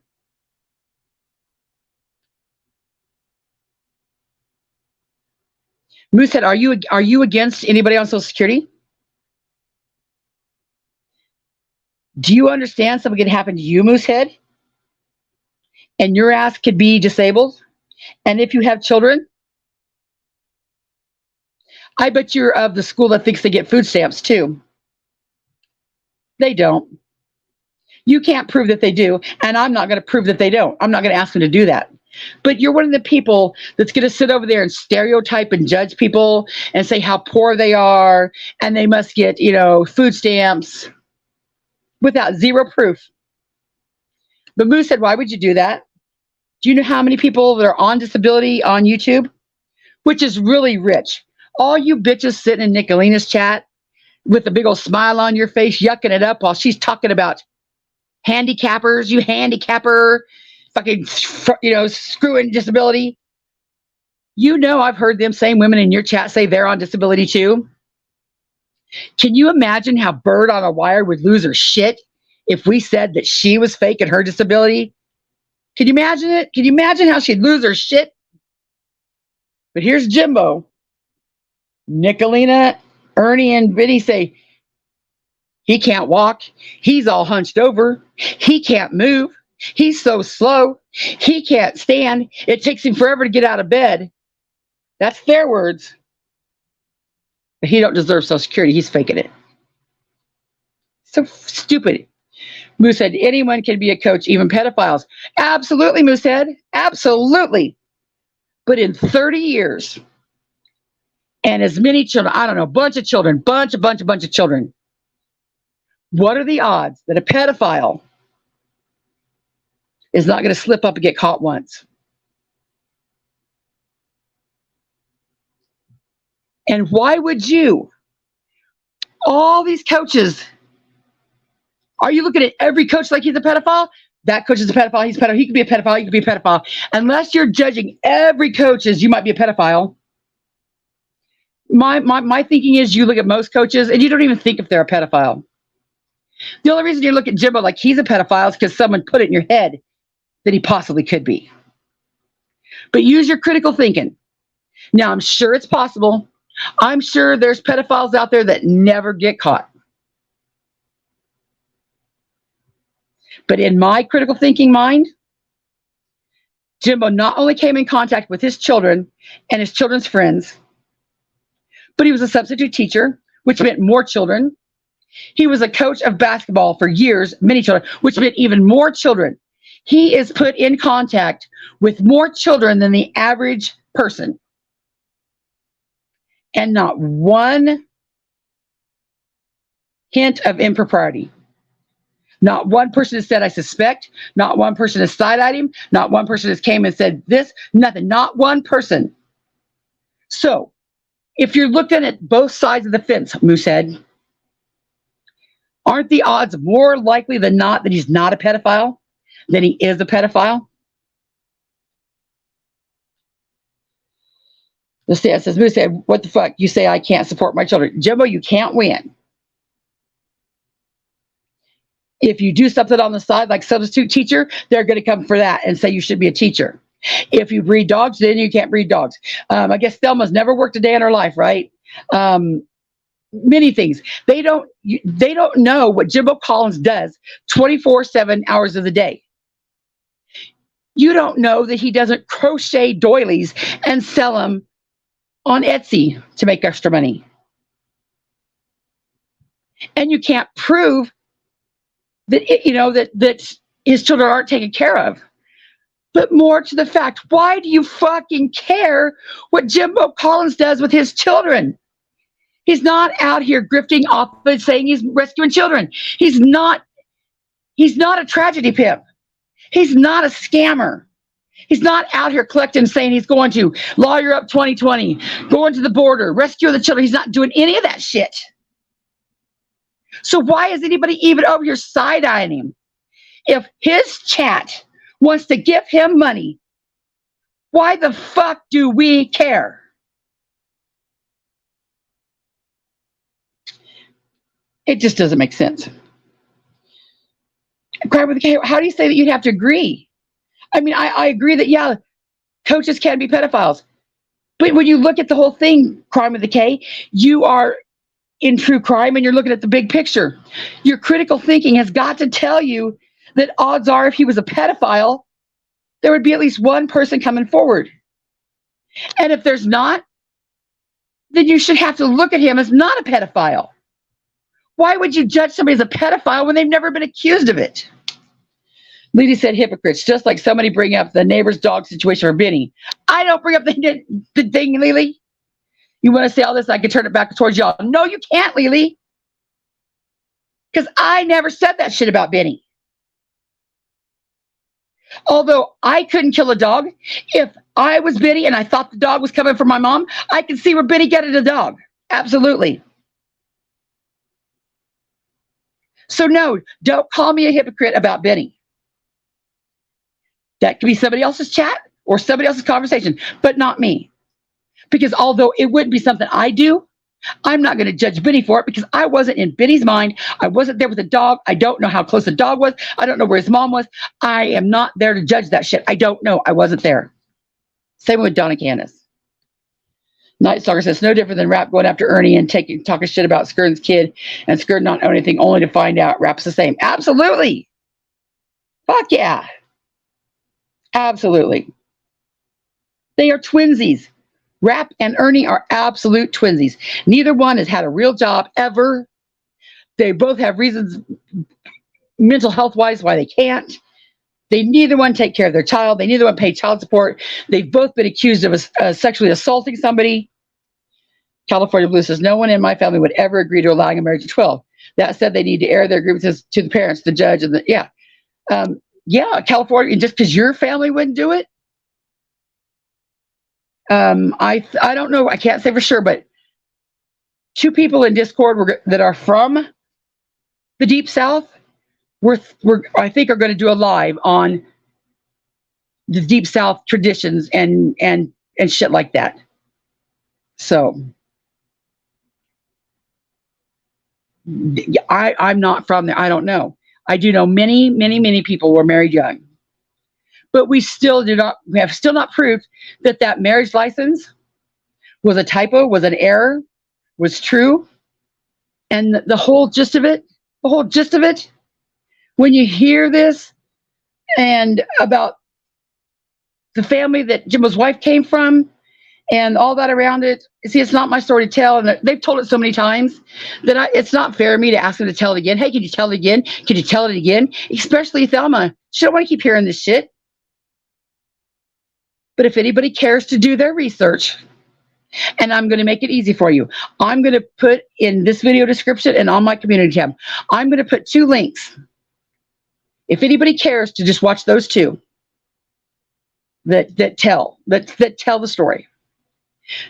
Moosehead, are you against anybody on Social Security? Do you understand something could happen to you, Moosehead? And your ass could be disabled? And if you have children, I bet you're of the school that thinks they get food stamps too. They don't. You can't prove that they do, and I'm not going to prove that they don't. I'm not going to ask them to do that. But you're one of the people that's going to sit over there and stereotype and judge people and say how poor they are and they must get, food stamps without zero proof. But Moosehead, why would you do that? Do you know how many people that are on disability on YouTube? Which is really rich. All you bitches sitting in Nicolina's chat with a big old smile on your face, yucking it up while she's talking about handicappers, you handicapper, fucking, screwing disability. I've heard them same women in your chat say they're on disability too. Can you imagine how Bird on a Wire would lose her shit if we said that she was faking her disability? Can you imagine it? Can you imagine how she'd lose her shit? But here's Jimbo. Nicolina, Ernie, and Biddy say, he can't walk. He's all hunched over. He can't move. He's so slow. He can't stand. It takes him forever to get out of bed. That's their words. But he don't deserve Social Security. He's faking it. So stupid. Moosehead, anyone can be a coach, even pedophiles. Absolutely, Moosehead. Absolutely. But in 30 years, and as many children, I don't know, bunch of children, bunch of children. What are the odds that a pedophile is not going to slip up and get caught once? And why would you? All these coaches, are you looking at every coach like he's a pedophile? That coach is a pedophile, he's a pedophile, he could be a pedophile, he could be a pedophile. Unless you're judging every coach as you might be a pedophile. My thinking is you look at most coaches and you don't even think if they're a pedophile. The only reason you look at Jimbo like he's a pedophile is because someone put it in your head that he possibly could be. But use your critical thinking. Now, I'm sure it's possible. I'm sure there's pedophiles out there that never get caught. But in my critical thinking mind, Jimbo not only came in contact with his children and his children's friends, but he was a substitute teacher, which meant more children. He was a coach of basketball for years, many children, which meant even more children. He is put in contact with more children than the average person. And not one hint of impropriety. Not one person has said, I suspect. Not one person has side-eyed him. Not one person has came and said this. Nothing. Not one person. So, if you're looking at both sides of the fence, Moosehead, aren't the odds more likely than not that he's not a pedophile than he is a pedophile? The stat says, Moosehead, what the fuck? You say I can't support my children. Jimbo, you can't win. If you do something on the side like substitute teacher, they're going to come for that and say you should be a teacher. If you breed dogs, then you can't breed dogs. I guess Thelma's never worked a day in her life, right? many things. They don't know what Jimbo Collins does 24/7 hours of the day. You don't know that he doesn't crochet doilies and sell them on Etsy to make extra money. And you can't prove that that his children aren't taken care of. But more to the fact, why do you fucking care what Jimbo Collins does with his children? He's not out here grifting off of saying he's rescuing children. He's not a tragedy pimp. He's not a scammer. He's not out here collecting saying he's going to lawyer up 2020, going to the border, rescue the children. He's not doing any of that shit. So why is anybody even over here side-eyeing him? If his chat wants to give him money, why the fuck do we care? It just doesn't make sense. Crime with a K, how do you say that you'd have to agree? I mean, I agree that, yeah, coaches can be pedophiles. But when you look at the whole thing, crime with a K, you are in true crime and you're looking at the big picture. Your critical thinking has got to tell you that odds are if he was a pedophile, there would be at least one person coming forward. And if there's not, then you should have to look at him as not a pedophile. Why would you judge somebody as a pedophile when they've never been accused of it? Lady said hypocrites, just like somebody bring up the neighbor's dog situation for Benny. I don't bring up the thing, Lily. You want to say all this, I can turn it back towards y'all. No, you can't, Lily. Because I never said that shit about Benny. Although I couldn't kill a dog, if I was Benny and I thought the dog was coming from my mom, I can see where Benny getting a dog. Absolutely. So no, don't call me a hypocrite about Benny. That could be somebody else's chat or somebody else's conversation, but not me. Because although it wouldn't be something I do, I'm not going to judge Benny for it because I wasn't in Benny's mind. I wasn't there with the dog. I don't know how close the dog was. I don't know where his mom was. I am not there to judge that shit. I don't know. I wasn't there. Same with Donna Candace. Night Stalker says, no different than Rap going after Ernie and talking shit about Skirn's kid and Skirn not know anything only to find out Rap's the same. Absolutely. Fuck yeah. Absolutely. They are twinsies. Rap and Ernie are absolute twinsies. Neither one has had a real job ever. They both have reasons, mental health wise, why they can't. They neither one take care of their child. They neither one pay child support. They've both been accused of sexually assaulting somebody. California Blue says, no one in my family would ever agree to allowing a marriage of 12. That said, they need to air their grievances to the parents, the judge, and California, just because your family wouldn't do it. I don't know. I can't say for sure, but two people in Discord that are from the Deep South, I think are going to do a live on the Deep South traditions and shit like that. So I'm not from there. I don't know. I do know many, many, many people were married young. But we have still not proved that marriage license was a typo, was an error, was true. And the whole gist of it, when you hear this and about the family that Jimbo's wife came from and all that around it, see, it's not my story to tell. And they've told it so many times that it's not fair of me to ask them to tell it again. Hey, can you tell it again? Can you tell it again? Especially Thelma. She don't want to keep hearing this shit. But if anybody cares to do their research, and I'm going to make it easy for you, I'm going to put in this video description and on my community tab, I'm going to put 2 links. If anybody cares to just watch those 2 that tell the story.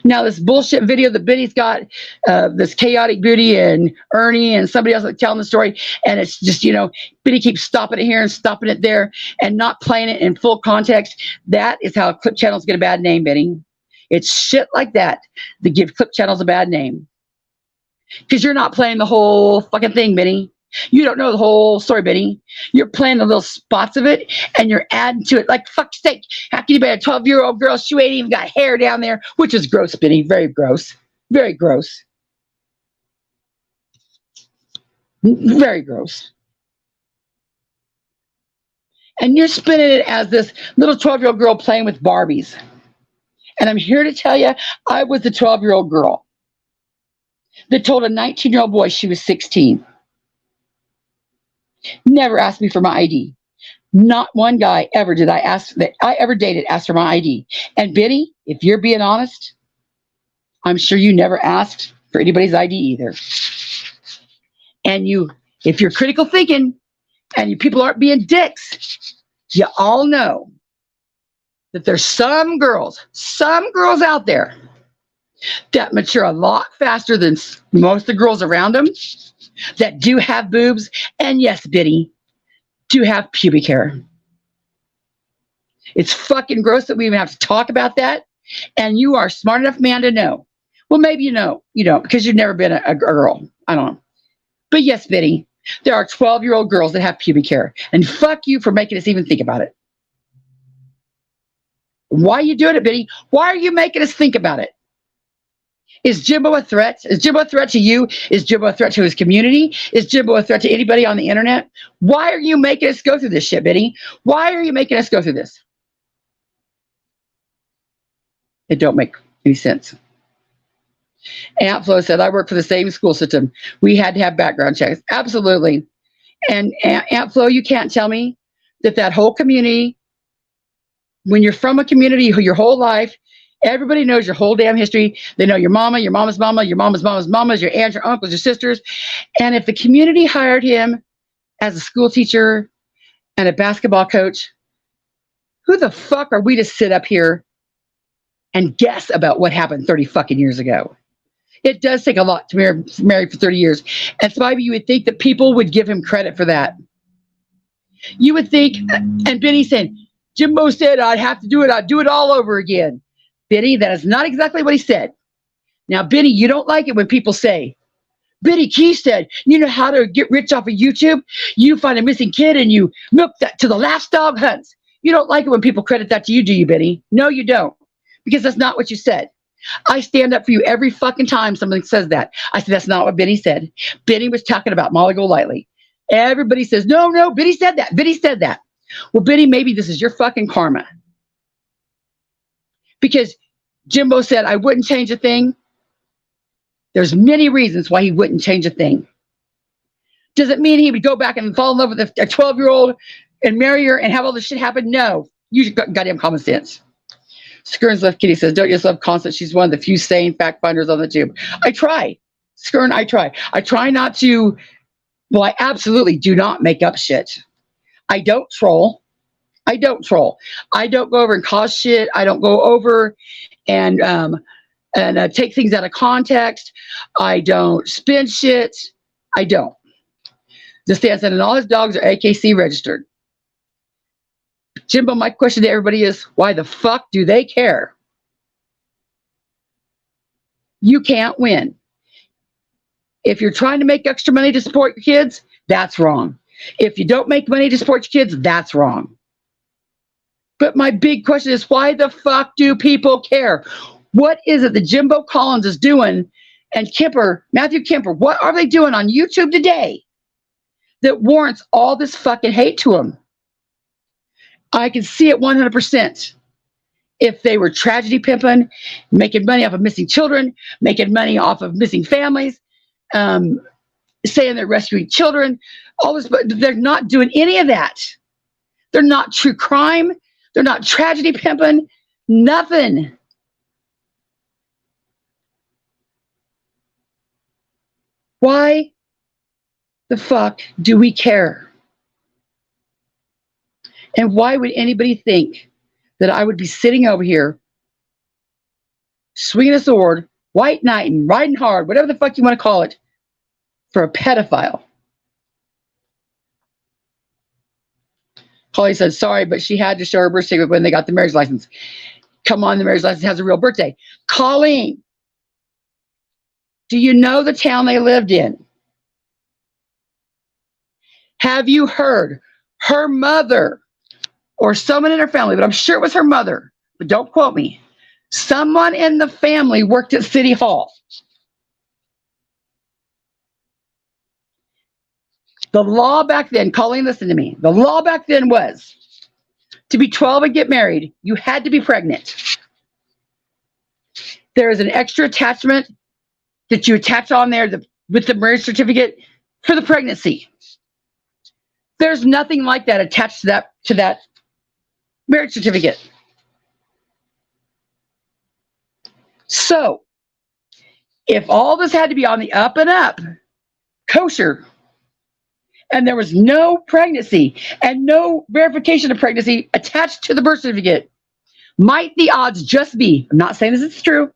Now, this bullshit video that Benny's got, this chaotic beauty and Ernie and somebody else telling the story, and it's just, Benny keeps stopping it here and stopping it there and not playing it in full context. That is how clip channels get a bad name, Benny. It's shit like that give clip channels a bad name. Because you're not playing the whole fucking thing, Benny. You don't know the whole story, Benny. You're playing the little spots of it, and you're adding to it. Like, fuck's sake, how can you be a 12-year-old girl? She ain't even got hair down there, which is gross, Benny. Very gross. Very gross. Very gross. And you're spinning it as this little 12-year-old girl playing with Barbies. And I'm here to tell you, I was the 12-year-old girl that told a 19-year-old boy she was 16. Never asked me for my ID. Not one guy ever did I ask that I ever dated asked for my ID. And Biddy, if you're being honest, I'm sure you never asked for anybody's ID either. And you, if you're critical thinking and you people aren't being dicks, you all know that there's some girls out there that mature a lot faster than most of the girls around them that do have boobs. And yes, Biddy, do have pubic hair. It's fucking gross that we even have to talk about that. And you are a smart enough man to know. Well, maybe you don't, because you've never been a girl. I don't know. But yes, Biddy, there are 12-year-old girls that have pubic hair. And fuck you for making us even think about it. Why are you doing it, Biddy? Why are you making us think about it? Is Jimbo a threat? Is Jimbo a threat to you? Is Jimbo a threat to his community? Is Jimbo a threat to anybody on the internet? Why are you making us go through this shit, Biddy? Why are you making us go through this? It don't make any sense. Aunt Flo said, I work for the same school system. We had to have background checks. Absolutely. And Aunt Flo, you can't tell me that whole community, when you're from a community your whole life, everybody knows your whole damn history. They know your mama, your mama's mama, your mama's mama's mamas, your aunts, your uncles, your sisters. And if the community hired him as a school teacher and a basketball coach, who the fuck are we to sit up here and guess about what happened 30 fucking years ago? It does take a lot to marry for 30 years. And so maybe you would think that people would give him credit for that. You would think, and Benny said, Jimbo said I'd have to do it. I'd do it all over again. Benny, that is not exactly what he said. Now, Benny, you don't like it when people say, Benny Key said, you know how to get rich off of YouTube? You find a missing kid and you milk that to the last dog hunts. You don't like it when people credit that to you, do you, Benny? No, you don't. Because that's not what you said. I stand up for you every fucking time somebody says that. I said, that's not what Benny said. Benny was talking about Molly Golightly. Everybody says, no, Benny said that. Benny said that. Well, Benny, maybe this is your fucking karma. Because Jimbo said, I wouldn't change a thing. There's many reasons why he wouldn't change a thing. Does it mean he would go back and fall in love with a 12-year-old and marry her and have all this shit happen? No. Use your goddamn common sense. Skern's Left Kitty says, don't you just love Constance? She's one of the few sane fact finders on the tube. I try. Skern, I try. I try not to, well, I absolutely do not make up shit. I don't troll. I don't go over and cause shit. I don't go over and take things out of context. I don't spin shit. I don't. The Stan said, and all his dogs are AKC registered. Jimbo, my question to everybody is, why the fuck do they care? You can't win. If you're trying to make extra money to support your kids, that's wrong. If you don't make money to support your kids, that's wrong. But my big question is, why the fuck do people care? What is it that Jimbo Collins is doing and Matthew Kemper, what are they doing on YouTube today that warrants all this fucking hate to them? I can see it 100%. If they were tragedy pimping, making money off of missing children, making money off of missing families, saying they're rescuing children, all this, but they're not doing any of that. They're not true crime. They're not tragedy pimping. Nothing. Why the fuck do we care? And why would anybody think that I would be sitting over here swinging a sword, white knighting, riding hard, whatever the fuck you want to call it, for a pedophile? Holly said, sorry, but she had to show her birth certificate when they got the marriage license. Come on, the marriage license has a real birthday. Colleen, do you know the town they lived in? Have you heard her mother or someone in her family, but I'm sure it was her mother, but don't quote me, someone in the family worked at City Hall? The law back then, Colleen, listen to me. The law back then was to be 12 and get married, you had to be pregnant. There is an extra attachment that you attach on there with the marriage certificate for the pregnancy. There's nothing like that attached to that marriage certificate. So, if all this had to be on the up and up, kosher, and there was no pregnancy and no verification of pregnancy attached to the birth certificate, might the odds just be, I'm not saying this is true,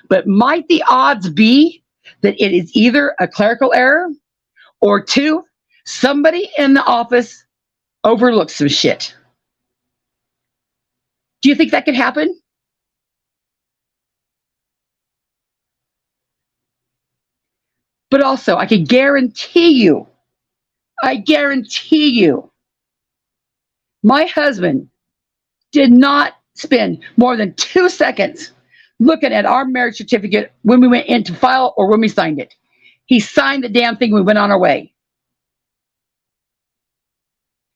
but might the odds be that it is either a clerical error or two, somebody in the office overlooked some shit? Do you think that could happen? But also, I can guarantee you, my husband did not spend more than 2 seconds looking at our marriage certificate when we went in to file or when we signed it. He signed the damn thing, we went on our way.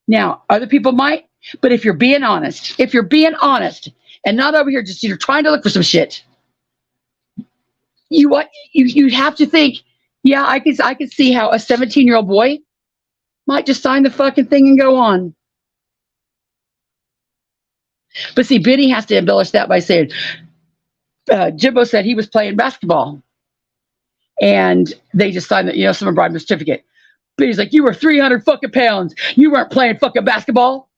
Now, other people might, but if you're being honest, and not over here just trying to look for some shit, you have to think, yeah, I could see how a 17-year-old boy might just sign the fucking thing and go on. But see, Benny has to embellish that by saying, Jimbo said he was playing basketball and they just signed someone brought him a certificate. But he's like, you were 300 fucking pounds. You weren't playing fucking basketball.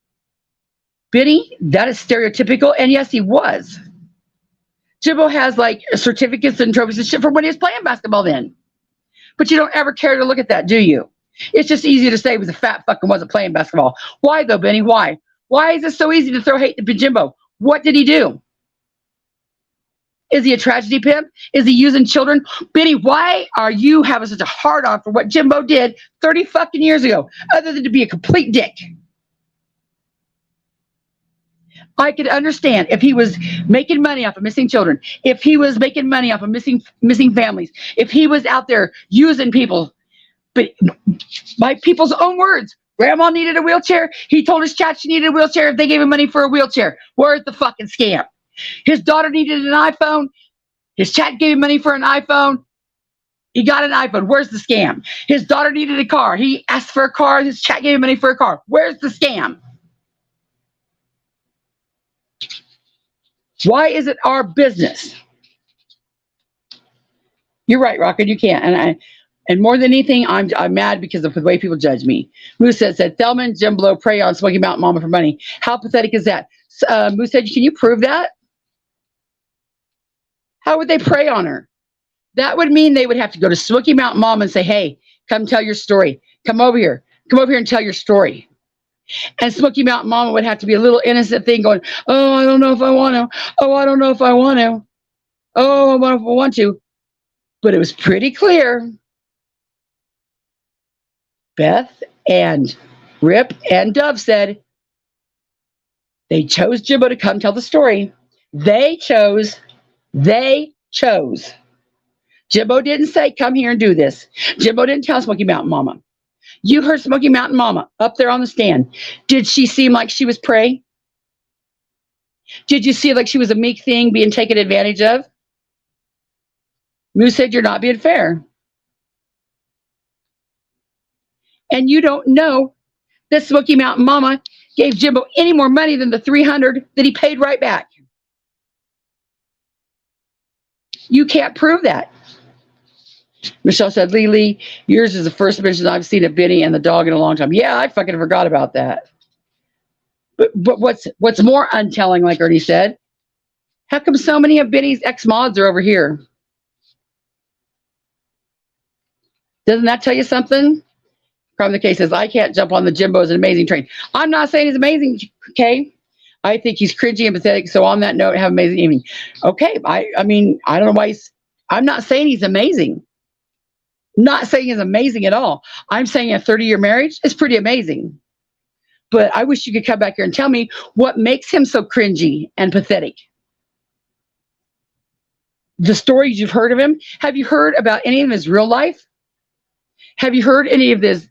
Benny, that is stereotypical. And yes, he was. Jimbo has like certificates and trophies and shit from when he was playing basketball then. But you don't ever care to look at that, do you? It's just easy to say he was a fat fucking wasn't playing basketball. Why though, Benny? Why? Why is it so easy to throw hate to Jimbo? What did he do? Is he a tragedy pimp? Is he using children? Benny, why are you having such a hard on for what Jimbo did 30 fucking years ago, other than to be a complete dick? I could understand if he was making money off of missing children, if he was making money off of missing families, if he was out there using people. But by people's own words, Grandma needed a wheelchair. He told his chat she needed a wheelchair if they gave him money for a wheelchair. Where's the fucking scam? His daughter needed an iPhone. His chat gave him money for an iPhone. He got an iPhone. Where's the scam? His daughter needed a car. He asked for a car. His chat gave him money for a car. Where's the scam? Why is it our business? You're right, Rocket. You can't. And more than anything, I'm mad because of the way people judge me. Moosehead said, Thelma and Jimbo prey on Smoky Mountain Mama for money. How pathetic is that? Moosehead, can you prove that? How would they prey on her? That would mean they would have to go to Smoky Mountain Mama and say, hey, come tell your story. Come over here. Come over here and tell your story. And Smoky Mountain Mama would have to be a little innocent thing going, oh, I don't know if I want to. Oh, I don't know if I want to. Oh, I don't know if I want to. But it was pretty clear. Beth and Rip and Dove said they chose Jimbo to come tell the story. They chose. Jimbo didn't say, come here and do this. Jimbo didn't tell Smoky Mountain Mama. You heard Smoky Mountain Mama up there on the stand. Did she seem like she was prey? Did you see like she was a meek thing being taken advantage of? Moose said, you're not being fair. And you don't know that Smoky Mountain Mama gave Jimbo any more money than the $300 that he paid right back. You can't prove that. Michelle said, Lee, yours is the first mention I've seen of Benny and the dog in a long time. Yeah, I fucking forgot about that. But what's more untelling, like Ernie said, how come so many of Benny's ex-mods are over here? Doesn't that tell you something? From the case says, I can't jump on the Jimbo is an amazing train. I'm not saying he's amazing, okay? I think he's cringy and pathetic. So on that note, have an amazing evening. Okay, I mean, I don't know why I'm not saying he's amazing. Not saying he's amazing at all. I'm saying a 30-year marriage is pretty amazing. But I wish you could come back here and tell me what makes him so cringy and pathetic. The stories you've heard of him, have you heard about any of his real life? Have you heard any of this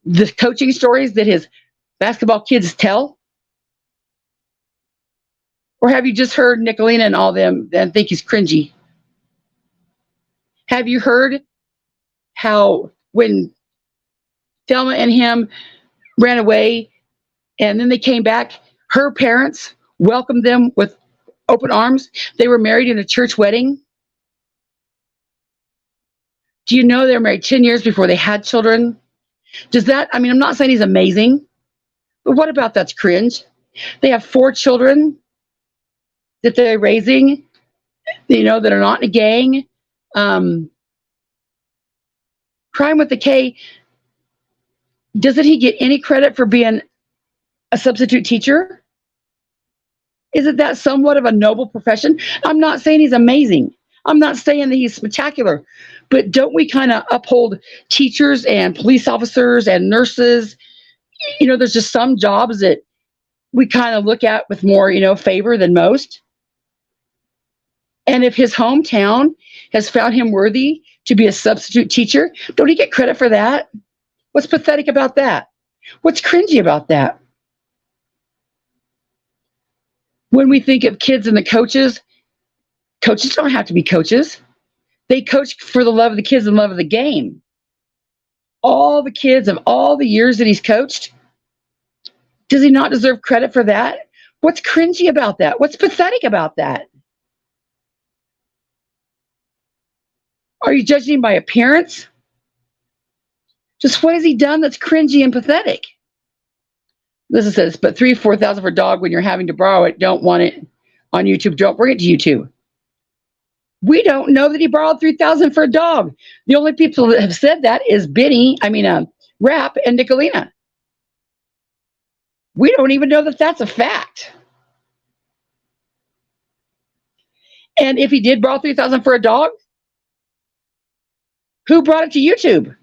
the coaching stories that his basketball kids tell? Or have you just heard Nicolina and all them and think he's cringy? Have you heard how when Thelma and him ran away and then they came back, her parents welcomed them with open arms? They were married in a church wedding. Do you know they were married 10 years before they had children? Does that, I mean, I'm not saying he's amazing, but what about that's cringe? They have 4 children that they're raising, that are not in a gang. Crime with the K, doesn't he get any credit for being a substitute teacher? Isn't that somewhat of a noble profession? I'm not saying he's amazing. I'm not saying that he's spectacular, but don't we kind of uphold teachers and police officers and nurses? There's just some jobs that we kind of look at with more, favor than most. And if his hometown has found him worthy to be a substitute teacher, don't he get credit for that? What's pathetic about that? What's cringy about that? When we think of kids and the coaches don't have to be coaches. They coach for the love of the kids and love of the game. All the kids of all the years that he's coached, does he not deserve credit for that? What's cringy about that? What's pathetic about that? Are you judging him by appearance? Just what has he done that's cringy and pathetic? This says, but $3,000-$4,000 for a dog when you're having to borrow it. Don't want it on YouTube. Don't bring it to YouTube. We don't know that he borrowed $3,000 for a dog. The only people that have said that is Rap and Nicolina. We don't even know that that's a fact. And if he did borrow $3,000 for a dog, who brought it to YouTube?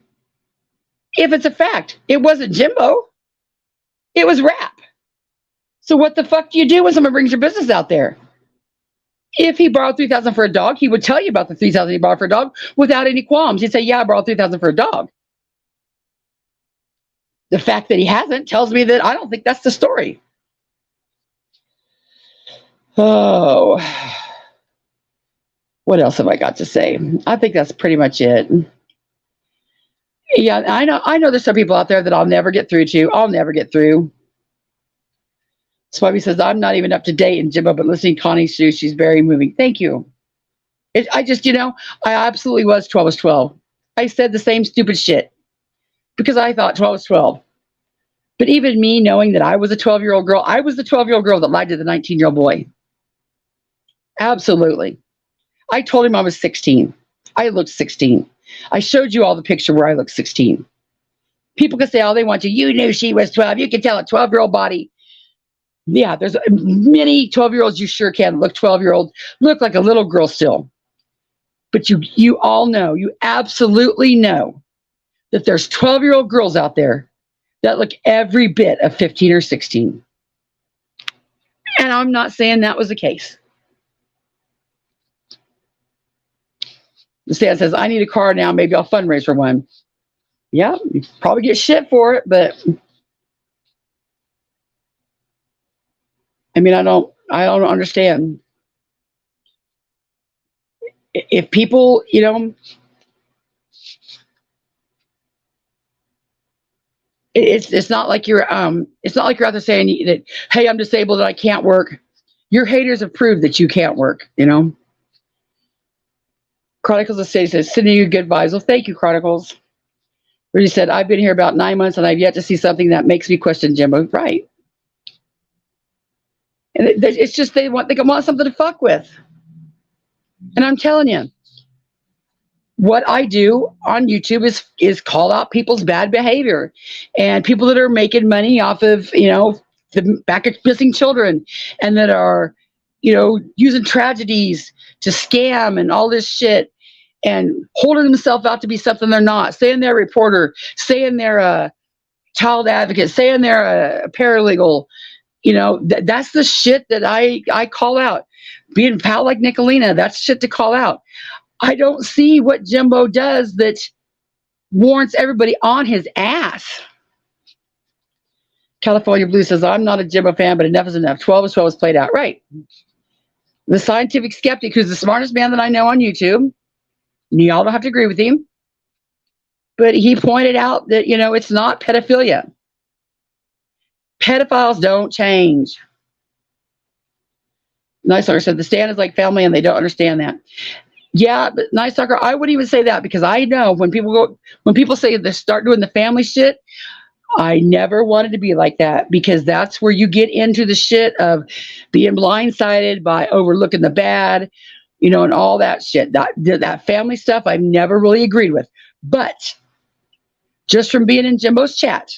If it's a fact, it wasn't Jimbo. It was Rap. So what the fuck do you do when someone brings your business out there? If he borrowed $3,000 for a dog, he would tell you about the $3,000 he borrowed for a dog without any qualms. He'd say, yeah, I borrowed $3,000 for a dog. The fact that he hasn't tells me that I don't think that's the story. Oh, what else have I got to say? I think that's pretty much it. Yeah, I know there's some people out there that I'll never get through to. I'll never get through. Swabby says, I'm not even up to date in Jimbo, but listening to Connie's show, she's very moving. Thank you. I absolutely was 12 was 12. I said the same stupid shit because I thought 12 was 12. But even me knowing that I was a 12-year-old girl, I was the 12-year-old girl that lied to the 19-year-old boy. Absolutely. I told him I was 16. I looked 16. I showed you all the picture where I looked 16. People can say all they want to. You knew she was 12. You can tell a 12-year-old body. Yeah, there's many 12-year-olds you sure can look 12-year-old, look like a little girl still. But you all know, you absolutely know that there's 12-year-old girls out there that look every bit of 15 or 16. And I'm not saying that was the case. Stan says, I need a car now. Maybe I'll fundraise for one. Yeah, you probably get shit for it, but I mean, I don't understand. If people, it's not like you're out there saying that, hey, I'm disabled and I can't work. Your haters have proved that you can't work, Chronicles of Stacy says, sending you good vibes. Well, thank you, Chronicles. Where you said, I've been here about 9 months and I've yet to see something that makes me question Jimbo. Right. And it's just they want something to fuck with. And I'm telling you, what I do on YouTube is call out people's bad behavior and people that are making money off of, the back of missing children and that are, using tragedies to scam and all this shit and holding themselves out to be something they're not, saying they're a reporter, saying they're a child advocate, saying they're a paralegal. That's the shit that I call out. Being foul like Nicolina, that's shit to call out. I don't see what Jimbo does that warrants everybody on his ass. California Blue says, I'm not a Jimbo fan, but enough is enough. 12 is 12 is played out. Right. The scientific skeptic, who's the smartest man that I know on YouTube, y'all don't have to agree with him, but he pointed out that, it's not pedophilia. Pedophiles don't change. Nice Sucker said, the stand is like family and they don't understand that. Yeah, but Nice Sucker, I wouldn't even say that, because I know when people say they start doing the family shit, I never wanted to be like that, because that's where you get into the shit of being blindsided by overlooking the bad, and all that shit. That family stuff I've never really agreed with. But just from being in Jimbo's chat,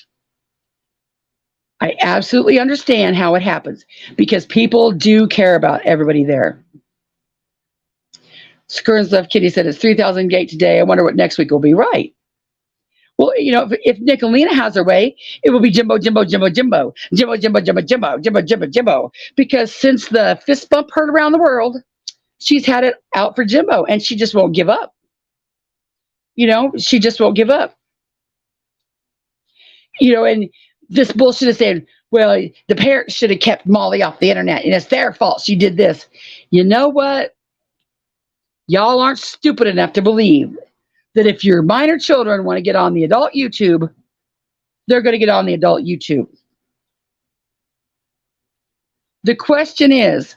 I absolutely understand how it happens, because people do care about everybody there. Skirns Left Kitty said it's 3,000 gate today. I wonder what next week will be. Right. Well, if Nicolina has her way, it will be Jimbo, Jimbo, Jimbo, Jimbo, Jimbo, Jimbo, Jimbo, Jimbo, Jimbo, Jimbo, Jimbo. Because since the fist bump heard around the world, she's had it out for Jimbo, and she just won't give up. She just won't give up. And this bullshit is saying, well, the parents should have kept Molly off the internet, and it's their fault she did this. You know what? Y'all aren't stupid enough to believe that if your minor children want to get on the adult YouTube, they're going to get on the adult YouTube. The question is,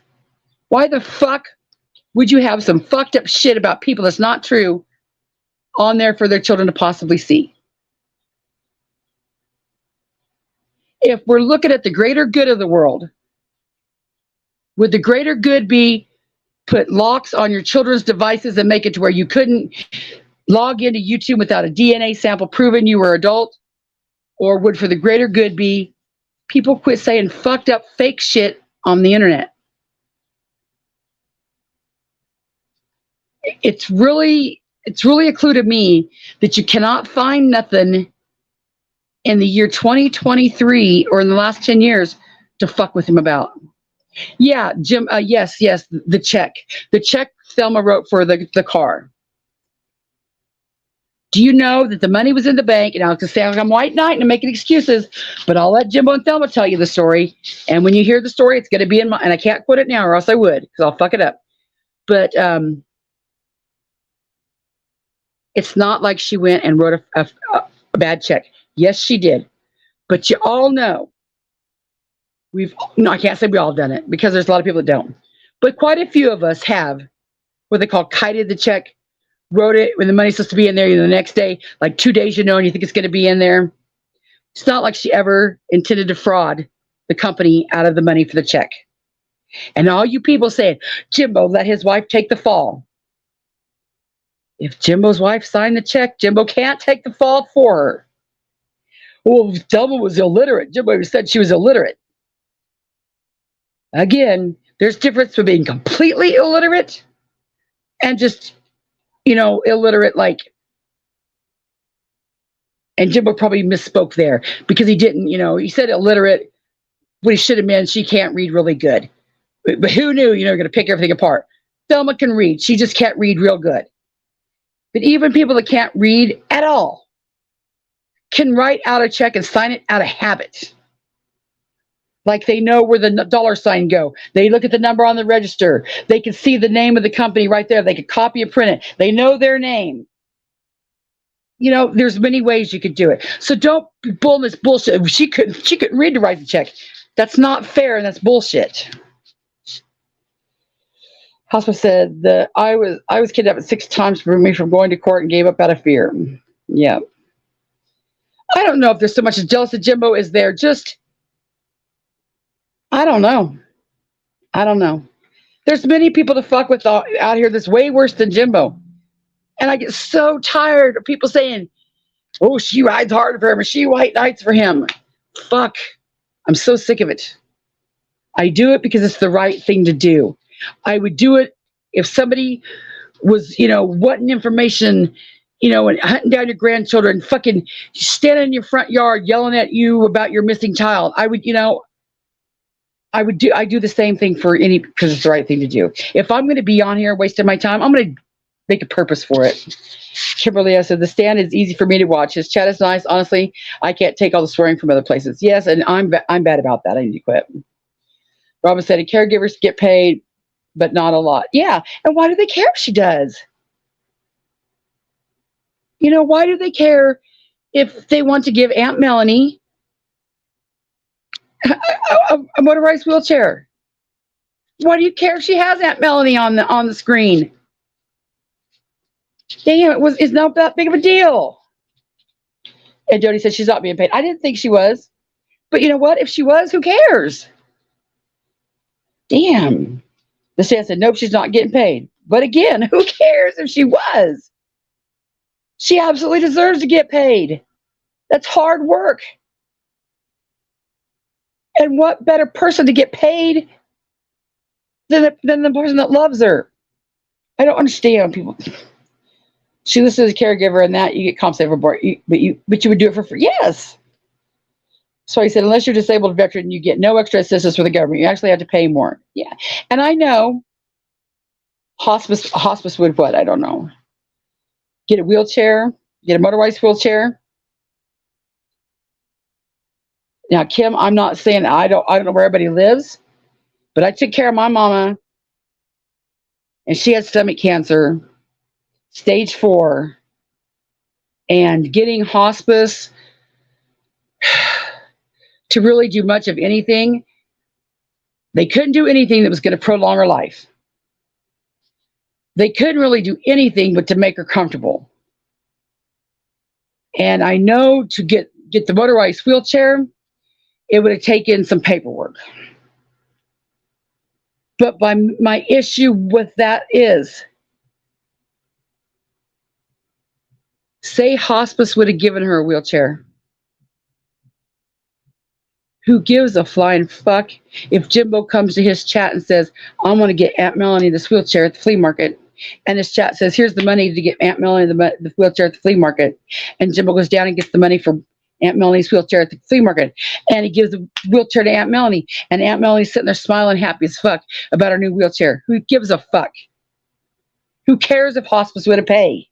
why the fuck would you have some fucked up shit about people that's not true on there for their children to possibly see? If we're looking at the greater good of the world, would the greater good be put locks on your children's devices and make it to where you couldn't log into YouTube without a DNA sample proving you were adult? Or would for the greater good be people quit saying fucked up fake shit on the internet? It's really a clue to me that you cannot find nothing in the year 2023 or in the last 10 years to fuck with him about. Yeah, Jim, yes, the check. The check Thelma wrote for the car. Do you know that the money was in the bank? And I was going to say, I'm white knight and I'm making excuses, but I'll let Jimbo and Thelma tell you the story. And when you hear the story, it's going to be in my, and I can't quote it now or else I would, because I'll fuck it up. But it's not like she went and wrote a bad check. Yes, she did. But you all know, I can't say we all done it, because there's a lot of people that don't. But quite a few of us have what they call kited the check, wrote it when the money's supposed to be in there, the next day, like 2 days, and you think it's going to be in there. It's not like she ever intended to fraud the company out of the money for the check. And all you people saying, Jimbo let his wife take the fall. If Jimbo's wife signed the check, Jimbo can't take the fall for her. Well, Thelma was illiterate. Jimbo said she was illiterate. Again, there's difference between being completely illiterate and just, illiterate, like, and Jimbo probably misspoke there, because he didn't, he said illiterate, what he should have meant, she can't read really good. But who knew, going to pick everything apart. Thelma can read. She just can't read real good. But even people that can't read at all can write out a check and sign it out of habit. Like they know where the dollar sign go. They look at the number on the register. They can see the name of the company right there. They can copy and print it. They know their name. There's many ways you could do it. So don't bull this bullshit. She couldn't read to write the check. That's not fair, and that's bullshit. Hospital said that I was kidnapped 6 times for me from going to court and gave up out of fear. Yeah. I don't know if there's so much as jealous of Jimbo is there. Just, I don't know. There's many people to fuck with out here that's way worse than Jimbo. And I get so tired of people saying, oh, she rides hard for him or she white knights for him. Fuck. I'm so sick of it. I do it because it's the right thing to do. I would do it if somebody was, wanting information, and hunting down your grandchildren, fucking standing in your front yard yelling at you about your missing child. I do the same thing for because it's the right thing to do. If I'm going to be on here wasting my time, I'm going to make a purpose for it. Kimberly, I said, the stand is easy for me to watch. His chat is nice. Honestly, I can't take all the swearing from other places. Yes, and I'm bad about that. I need to quit. Robin said, caregivers get paid, but not a lot. Yeah, and why do they care if she does? You know, why do they care if they want to give Aunt Melanie a motorized wheelchair? Why do you care if she has Aunt Melanie on the screen? Damn, it's not that big of a deal. And Jody said she's not being paid. I didn't think she was. But you know what? If she was, who cares? Damn. The stand said, nope, she's not getting paid. But again, who cares if she was? She absolutely deserves to get paid. That's hard work. And what better person to get paid than the person that loves her? I don't understand people. She listens as a caregiver, and that you get compensated for, but you would do it for free. Yes. So he said, unless you're a disabled veteran, you get no extra assistance from the government. You actually have to pay more. Yeah. And I know hospice would what? I don't know. Get a wheelchair, get a motorized wheelchair. Now, Kim, I'm not saying I don't know where everybody lives, but I took care of my mama, and she had stomach cancer, stage 4, and getting hospice to really do much of anything, they couldn't do anything that was going to prolong her life. They couldn't really do anything but to make her comfortable. And I know to get the motorized wheelchair, it would have taken some paperwork. But my issue with that is, say hospice would have given her a wheelchair. Who gives a flying fuck if Jimbo comes to his chat and says, I want to get Aunt Melanie this wheelchair at the flea market. And his chat says, here's the money to get Aunt Melanie the wheelchair at the flea market. And Jimbo goes down and gets the money for Aunt Melanie's wheelchair at the flea market. And he gives the wheelchair to Aunt Melanie. And Aunt Melanie's sitting there smiling happy as fuck about her new wheelchair. Who gives a fuck? Who cares if hospice would have paid?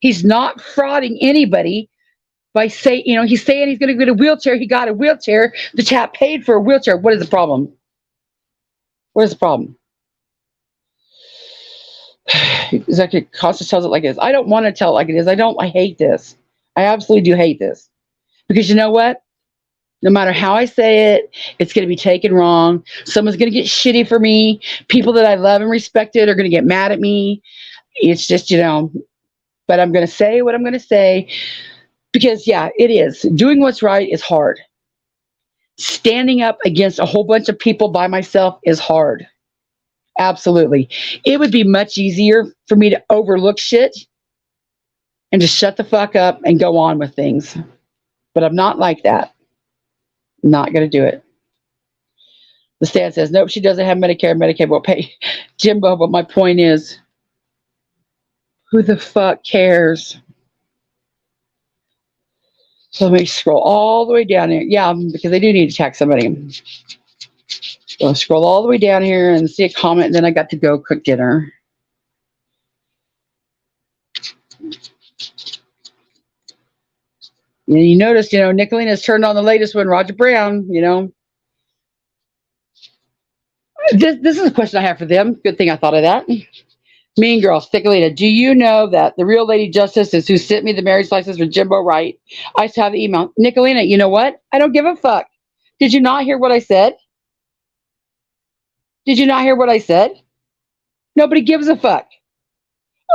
He's not frauding anybody by saying, he's saying he's going to get a wheelchair. He got a wheelchair. The chap paid for a wheelchair. What is the problem? What is the problem? Executive Costas tells it like it is. I don't want to tell it like it is. I hate this. I absolutely do hate this. Because you know what? No matter how I say it, it's going to be taken wrong. Someone's going to get shitty for me. People that I love and respected are going to get mad at me. It's just, but I'm going to say what I'm going to say. Because, yeah, it is. Doing what's right is hard. Standing up against a whole bunch of people by myself is hard. Absolutely. It would be much easier for me to overlook shit and just shut the fuck up and go on with things. But I'm not like that. I'm not going to do it. The stand says, nope, she doesn't have Medicare. Medicaid will pay Jimbo. But my point is, who the fuck cares? So let me scroll all the way down here. Yeah, because I do need to tax somebody. So I'll scroll all the way down here and see a comment, and then I got to go cook dinner. And you notice, Nicolina's turned on the latest one, Roger Brown, This is a question I have for them. Good thing I thought of that. Mean Girl, Nicolina, do you know that the real Lady Justice is who sent me the marriage license for Jimbo Wright? I used to have the email. Nicolina, you know what? I don't give a fuck. Did you not hear what I said? Did you not hear what I said? Nobody gives a fuck.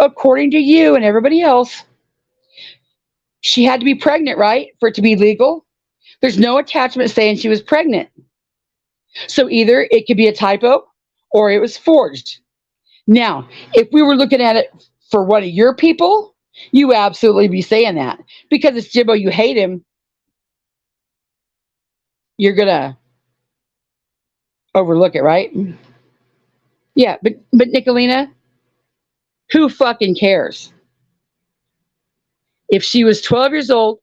According to you and everybody else, she had to be pregnant, right? For it to be legal. There's no attachment saying she was pregnant. So either it could be a typo or it was forged. Now, if we were looking at it for one of your people, you absolutely be saying that. Because it's Jimbo, you hate him. You're going to overlook it, right? Yeah, but Nicolina, who fucking cares? If she was 12 years old,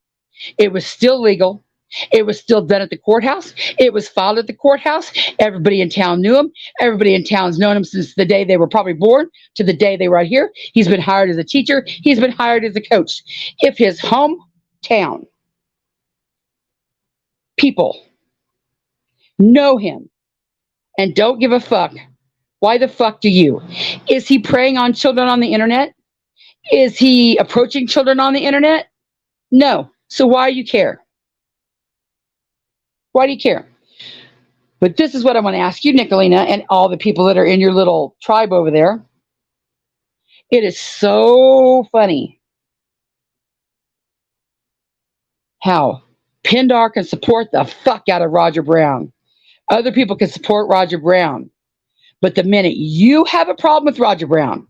it was still legal. It was still done at the courthouse. It was filed at the courthouse. Everybody in town knew him. Everybody in town's known him since the day they were probably born to the day they were out here. He's been hired as a teacher. He's been hired as a coach. If his hometown people know him and don't give a fuck, why the fuck do you? Is he preying on children on the internet? Is he approaching children on the internet? No. So why do you care? Why do you care? But this is what I want to ask you, Nicolina, and all the people that are in your little tribe over there. It is so funny how Pindar can support the fuck out of Roger Brown. Other people can support Roger Brown. But the minute you have a problem with Roger Brown,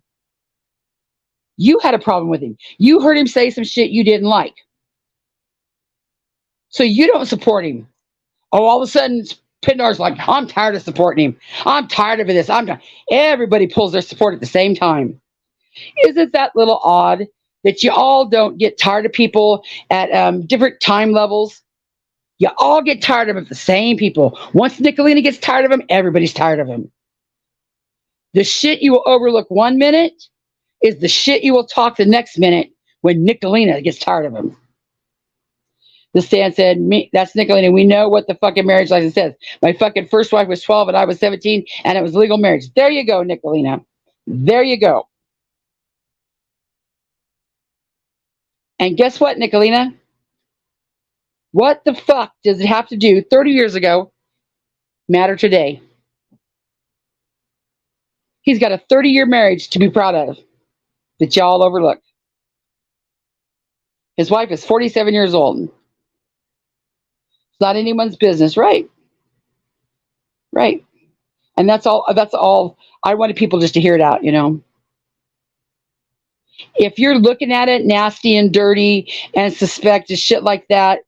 you had a problem with him. You heard him say some shit you didn't like. So you don't support him. Oh, all of a sudden, Pindar's like, I'm tired of supporting him. I'm tired of this. Everybody pulls their support at the same time. Isn't that little odd that you all don't get tired of people at different time levels? You all get tired of the same people. Once Nicolina gets tired of him, everybody's tired of him. The shit you will overlook 1 minute is the shit you will talk the next minute when Nicolina gets tired of him. The stand said, that's Nicolina. We know what the fucking marriage license says. My fucking first wife was 12 and I was 17 and it was legal marriage. There you go, Nicolina. There you go. And guess what, Nicolina? What the fuck does it have to do 30 years ago matter today? He's got a 30-year marriage to be proud of that y'all overlook. His wife is 47 years old. It's not anyone's business, right? Right. And that's all I wanted people just to hear it out, you know. If you're looking at it nasty and dirty and suspect and shit like that,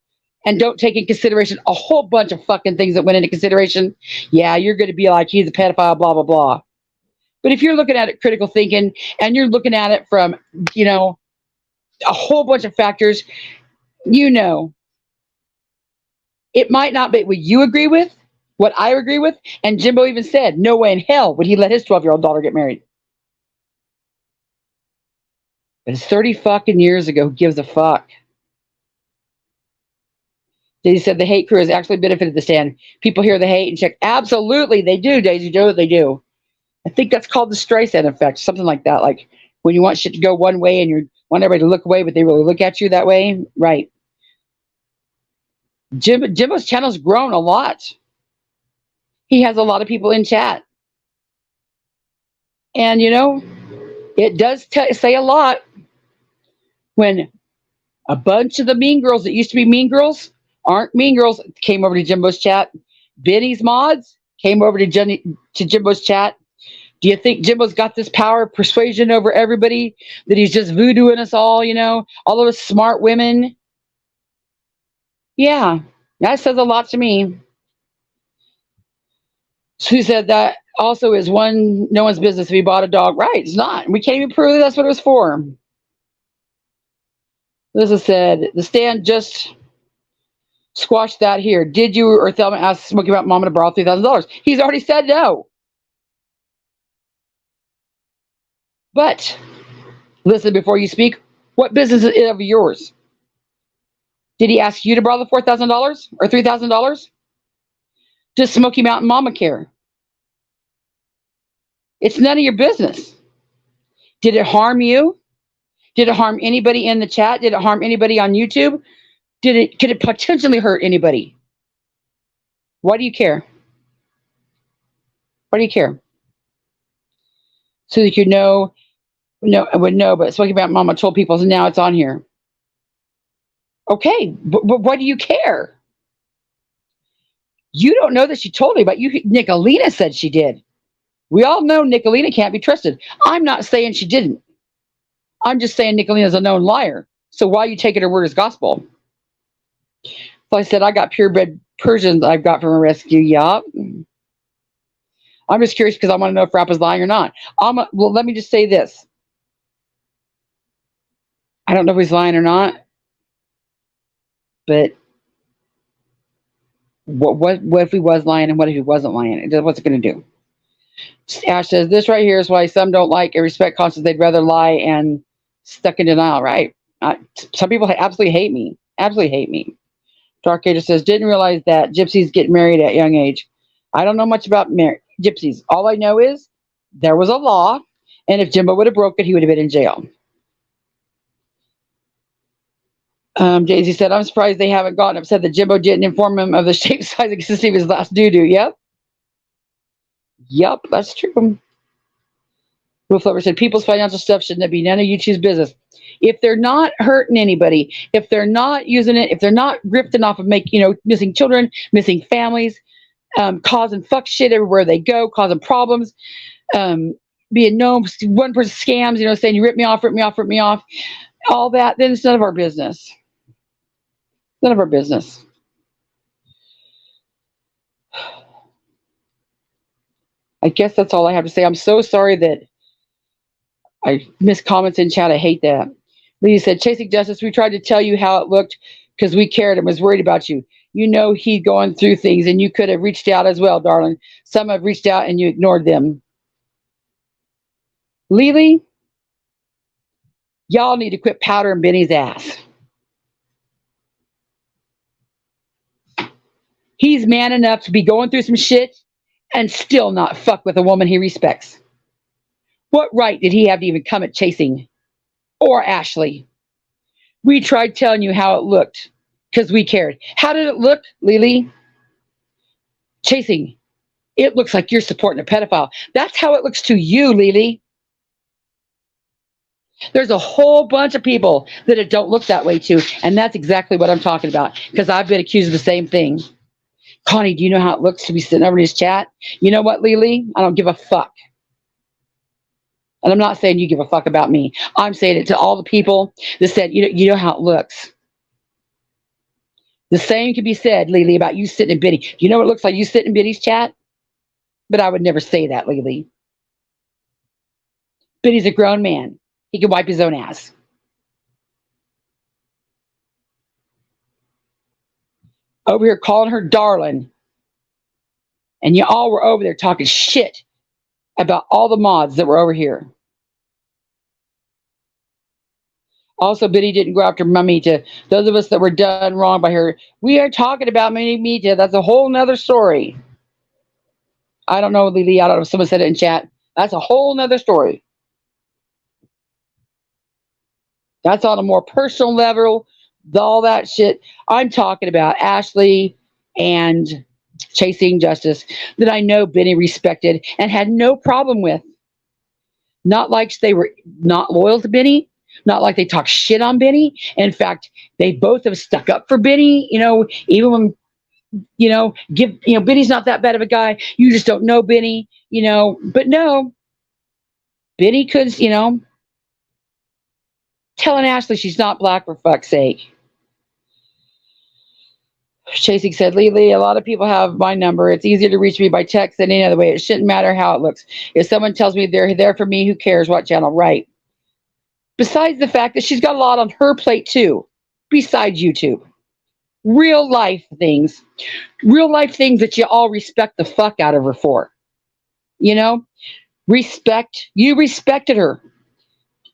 and don't take in consideration a whole bunch of fucking things that went into consideration, yeah, you're going to be like, he's a pedophile, blah, blah, blah. But if you're looking at it critical thinking and you're looking at it from, you know, a whole bunch of factors, you know, it might not be what you agree with, what I agree with. And Jimbo even said, no way in hell would he let his 12-year-old daughter get married. But it's 30 fucking years ago. Who gives a fuck? Daisy said the hate crew has actually benefited the stand. People hear the hate and check. Absolutely, they do, Daisy. They do. I think that's called the Streisand effect, something like that. Like when you want shit to go one way and you want everybody to look away, but they really look at you that way. Right. Jimbo's channel's grown a lot. He has a lot of people in chat. And, you know, it does say a lot when a bunch of the mean girls that used to be mean girls aren't mean girls, came over to Jimbo's chat. Benny's mods came over to Jimbo's chat. Do you think Jimbo's got this power of persuasion over everybody, that he's just voodooing us all, you know, all of us smart women? Yeah, that says a lot to me. Who said that also is no one's business if he bought a dog. Right, it's not. We can't even prove that's what it was for. Lisa said, the stand just squashed that here. Did you or Thelma ask Smokey about Mama to borrow $3,000? He's already said no. But listen before you speak. What business is it of yours? Did he ask you to borrow the $4,000 or $3,000? Does Smoky Mountain Mama care? It's none of your business. Did it harm you? Did it harm anybody in the chat? Did it harm anybody on YouTube? Could it potentially hurt anybody? Why do you care? Why do you care? So that you know, no, I would know, but Smoky Mountain Mama told people, so now it's on here. Okay, but why do you care? You don't know that she told me, but Nicolina said she did. We all know Nicolina can't be trusted. I'm not saying she didn't. I'm just saying Nicolina's a known liar. So why are you taking her word as gospel? So I said, I got purebred Persians I've got from a rescue. Yup. I'm just curious because I want to know if Rap is lying or not. Well, let me just say this. I don't know if he's lying or not, but What if he was lying and what if he wasn't lying? What's it going to do? Ash says, this right here is why some don't like a respect conscience. They'd rather lie and stuck in denial, right? Some people absolutely hate me. Absolutely hate me. Dark Ager says, didn't realize that gypsies get married at young age. I don't know much about gypsies. All I know is there was a law, and if Jimbo would have broke it, he would have been in jail. Daisy said, I'm surprised they haven't gotten upset that Jimbo didn't inform him of the shape, size, and consistency of his last doo-doo. Yep, that's true. Wolf Lover said, people's financial stuff shouldn't be none of you choose business. If they're not hurting anybody, if they're not using it, if they're not grifting off of missing children, missing families, causing fuck shit everywhere they go, causing problems, being known, one person scams, saying you rip me off, all that, then it's none of our business. None of our business. I guess that's all I have to say. I'm so sorry that I missed comments in chat. I hate that. Lee said, chasing justice, we tried to tell you how it looked because we cared and was worried about you. He's going through things and you could have reached out as well, darling. Some have reached out and you ignored them. Lily, y'all need to quit powdering Benny's ass. He's man enough to be going through some shit and still not fuck with a woman he respects. What right did he have to even come at Chasing or Ashley? We tried telling you how it looked because we cared. How did it look, Lily? Chasing, it looks like you're supporting a pedophile. That's how it looks to you, Lily. There's a whole bunch of people that it don't look that way to, and that's exactly what I'm talking about because I've been accused of the same thing. Connie, do you know how it looks to be sitting over in his chat? You know what, Lily? I don't give a fuck. And I'm not saying you give a fuck about me. I'm saying it to all the people that said, you know how it looks. The same can be said, Lily, about you sitting in Benny. Do you know what it looks like you sitting in Benny's chat? But I would never say that, Lily. Benny's a grown man. He can wipe his own ass. Over here calling her darling. And you all were over there talking shit about all the mods that were over here. Also, Biddy didn't go after Mamita. Those of us that were done wrong by her, we are talking about Mamita. That's a whole nother story. I don't know, Lily. I don't know if someone said it in chat. That's a whole nother story. That's on a more personal level, all that shit. I'm talking about Ashley and Chasing Justice that I know Benny respected and had no problem with. Not like they were not loyal to Benny, not like they talk shit on Benny. In fact, they both have stuck up for Benny, even when, Benny's not that bad of a guy. You just don't know Benny, but no, Benny could, telling Ashley she's not black for fuck's sake. Chasing said, Lily, a lot of people have my number. It's easier to reach me by text than any other way. It shouldn't matter how it looks. If someone tells me they're there for me, who cares what channel? Right. Besides the fact that she's got a lot on her plate too, besides YouTube. Real life things that you all respect the fuck out of her for. Respect. You respected her.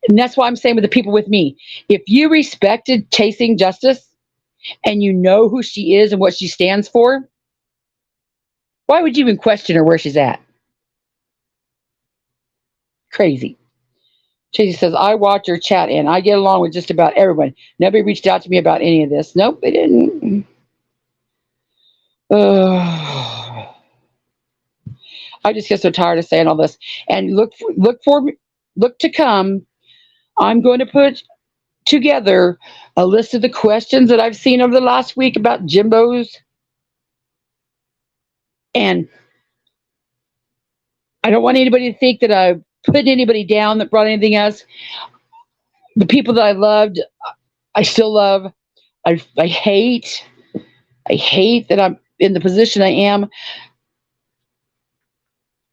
And that's why I'm saying with the people with me, if you respected Chasing Justice and you know who she is and what she stands for, why would you even question her where she's at? Crazy. Chasey says, I watch her chat and I get along with just about everyone. Nobody reached out to me about any of this. Nope, they didn't. I just get so tired of saying all this. And look to come. I'm going to put together a list of the questions that I've seen over the last week about Jimbos. And I don't want anybody to think that I put anybody down that brought anything else. The people that I loved, I still love. I hate that I'm in the position I am.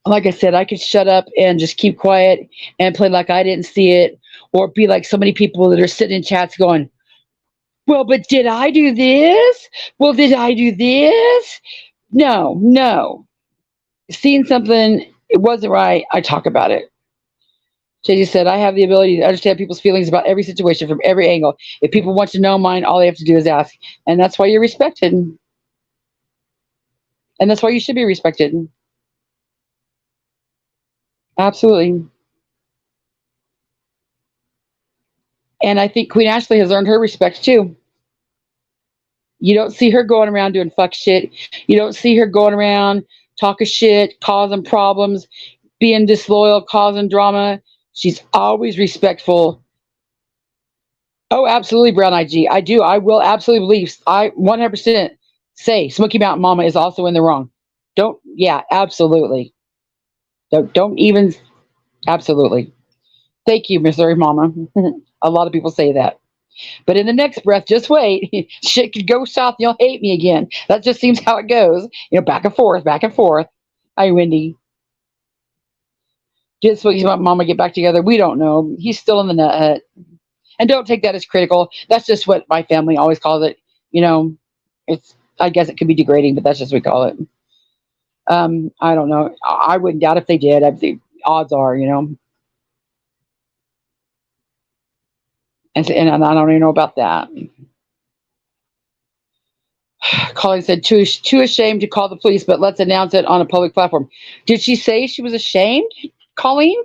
Like I said, I could shut up and just keep quiet and play like I didn't see it, or be like so many people that are sitting in chats going, Well, but did I do this? Well, did I do this? No, no. Seeing something, it wasn't right, I talk about it. She said, I have the ability to understand people's feelings about every situation from every angle. If people want to know mine, all they have to do is ask. And that's why you're respected. And that's why you should be respected. Absolutely. And I think Queen Ashley has earned her respect too. You don't see her going around doing fuck shit. You don't see her going around talking shit, causing problems, being disloyal, causing drama. She's always respectful. Oh, absolutely, Brown IG. I do. I will absolutely believe. I 100% say Smoky Mountain Mama is also in the wrong. Don't. Yeah, absolutely. Don't even. Absolutely. Thank you, Missouri Mama. A lot of people say that. But in the next breath, just wait. Shit could go south and you'll hate me again. That just seems how it goes. Back and forth, back and forth. Hi, Wendy. Did Smoky Mountain Mama get back together? We don't know. He's still in the nut hut. And don't take that as critical. That's just what my family always calls it. It's, I guess it could be degrading, but that's just what we call it. I don't know. I wouldn't doubt if they did. The odds are. And I don't even know about that. Colleen said, too ashamed to call the police, but let's announce it on a public platform. Did she say she was ashamed, Colleen?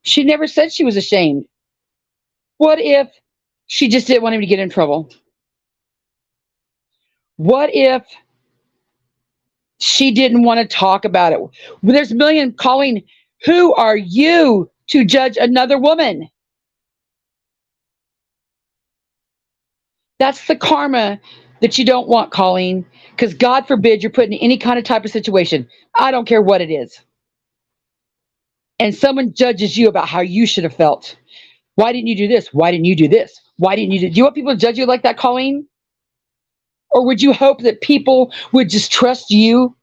She never said she was ashamed. What if she just didn't want him to get in trouble? What if she didn't want to talk about it? There's a million. Colleen, who are you to judge another woman? That's the karma that you don't want, Colleen, because God forbid you're put in any kind of type of situation. I don't care what it is. And someone judges you about how you should have felt. Why didn't you do this? Why didn't you do this? Why didn't you do? Do you want people to judge you like that, Colleen? Or would you hope that people would just trust you?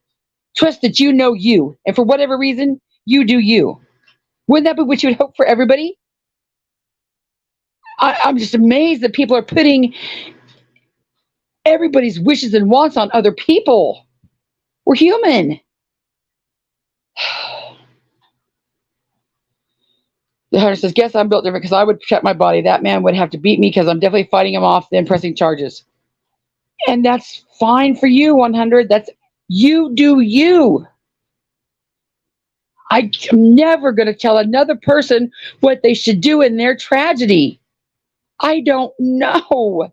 Trust that you know you. And for whatever reason, you do you. Wouldn't that be what you would hope for everybody? I'm just amazed that people are putting everybody's wishes and wants on other people. We're human. The hunter says, guess I'm built different because I would protect my body. That man would have to beat me because I'm definitely fighting him off, then pressing charges. And that's fine for you, 100. That's you do you. I'm never going to tell another person what they should do in their tragedy. I don't know.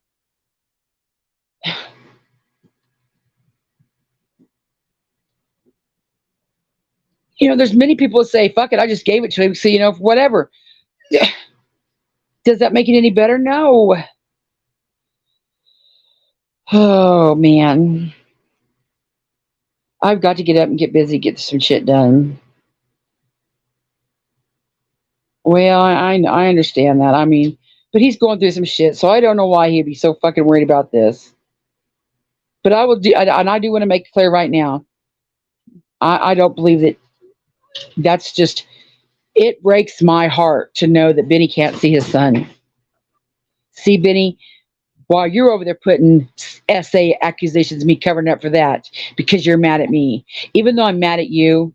There's many people that say, fuck it, I just gave it to him. So, whatever. Does that make it any better? No. Oh, man. I've got to get up and get busy, get some shit done. Well, I understand that. I mean, but he's going through some shit, so I don't know why he'd be so fucking worried about this. But I will do, and I do want to make it clear right now. I don't believe that. That's just, it breaks my heart to know that Benny can't see his son. See, Benny, while you're over there putting essay accusations, me covering up for that because you're mad at me. Even though I'm mad at you,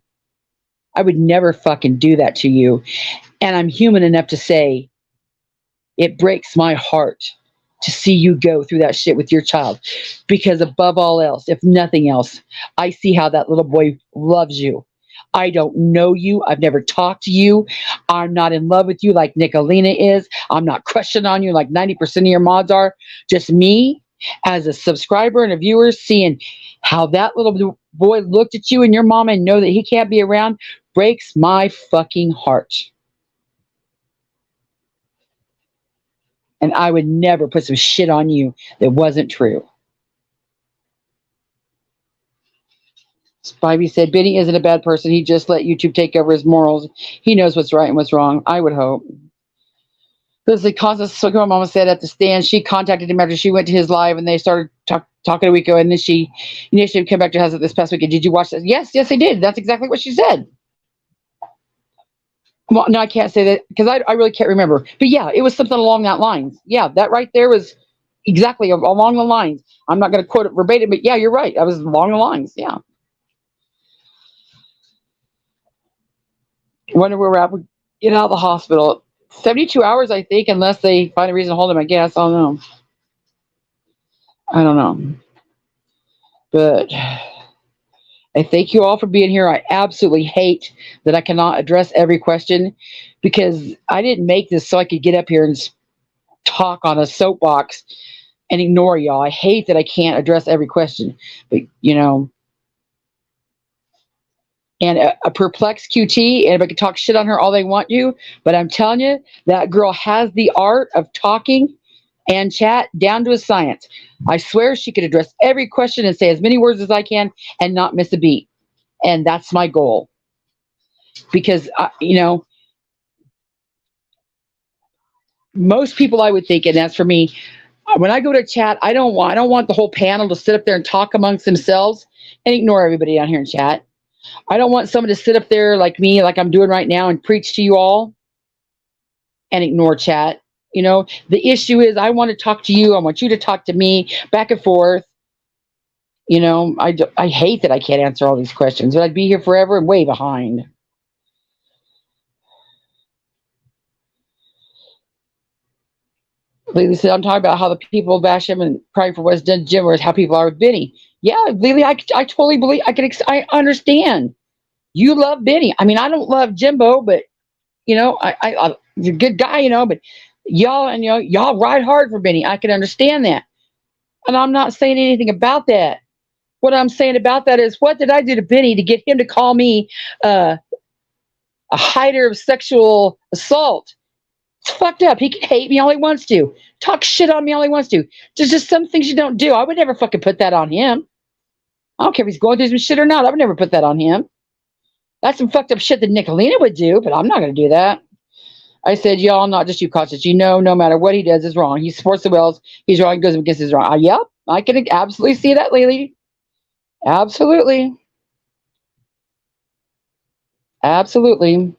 I would never fucking do that to you. And I'm human enough to say, it breaks my heart to see you go through that shit with your child. Because above all else, if nothing else, I see how that little boy loves you. I don't know you. I've never talked to you. I'm not in love with you like Nicolina is. I'm not crushing on you like 90% of your mods are. Just me as a subscriber and a viewer seeing how that little boy looked at you and your mama and know that he can't be around breaks my fucking heart. And I would never put some shit on you that wasn't true. Spivey said, Benny isn't a bad person. He just let YouTube take over his morals. He knows what's right and what's wrong. I would hope. Leslie Constance, so my mama said at the stand, she contacted him after she went to his live and they started talking a week ago. And then she initially came back to her house this past weekend. Did you watch that? Yes, I did. That's exactly what she said. Well, no, I can't say that because I really can't remember. But yeah, it was something along that lines. Yeah, that right there was exactly along the lines. I'm not going to quote it verbatim, but yeah, you're right. I was along the lines. Yeah. Wonder where Rap would get out of the hospital. 72 hours, I think, unless they find a reason to hold him, I guess. I don't know. I don't know. But I thank you all for being here. I absolutely hate that I cannot address every question because I didn't make this so I could get up here and talk on a soapbox and ignore y'all. I hate that I can't address every question. But, and a perplexed QT, and if I could talk shit on her all they want you, but I'm telling you, that girl has the art of talking and chat down to a science. I swear she could address every question and say as many words as I can and not miss a beat. And that's my goal. Because, most people I would think, and that's for me, when I go to chat, I don't want the whole panel to sit up there and talk amongst themselves and ignore everybody down here in chat. I don't want someone to sit up there like me, like I'm doing right now, and preach to you all and ignore chat. The issue is I want to talk to you. I want you to talk to me, back and forth. I hate that I can't answer all these questions, but I'd be here forever and way behind. Lily said, I'm talking about how the people bash him and crying for what's done to Jim, or how people are with Benny. Yeah, Lily, I totally believe, I understand. You love Benny. I mean, I don't love Jimbo, but he's a good guy, but y'all ride hard for Benny. I can understand that. And I'm not saying anything about that. What I'm saying about that is, what did I do to Benny to get him to call me a hider of sexual assault? It's fucked up. He can hate me all he wants to. Talk shit on me all he wants to. There's just some things you don't do. I would never fucking put that on him. I don't care if he's going through some shit or not. I would never put that on him. That's some fucked up shit that Nicolina would do, but I'm not going to do that. I said, y'all, not just you, Cautious. No matter what he does is wrong. He supports the Wells. He's wrong. He goes against his wrong. Yep, I can absolutely see that, Lily. Absolutely. Absolutely.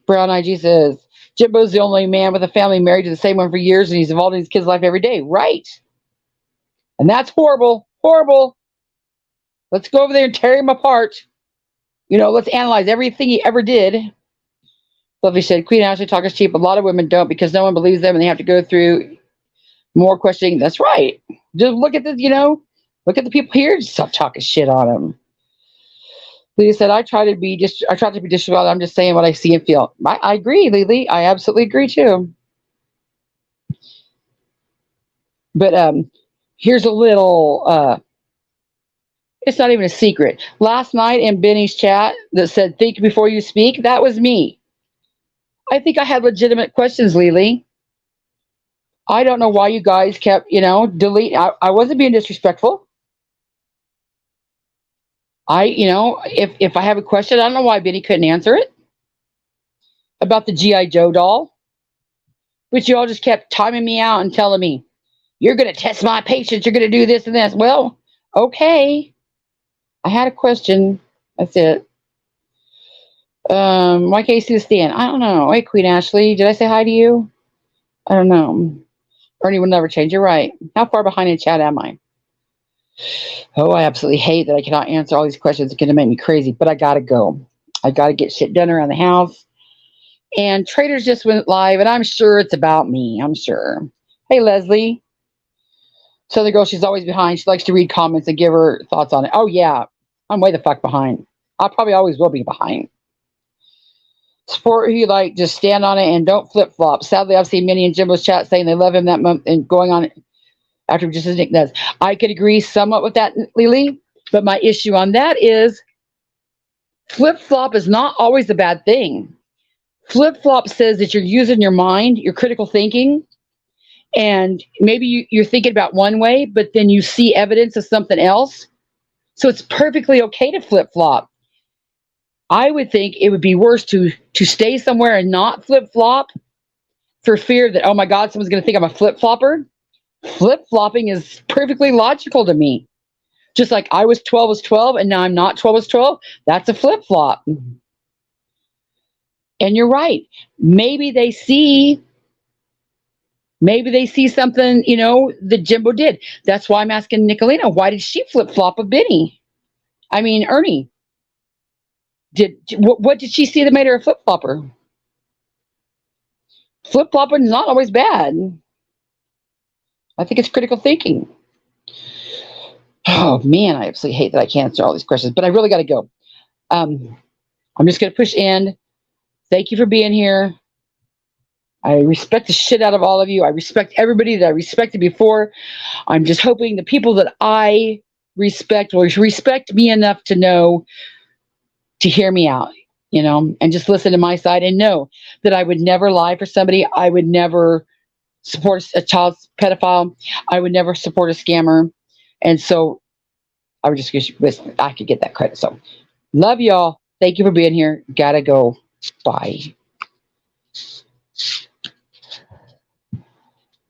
Brown IG says, Jimbo's the only man with a family married to the same one for years, and he's involved in his kid's life every day. Right. And that's horrible. Horrible. Let's go over there and tear him apart. Let's analyze everything he ever did. Fluffy said, Queen Ashley talk is cheap. A lot of women don't because no one believes them and they have to go through more questioning. That's right. Just look at look at the people here. Stop talking shit on them. Lily said, I try to be disrespectful. I'm just saying what I see and feel. I agree, Lily. I absolutely agree too. But here's a little it's not even a secret. Last night in Benny's chat that said, think before you speak, that was me. I think I had legitimate questions, Lily. I don't know why you guys kept, delete. I wasn't being disrespectful. If I have a question, I don't know why Benny couldn't answer it. About the G.I. Joe doll. But you all just kept timing me out and telling me, you're going to test my patience. You're going to do this and this. Well, okay. I had a question. That's it. Why can't you see the stand? I don't know. Hey, Queen Ashley, did I say hi to you? I don't know. Ernie will never change. You're right. How far behind in chat am I? Oh, I absolutely hate that I cannot answer all these questions. It's going to make me crazy, but I got to go. I got to get shit done around the house. And Traders just went live, and I'm sure it's about me. I'm sure. Hey, Leslie. Southern girl, she's always behind. She likes to read comments and give her thoughts on it. Oh, yeah. I'm way the fuck behind. I probably always will be behind. Support who you like, just stand on it and don't flip flop. Sadly, I've seen many in Jimbo's chat saying they love him that month and going on after just as Nick does. I could agree somewhat with that, Lily, but my issue on that is flip flop is not always a bad thing. Flip flop says that you're using your mind, your critical thinking, and maybe you're thinking about one way, but then you see evidence of something else. So it's perfectly okay to flip flop. I would think it would be worse to stay somewhere and not flip flop for fear that, oh my God, someone's going to think I'm a flip flopper. Flip flopping is perfectly logical to me. Just like I was 12 as 12 and now I'm not 12 as 12. That's a flip flop. And you're right. Maybe they see something, that Jimbo did. That's why I'm asking Nicolina, why did she flip flop a Benny? I mean, Ernie, what did she see that made her a flip flopper? Flip flopping is not always bad. I think it's critical thinking. Oh man, I absolutely hate that I can't answer all these questions, but I really got to go. I'm just going to push end. Thank you for being here. I respect the shit out of all of you. I respect everybody that I respected before. I'm just hoping the people that I respect will respect me enough to know to hear me out, and just listen to my side and know that I would never lie for somebody. I would never support a child pedophile. I would never support a scammer. And so I would just wish I could get that credit. So love y'all. Thank you for being here. Gotta go. Bye.